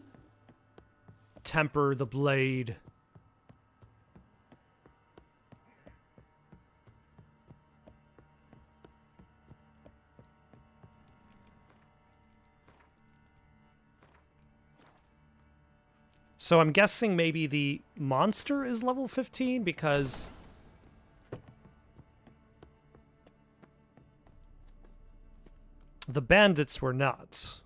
temper the blade. So I'm guessing maybe the monster is level 15 because... the bandits were not.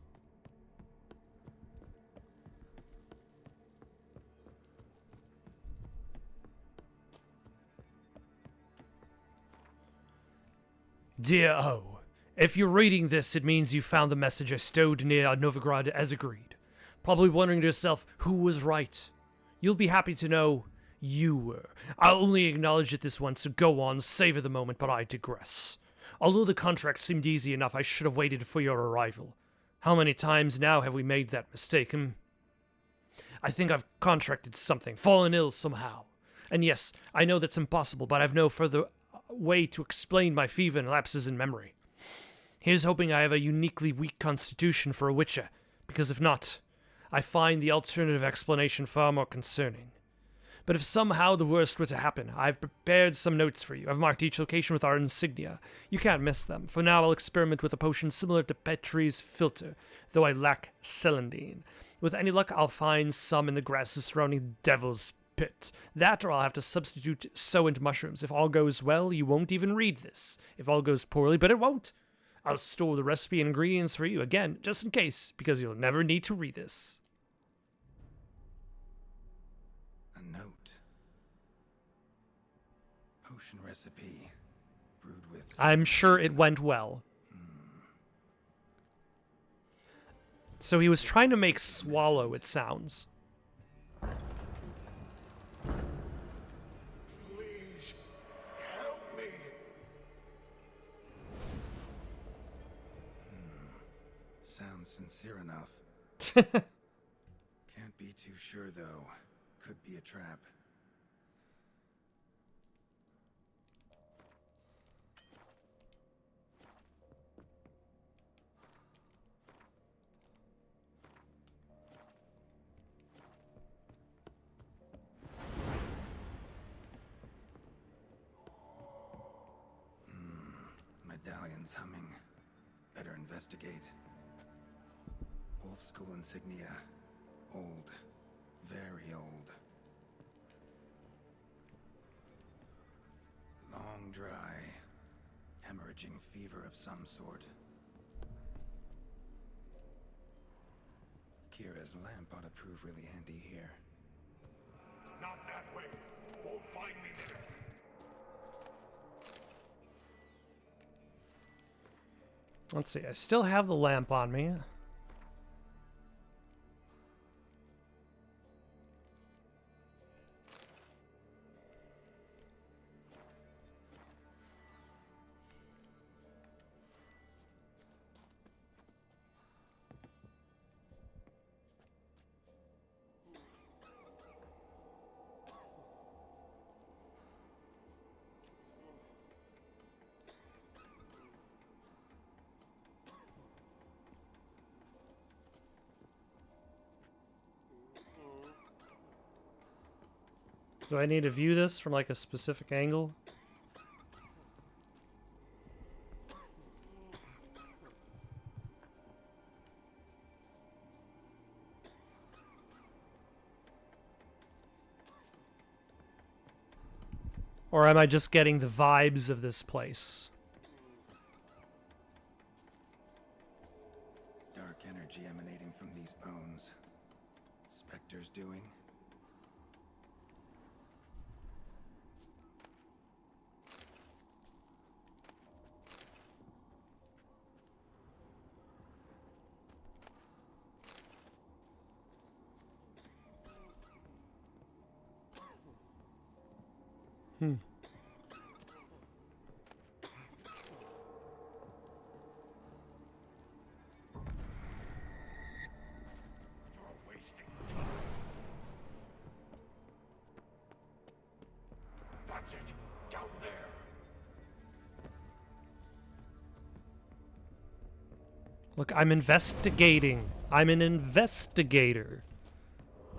Dear O, if you're reading this, it means you found the message I stowed near Novigrad as agreed. Probably wondering to yourself who was right. You'll be happy to know you were. I'll only acknowledge it this once, so go on, savor the moment, but I digress. Although the contract seemed easy enough, I should have waited for your arrival. How many times now have we made that mistake, I think I've contracted something, fallen ill somehow. And yes, I know that's impossible, but I've no further way to explain my fever and lapses in memory. Here's hoping I have a uniquely weak constitution for a witcher, because if not, I find the alternative explanation far more concerning. But if somehow the worst were to happen, I've prepared some notes for you. I've marked each location with our insignia. You can't miss them. For now, I'll experiment with a potion similar to Petrie's filter, though I lack celandine. With any luck, I'll find some in the grasses surrounding Devil's Pit. That, or I'll have to substitute sow-and mushrooms. If all goes well, you won't even read this. If all goes poorly, but it won't, I'll store the recipe and ingredients for you, again, just in case, because you'll never need to read this. A note. Potion recipe. Brewed with... I'm sure it went well. So he was trying to make swallow, it sounds. Please, help me. Sounds sincere enough. Can't be too sure, though. Could be a trap. Medallion's humming. Better investigate. Wolf School insignia. Old. Very old. Long dry. Hemorrhaging fever of some sort. Kira's lamp ought to prove really handy here. Not that way. Won't find me there. Let's see, I still have the lamp on me. Do I need to view this from like a specific angle? Or am I just getting the vibes of this place? Dark energy emanating from these bones. Spectre's doing. Hmm. That's it. Down there. Look, I'm investigating. I'm an investigator.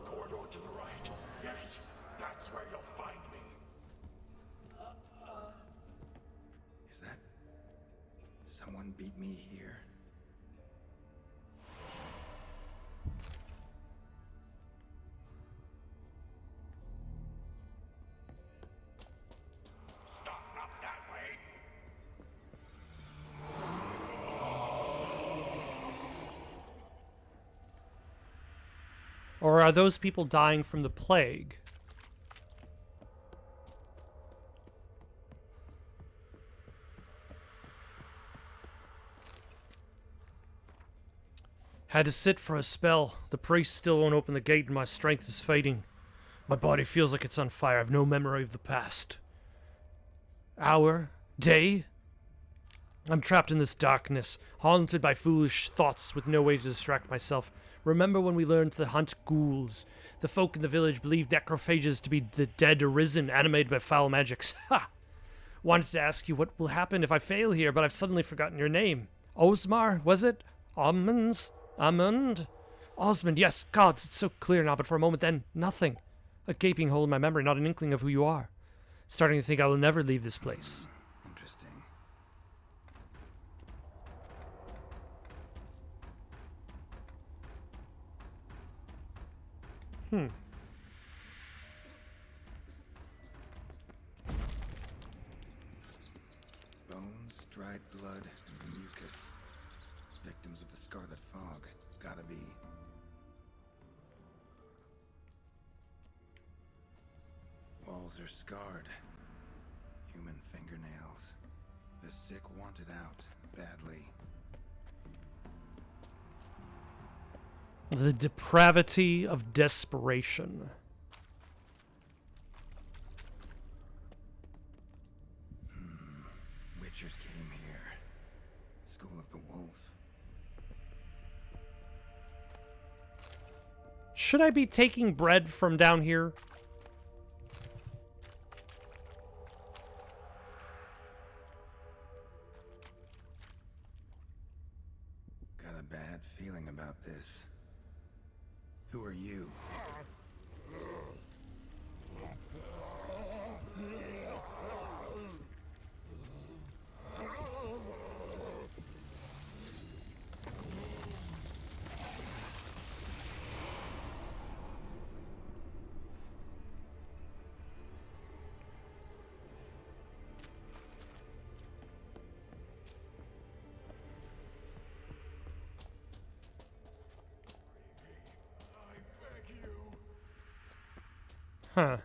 Corridor to the right. Yes, that's where you'll find me. Is that... someone beat me here? Stop, not that way. Or are those people dying from the plague? Had to sit for a spell. The priest still won't open the gate and my strength is fading. My body feels like it's on fire. I've no memory of the past. Hour? Day? I'm trapped in this darkness, haunted by foolish thoughts with no way to distract myself. Remember when we learned to hunt ghouls? The folk in the village believed necrophages to be the dead arisen, animated by foul magics. Ha! Wanted to ask you what will happen if I fail here, but I've suddenly forgotten your name. Osmar, was it? Amund? Osmond, yes, gods, it's so clear now, but for a moment then, nothing. A gaping hole in my memory, not an inkling of who you are. Starting to think I will never leave this place. Interesting. Bones, dried blood, and mucus. Victims of the scarlet fog. Gotta be. Walls are scarred. Human fingernails. The sick wanted out, badly. The depravity of desperation. Witchers came here. School of the Wolf. Should I be taking bread from down here? Got a bad feeling about this. Who are you? Huh.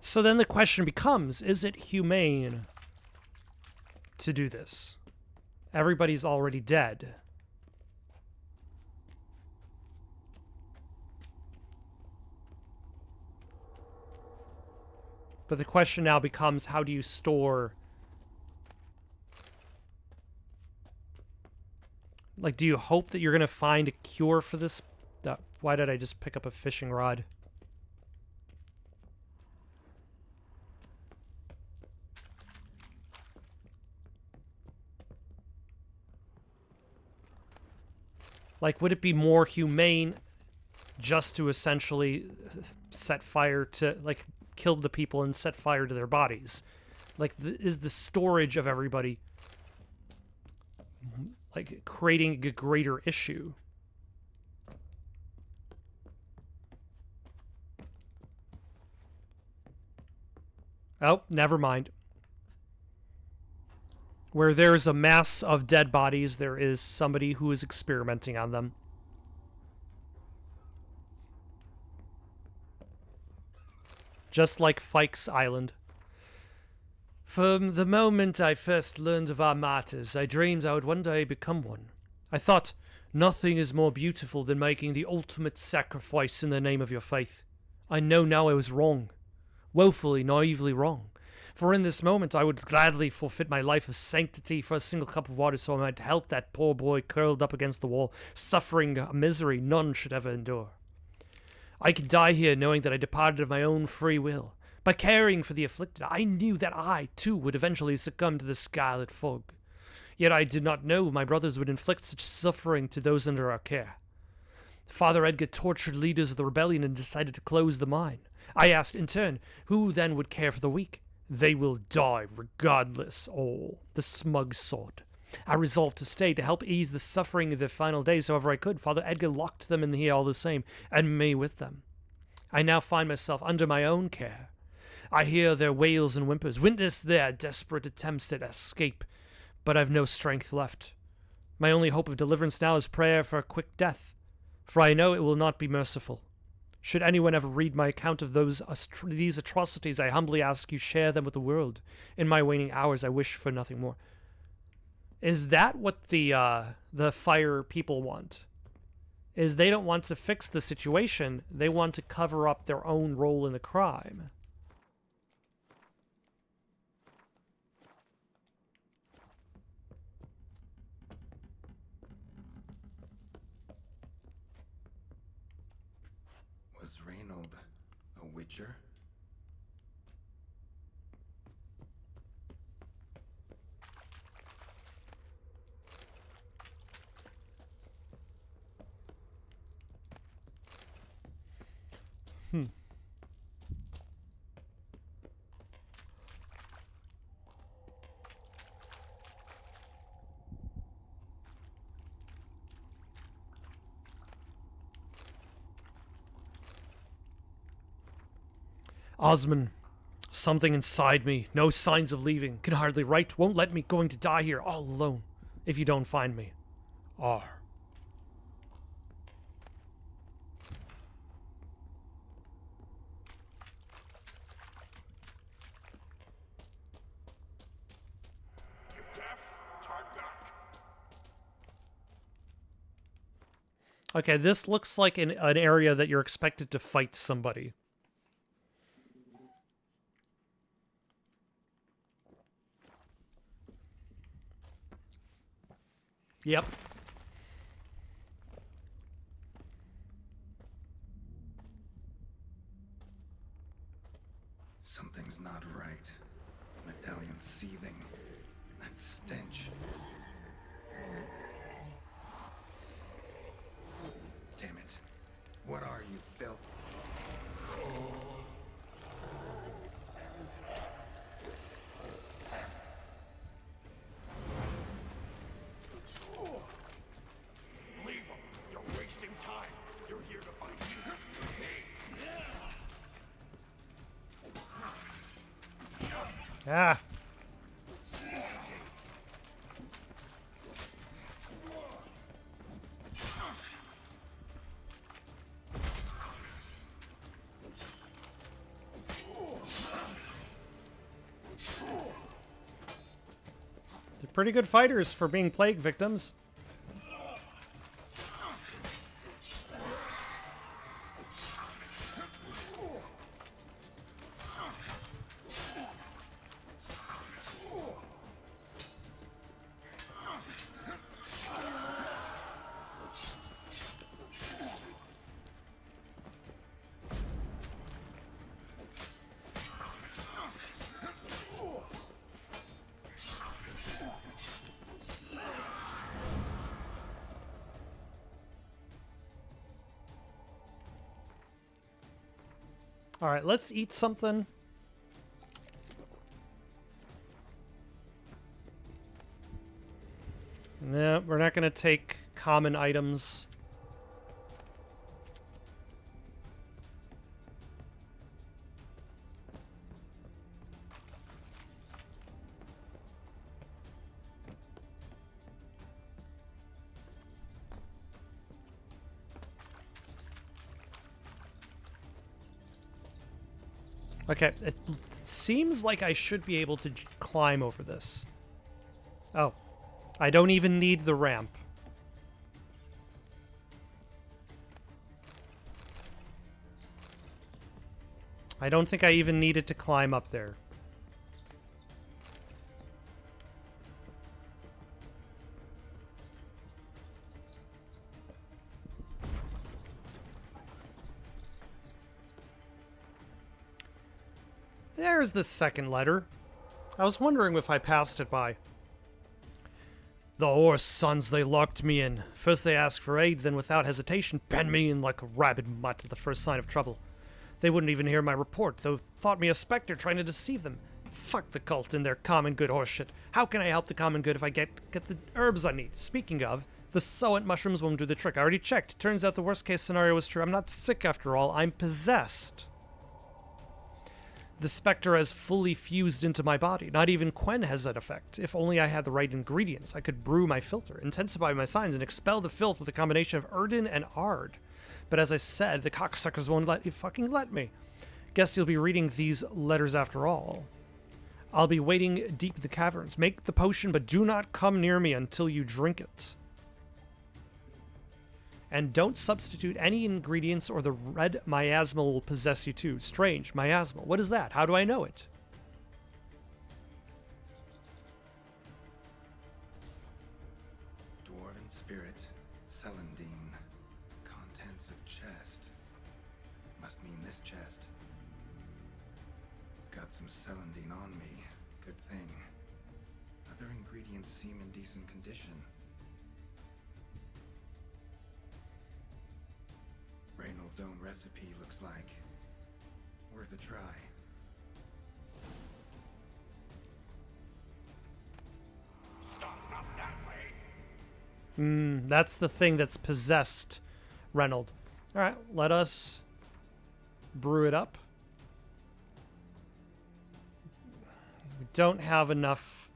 So then the question becomes, is it humane to do this? Everybody's already dead. But the question now becomes, how do you store... Like, do you hope that you're going to find a cure for this? Why did I just pick up a fishing rod? Like, would it be more humane just to essentially set fire to, like, kill the people and set fire to their bodies? Like, is the storage of everybody, like, creating a greater issue? Oh, never mind. Where there's a mass of dead bodies, there is somebody who is experimenting on them. Just like Fikes Island. From the moment I first learned of our martyrs, I dreamed I would one day become one. I thought, nothing is more beautiful than making the ultimate sacrifice in the name of your faith. I know now I was wrong. Woefully, naively wrong. For in this moment I would gladly forfeit my life of sanctity for a single cup of water so I might help that poor boy curled up against the wall, suffering a misery none should ever endure. I could die here knowing that I departed of my own free will. By caring for the afflicted, I knew that I, too, would eventually succumb to the scarlet fog. Yet I did not know my brothers would inflict such suffering to those under our care. Father Edgar tortured leaders of the rebellion and decided to close the mine. I asked, in turn, who then would care for the weak? They will die regardless, all. The smug sod. I resolved to stay to help ease the suffering of their final days however I could. Father Edgar locked them in here all the same, and me with them. I now find myself under my own care. I hear their wails and whimpers, witness their desperate attempts at escape, but I've no strength left. My only hope of deliverance now is prayer for a quick death, for I know it will not be merciful. Should anyone ever read my account of these atrocities, I humbly ask you share them with the world. In my waning hours, I wish for nothing more. Is that what the fire people want? Is they don't want to fix the situation, they want to cover up their own role in the crime. Was Reynold a witcher? Osman, something inside me, no signs of leaving, can hardly write, won't let me, going to die here all alone, if you don't find me. R. Okay, this looks like an area that you're expected to fight somebody. Yep. Something's not right. Medallion seething. That stench. Damn it. What are you, filth? Leave him. You're wasting time. You're here to fight me. Ah. They're pretty good fighters for being plague victims. Alright, let's eat something. No, we're not going to take common items. Okay, it seems like I should be able to climb over this. Oh, I don't even need the ramp. I don't think I even needed to climb up there. There's the second letter. I was wondering if I passed it by. The horse sons, they locked me in. First they asked for aid, then without hesitation penned me in like a rabid mutt at the first sign of trouble. They wouldn't even hear my report, though thought me a specter trying to deceive them. Fuck the cult and their common good horseshit. How can I help the common good if I get the herbs I need? Speaking of, the Sowent mushrooms won't do the trick. I already checked. Turns out the worst case scenario was true. I'm not sick after all. I'm possessed. The specter has fully fused into my body. Not even Quen has that effect. If only I had the right ingredients, I could brew my filter, intensify my signs, and expel the filth with a combination of Erden and Ard. But as I said, the cocksuckers won't let me. Guess you'll be reading these letters after all. I'll be waiting deep in the caverns. Make the potion, but do not come near me until you drink it. And don't substitute any ingredients or the red miasma will possess you too. Strange, miasma. What is that? How do I know it? Dwarven spirit, Celandine. Contents of chest. Must mean this chest. Got some Celandine on me. Good thing. Other ingredients seem in decent condition. Reynolds' own recipe looks like. Worth a try. Stop that way. That's the thing that's possessed Reynolds. Alright, let us brew it up. We don't have enough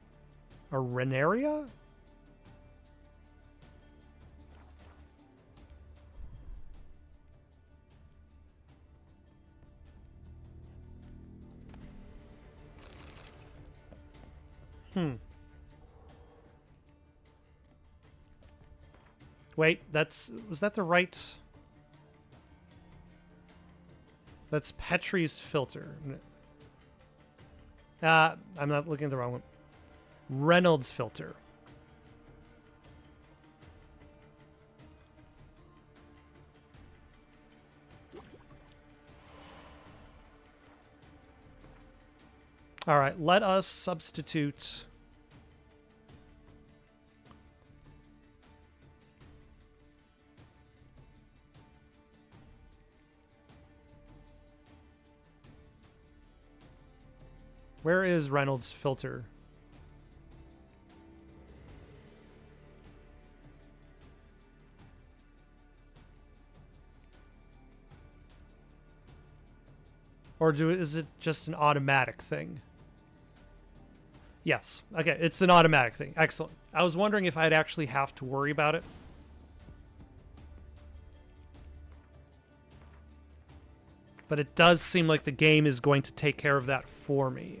arenaria? Wait, was that the right? That's Petrie's filter. I'm not looking at the wrong one. Reynolds filter. All right, let us substitute. Where is Reynolds' filter? Or is it just an automatic thing? Yes. Okay, it's an automatic thing. Excellent. I was wondering if I'd actually have to worry about it. But it does seem like the game is going to take care of that for me.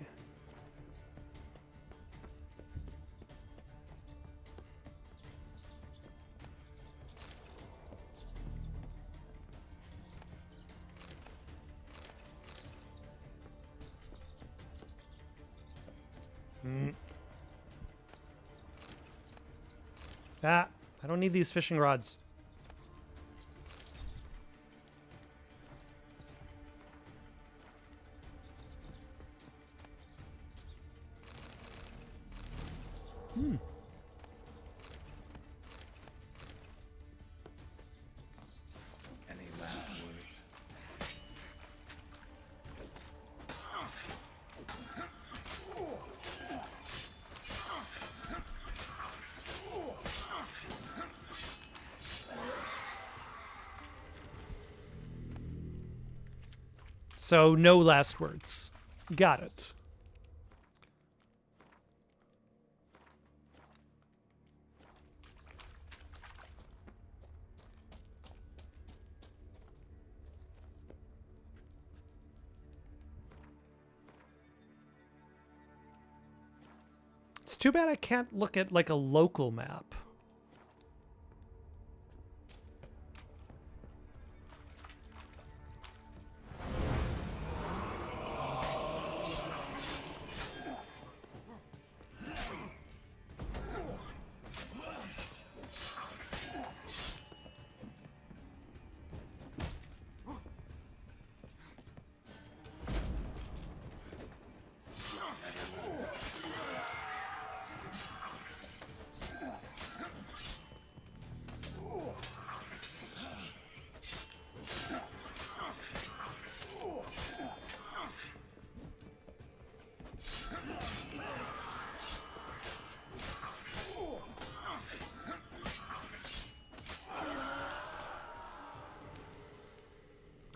Ah, I don't need these fishing rods. Any last words? So, no last words. Got it. It's too bad I can't look at, like, a local map.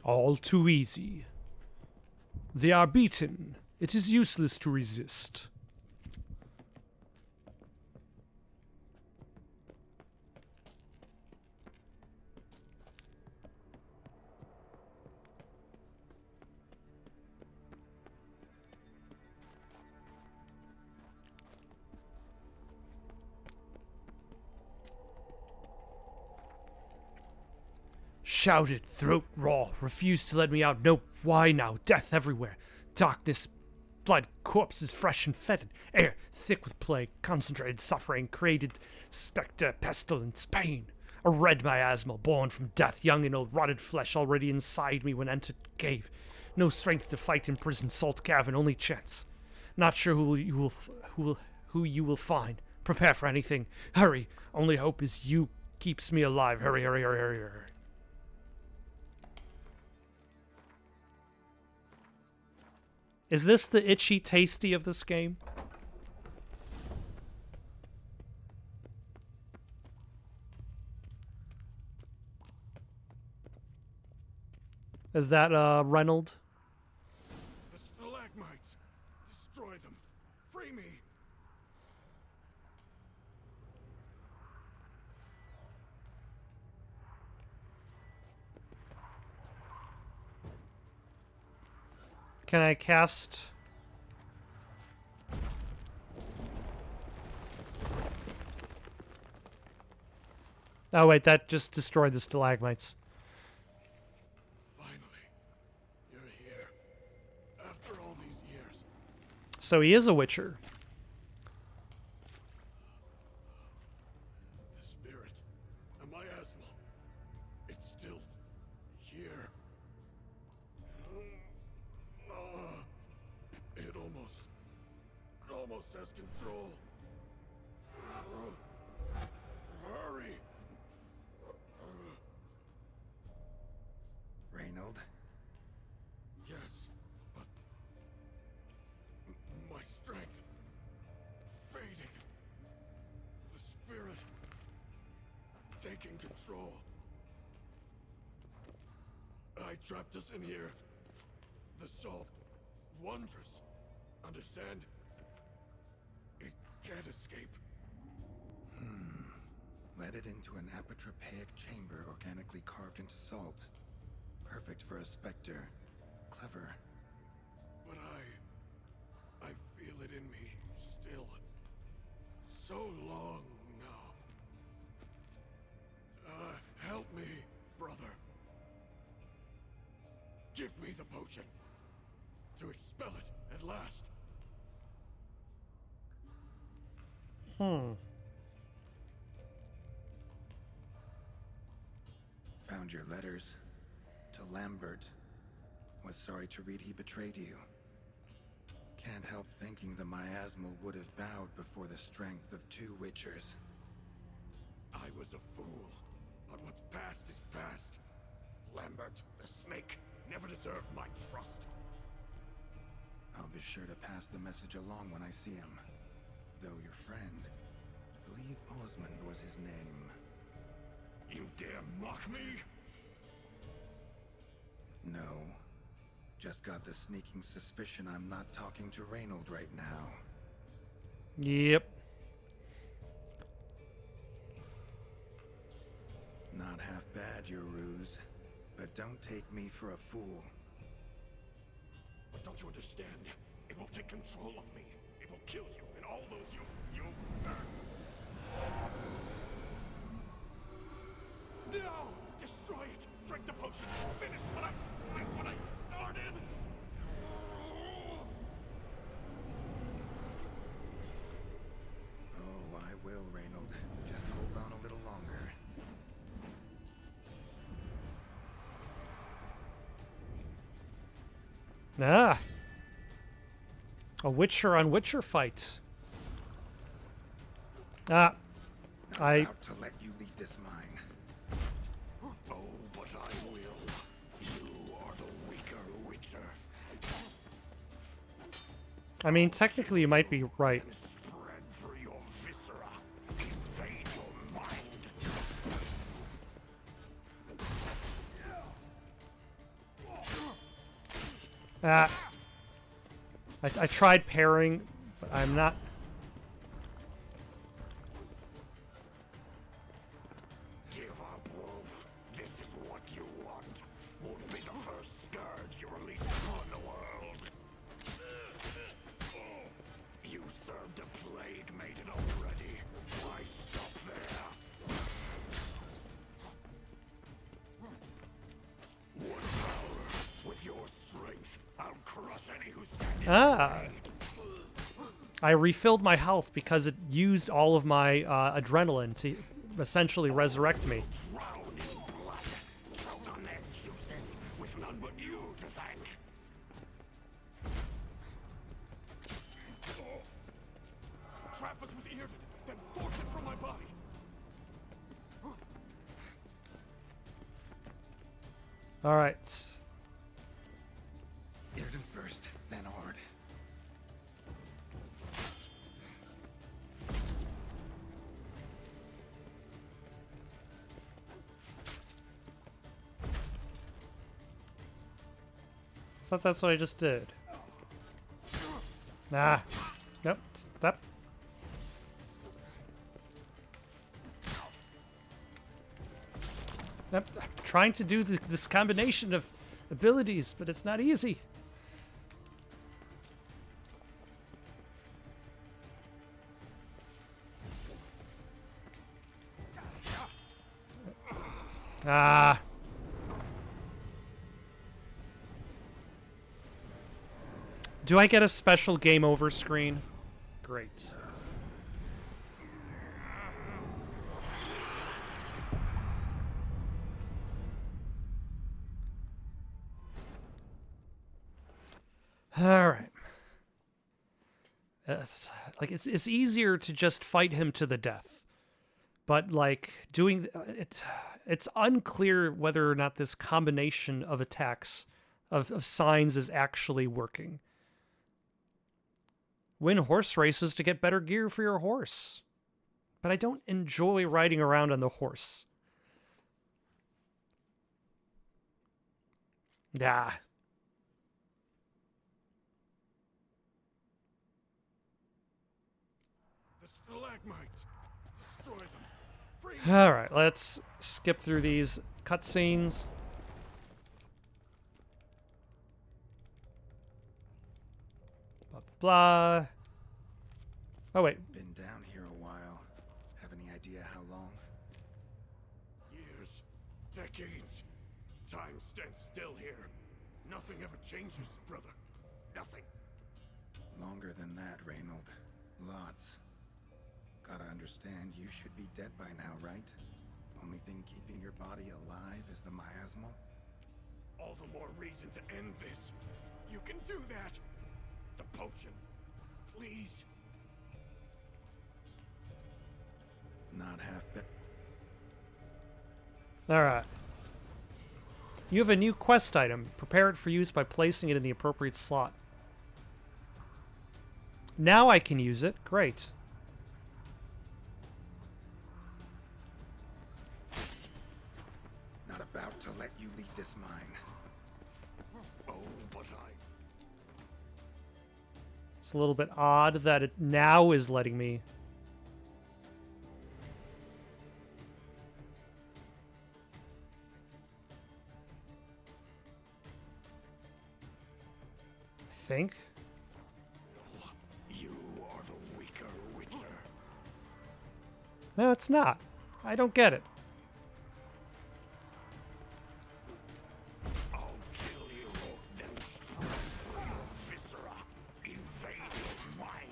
All too easy. They are beaten. It is useless to resist. Shouted, throat raw, refused to let me out. No, why now? Death everywhere. Darkness, blood, corpses fresh and fetid. Air thick with plague, concentrated suffering, created spectre, pestilence, pain. A red miasma, born from death, young and old, rotted flesh already inside me when entered cave. No strength to fight in prison, salt cavern, only chance. Not sure who you will find. Prepare for anything. Hurry. Only hope is you keeps me alive. Hurry, hurry, hurry, hurry, hurry. Is this the itchy tasty of this game? Is that Reynold? The stalagmites! Destroy them! Free me! Can I cast... Oh wait, that just destroyed the stalagmites. Finally, you're here. After all these years. So he is a witcher. The spirit, a miasma. It's still here. It almost has control. Hurry! Reynold? Yes, but my strength fading. The spirit taking control. I trapped us in here. The salt, wondrous. Understand? It can't escape. Led it into an apotropaic chamber organically carved into salt. Perfect for a specter. Clever. But I feel it in me still. So long now. Help me, brother. Give me the potion. To expel it at last. Found your letters. To Lambert. Was sorry to read he betrayed you. Can't help thinking the miasmal would have bowed before the strength of 2 witchers. I was a fool. But what's past is past. Lambert, the snake, never deserved my trust. I'll be sure to pass the message along when I see him. Though your friend, believe Osmond was his name. You dare mock me? No. Just got the sneaking suspicion I'm not talking to Reynolds right now. Yep. Not half bad, your ruse. But don't take me for a fool. But don't you understand? It will take control of me. It will kill you and all those you... No! Destroy it! Drink the potion! Finish what I started! Oh, I will, Reynolds. Just hold on a little longer. Ah. A Witcher on Witcher fight. Ah. I'm about to let you leave this mine. Oh, but I will. You are the weaker Witcher. I mean, technically you might be right. Spread through your viscera. Invade your mind. Ah. I tried parrying, but I'm not... Give up, Wolf. This is what you want. Won't be the first scourge you release upon the world. You served a plague maiden already. Why stop there? One power. With your strength, I'll crush any who stand in Ah. your way. I refilled my health because it used all of my adrenaline to essentially resurrect me. Drown in blood. Choke on their juices with none but you to thank. Trap us with Reunited, then force it from my body. All right. Irden first, then Ord. I thought that's what I just did. Nah. Nope. Stop. I'm trying to do this combination of abilities, but it's not easy. Ah. Do I get a special game over screen? Great. All right. It's easier to just fight him to the death, but like doing it, it's unclear whether or not this combination of attacks of signs is actually working. Win horse races to get better gear for your horse, but I don't enjoy riding around on the horse. Yeah. The stalagmites. Destroy them. Free. All right, let's skip through these cutscenes. Blah, blah. Oh, wait. Been down here a while. Have any idea how long? Years. Decades. Time stands still here. Nothing ever changes, brother. Nothing. Longer than that, Reynolds. Lots. Gotta understand, you should be dead by now, right? Only thing keeping your body alive is the miasmal? All the more reason to end this. You can do that. The potion. Please. Not half bad. All right. You have a new quest item. Prepare it for use by placing it in the appropriate slot. Now I can use it. Great. Not about to let you leave this mine. Oh, but It's a little bit odd that it now is letting me. I think. You are the weaker Witcher. No, it's not. I don't get it. I'll kill you, then strike through your viscera, invade your mind.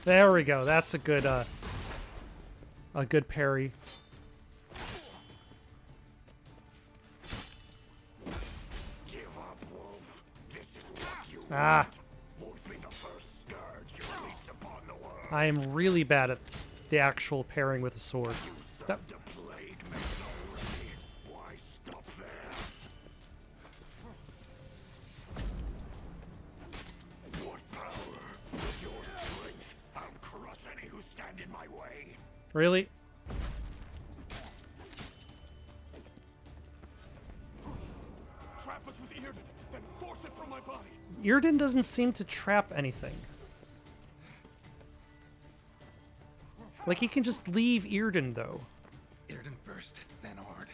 There we go. That's a good parry. Give up, Wolf. This is what you Ah. won't be the first scourge you release upon the world. I am really bad at the actual parrying with a sword. That- The plague makes already. Why stop there? What power? With your strength, I'll crush any who stand in my way. Really? Trap us with Earden, then force it from my body. Earden doesn't seem to trap anything. Like, he can just leave Earden, though. Earden first, then Ord.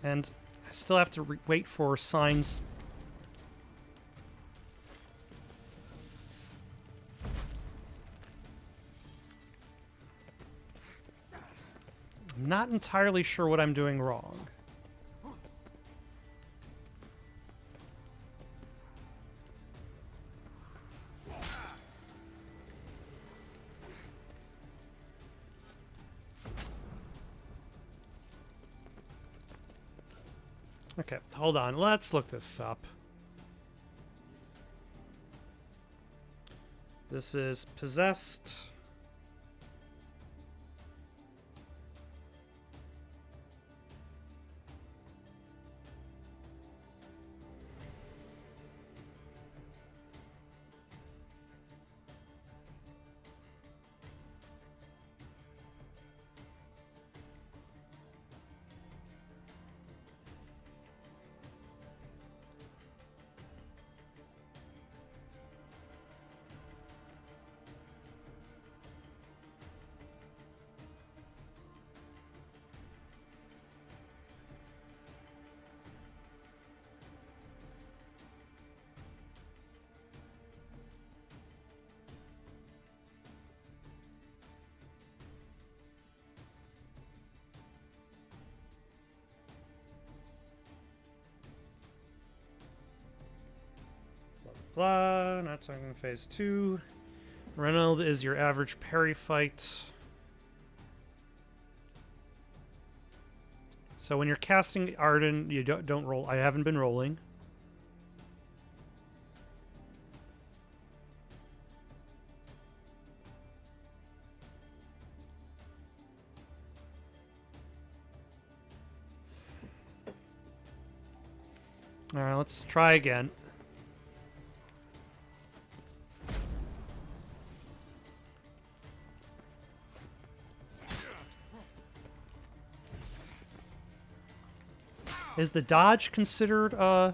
And I still have to wait for signs. I'm not entirely sure what I'm doing wrong. Okay, hold on. Let's look this up. This is possessed. Blah, not talking phase 2. Reynolds is your average parry fight. So when you're casting Arden, you don't roll. I haven't been rolling. All right, let's try again. Is the dodge considered the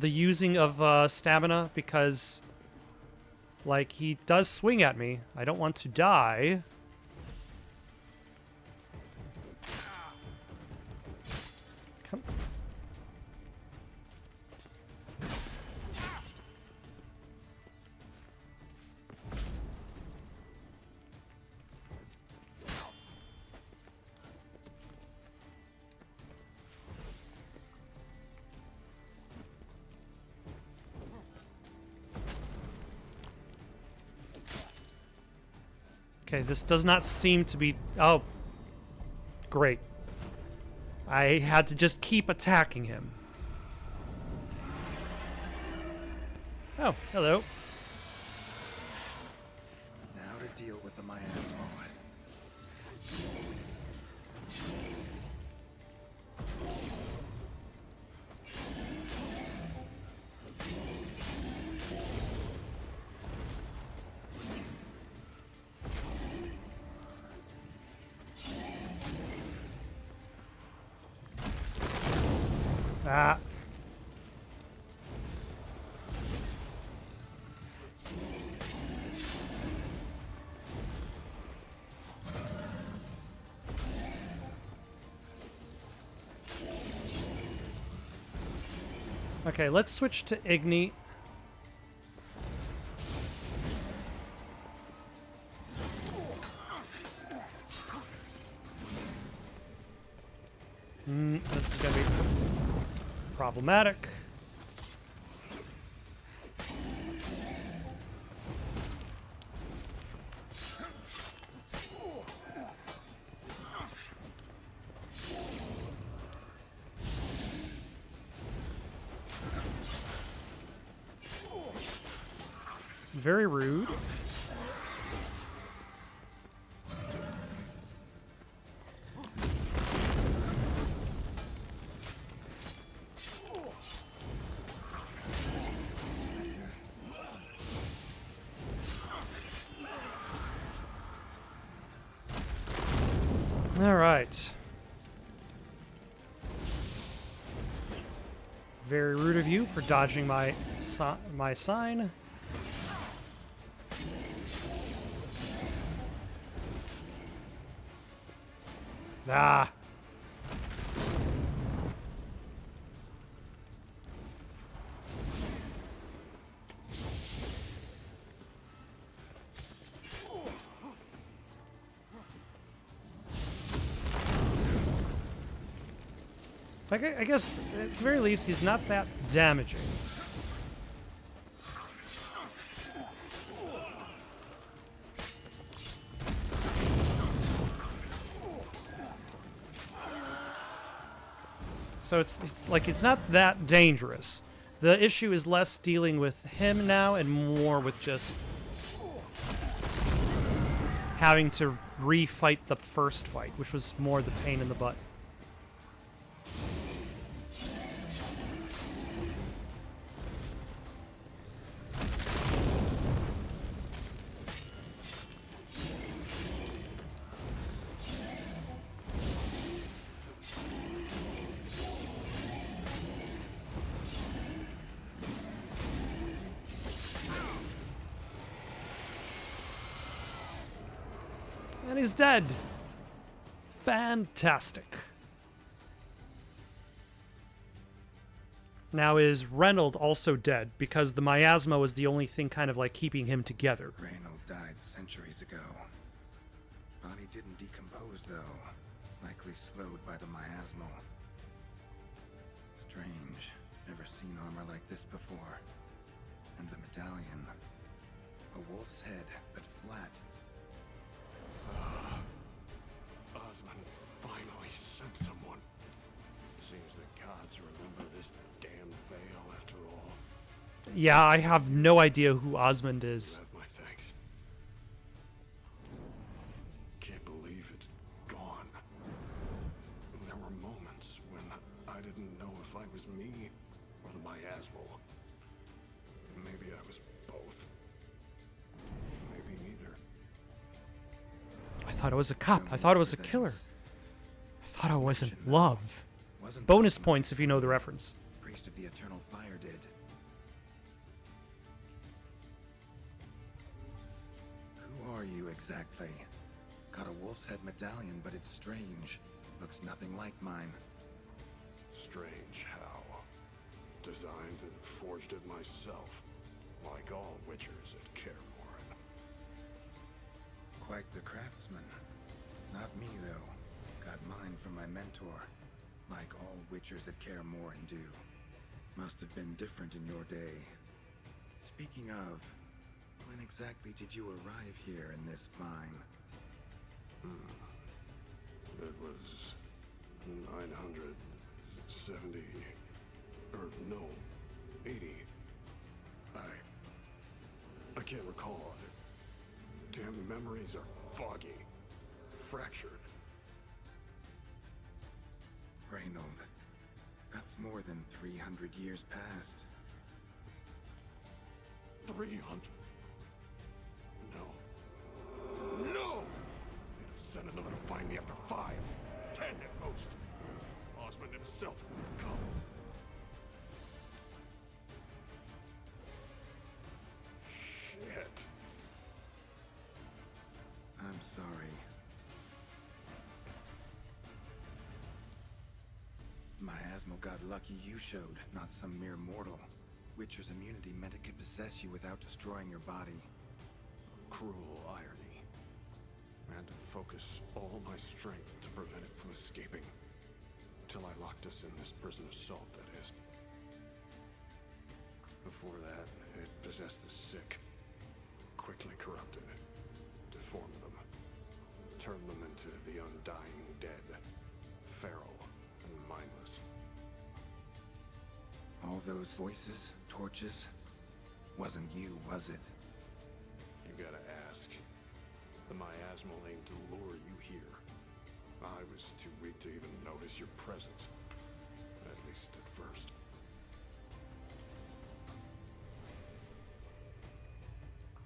using of stamina? Because, like, he does swing at me. I don't want to die. Come. Okay, this does not seem to be... Oh. Great. I had to just keep attacking him. Oh, hello. Now to deal with the miasma. Ah. Okay, let's switch to Igni. This is gonna be problematic. Very rude. All right. Very rude of you for dodging my sign. Ah. I guess, at the very least, he's not that damaging. So it's like it's not that dangerous. The issue is less dealing with him now and more with just having to refight the first fight, which was more the pain in the butt. And he's dead. Fantastic. Now, is Reynold also dead? Because the miasma was the only thing kind of like keeping him together. Reynold died centuries ago. Body didn't decompose, though. Likely slowed by the miasma. Strange. Never seen armor like this before. And the medallion. A wolf's head, but flat. Osmond finally sent someone. Seems the gods remember this damn veil after all. Yeah, I have no idea who Osmond is. You have my thanks. Can't believe it's gone. There were moments when I didn't know if I was me or the miasmal. Maybe I was both. Maybe neither. I thought it was a cop. I thought it was a killer. I thought I was in love. Bonus points if you know the reference. Priest of the Eternal Fire did. Who are you exactly? Got a wolf's head medallion, but it's strange. Looks nothing like mine. Strange how. Designed and forged it myself, like all witchers at Kaermorhen. Quite the craftsman. Not me, though. Got mine from my mentor, like all witchers at Kaermorhen do. Must have been different in your day. Speaking of, when exactly did you arrive here in this mine? It was 970, or no, 80. I can't recall. Damn memories are foggy. fractured. Reynold, that's more than 300 years past. 300? No. No! They'd have sent another to find me after 5, 10 at most. Osmond himself would have come. Shit. I'm sorry. Miasmal got lucky you showed, not some mere mortal. Witcher's immunity meant it could possess you without destroying your body. Cruel irony. I had to focus all my strength to prevent it from escaping. Till I locked us in this prison of salt, that is. Before that, it possessed the sick. Quickly corrupted. Deformed them. Turned them into the undying dead. Feral and mindless. All those voices, torches, wasn't you, was it? You gotta ask. The miasmal aimed to lure you here. I was too weak to even notice your presence. At least at first.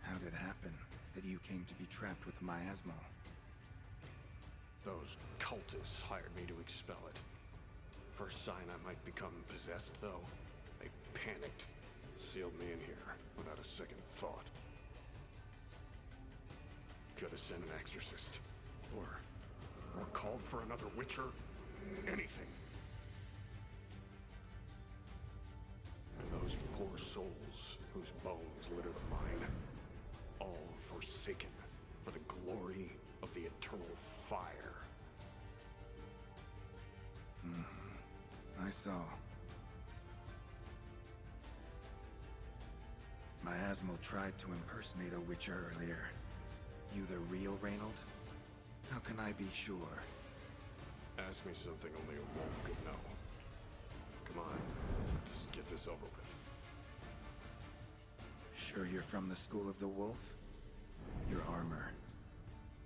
How did it happen that you came to be trapped with the miasmal? Those cultists hired me to expel it. First sign I might become possessed, though, they panicked. Sealed me in here without a second thought. Could have sent an exorcist. Or called for another Witcher. Anything. And those poor souls whose bones litter the mine. All forsaken for the glory of the eternal fire. I saw. Miasmal tried to impersonate a Witcher earlier. You the real Reynold? How can I be sure? Ask me something only a wolf could know. Come on, let's get this over with. Sure you're from the school of the wolf? Your armor.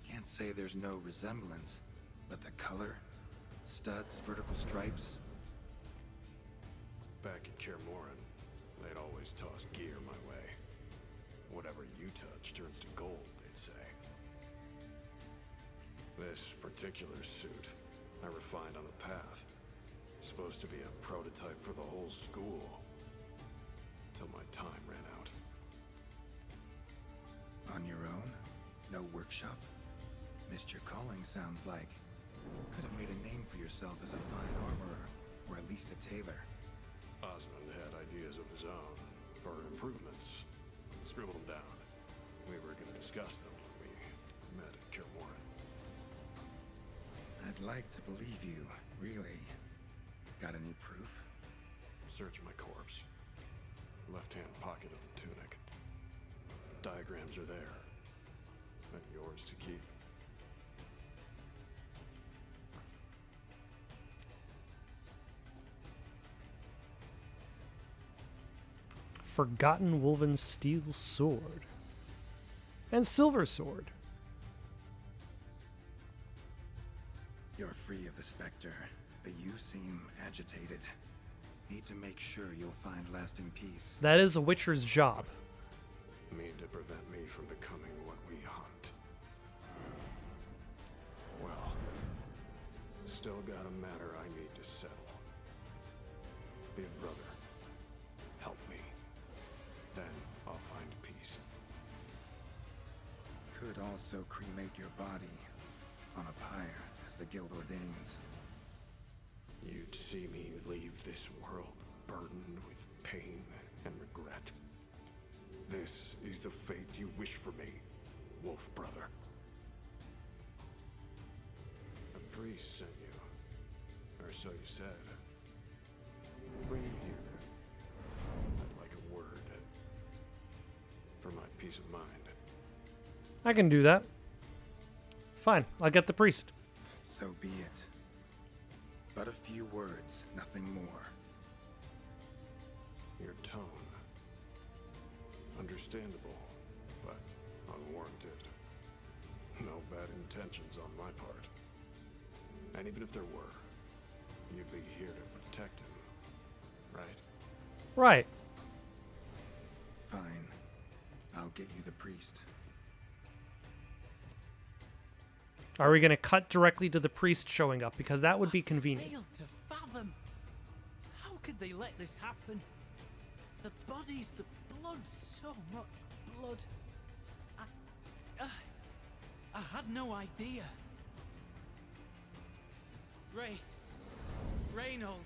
Can't say there's no resemblance, but the color? Studs, vertical stripes? Back at Kaer Morhen, they'd always toss gear my way. Whatever you touch turns to gold, they'd say. This particular suit, I refined on the path. It's supposed to be a prototype for the whole school. Till my time ran out. On your own? No workshop? Missed your calling, sounds like. Could have made a name for yourself as a fine armorer, or at least a tailor. Osmond had ideas of his own for improvements. Scribbled them down. We were going to discuss them when we met at Kaer Morhen. I'd like to believe you, really. Got any proof? Search my corpse. Left-hand pocket of the tunic. Diagrams are there. And yours to keep. Forgotten woven steel sword. And silver sword. You're free of the Spectre, but you seem agitated. Need to make sure you'll find lasting peace. That is a Witcher's job. Mean to prevent me from becoming what we hunt. Well, still got a matter I need to settle. Big brother, help me. Then I'll find peace. Could also cremate your body on a pyre, as the guild ordains. You'd see me leave this world burdened with pain and regret. This is the fate you wish for me, Wolf Brother. A priest sent you, or so you said. Bring him here. I'd like a word. For my peace of mind. I can do that. Fine, I'll get the priest. So be it. But a few words, nothing more. Your tone. Understandable, but unwarranted. No batting intentions on my part. And even if there were, you'd be here to protect him, right? Right. Fine. I'll get you the priest. Are we going to cut directly to the priest showing up? Because that would be convenient. Failed to fathom. How could they let this happen? The bodies, the blood, so much blood. I had no idea. Reynold.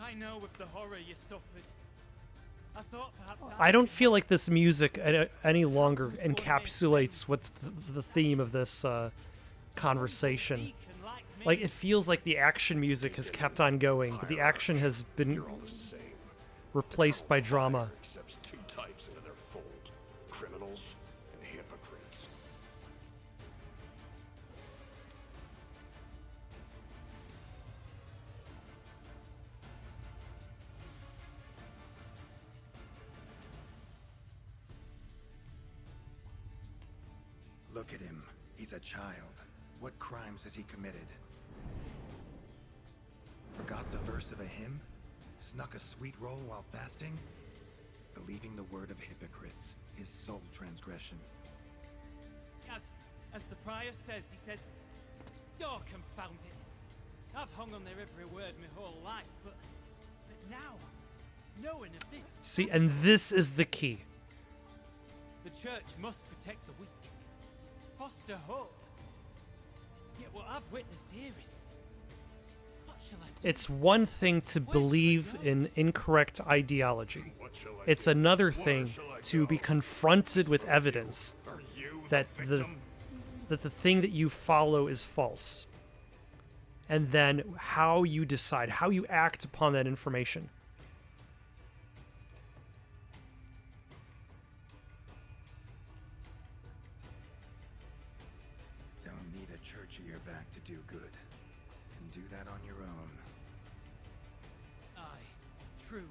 I know of the horror you suffered. I thought perhaps I don't feel like this music any longer encapsulates what's the theme of this conversation. Like, it feels like the action music has kept on going, but the action has been replaced by drama. Accepts two types into their fold: criminals and hypocrites. Look at him. He's a child. What crimes has he committed? Forgot the verse of a hymn? Snuck a sweet roll while fasting? Believing the word of hypocrites, his sole transgression. As the prior says, he says, "Oh, confound it. I've hung on their every word my whole life, but now, knowing of this..." See, and this is the key. The church must protect the weak, foster hope. Yet what I've witnessed here is... What shall I do? It's one thing to believe in incorrect ideology. It's another thing to be confronted with evidence that the thing that you follow is false. And then how you decide, how you act upon that information. Don't need a church at your back to do good. Can do that on your own. Aye, true.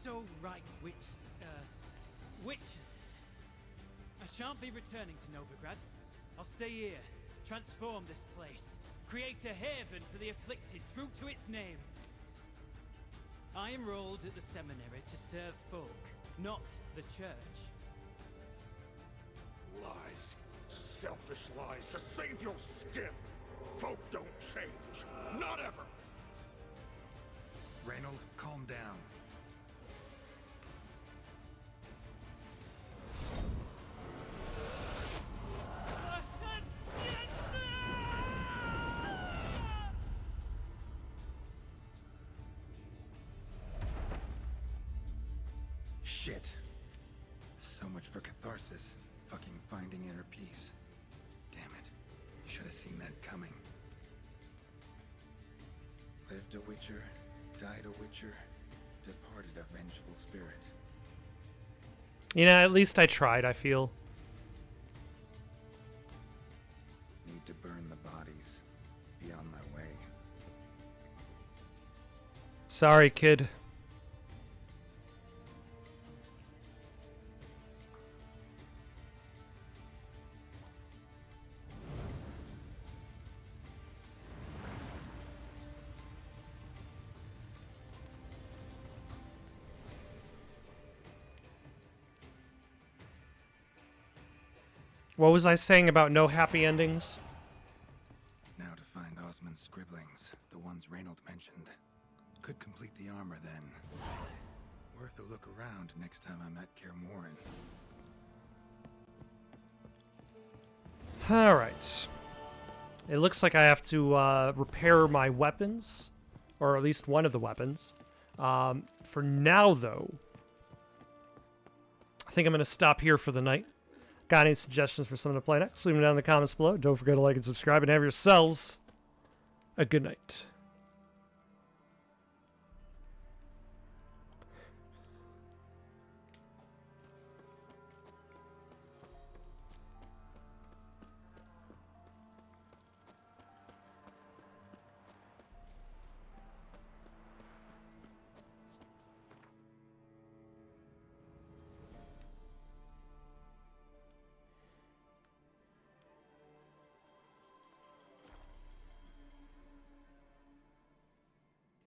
So right, which I shan't be returning to Novigrad. I'll stay here, transform this place, create a haven for the afflicted, true to its name. I am enrolled at the seminary to serve folk, not the church. Lies. Selfish lies to save your skin. Folk don't change. Not ever. Reynold, calm down. Shit. So much for catharsis. Fucking finding inner peace. Damn it. Should have seen that coming. Lived a witcher, died a witcher, departed a vengeful spirit. You know, at least I tried, I feel. Need to burn the bodies. Be on my way. Sorry, kid. What was I saying about no happy endings? Now to find Osmond's scribblings, the ones Reynold mentioned. Could complete the armor then. Worth a look around next time I'm at Kaer Morhen. Alright. It looks like I have to repair my weapons, or at least one of the weapons. For now, though, I think I'm going to stop here for the night. Got any suggestions for something to play next? Leave them down in the comments below. Don't forget to like and subscribe, and have yourselves a good night.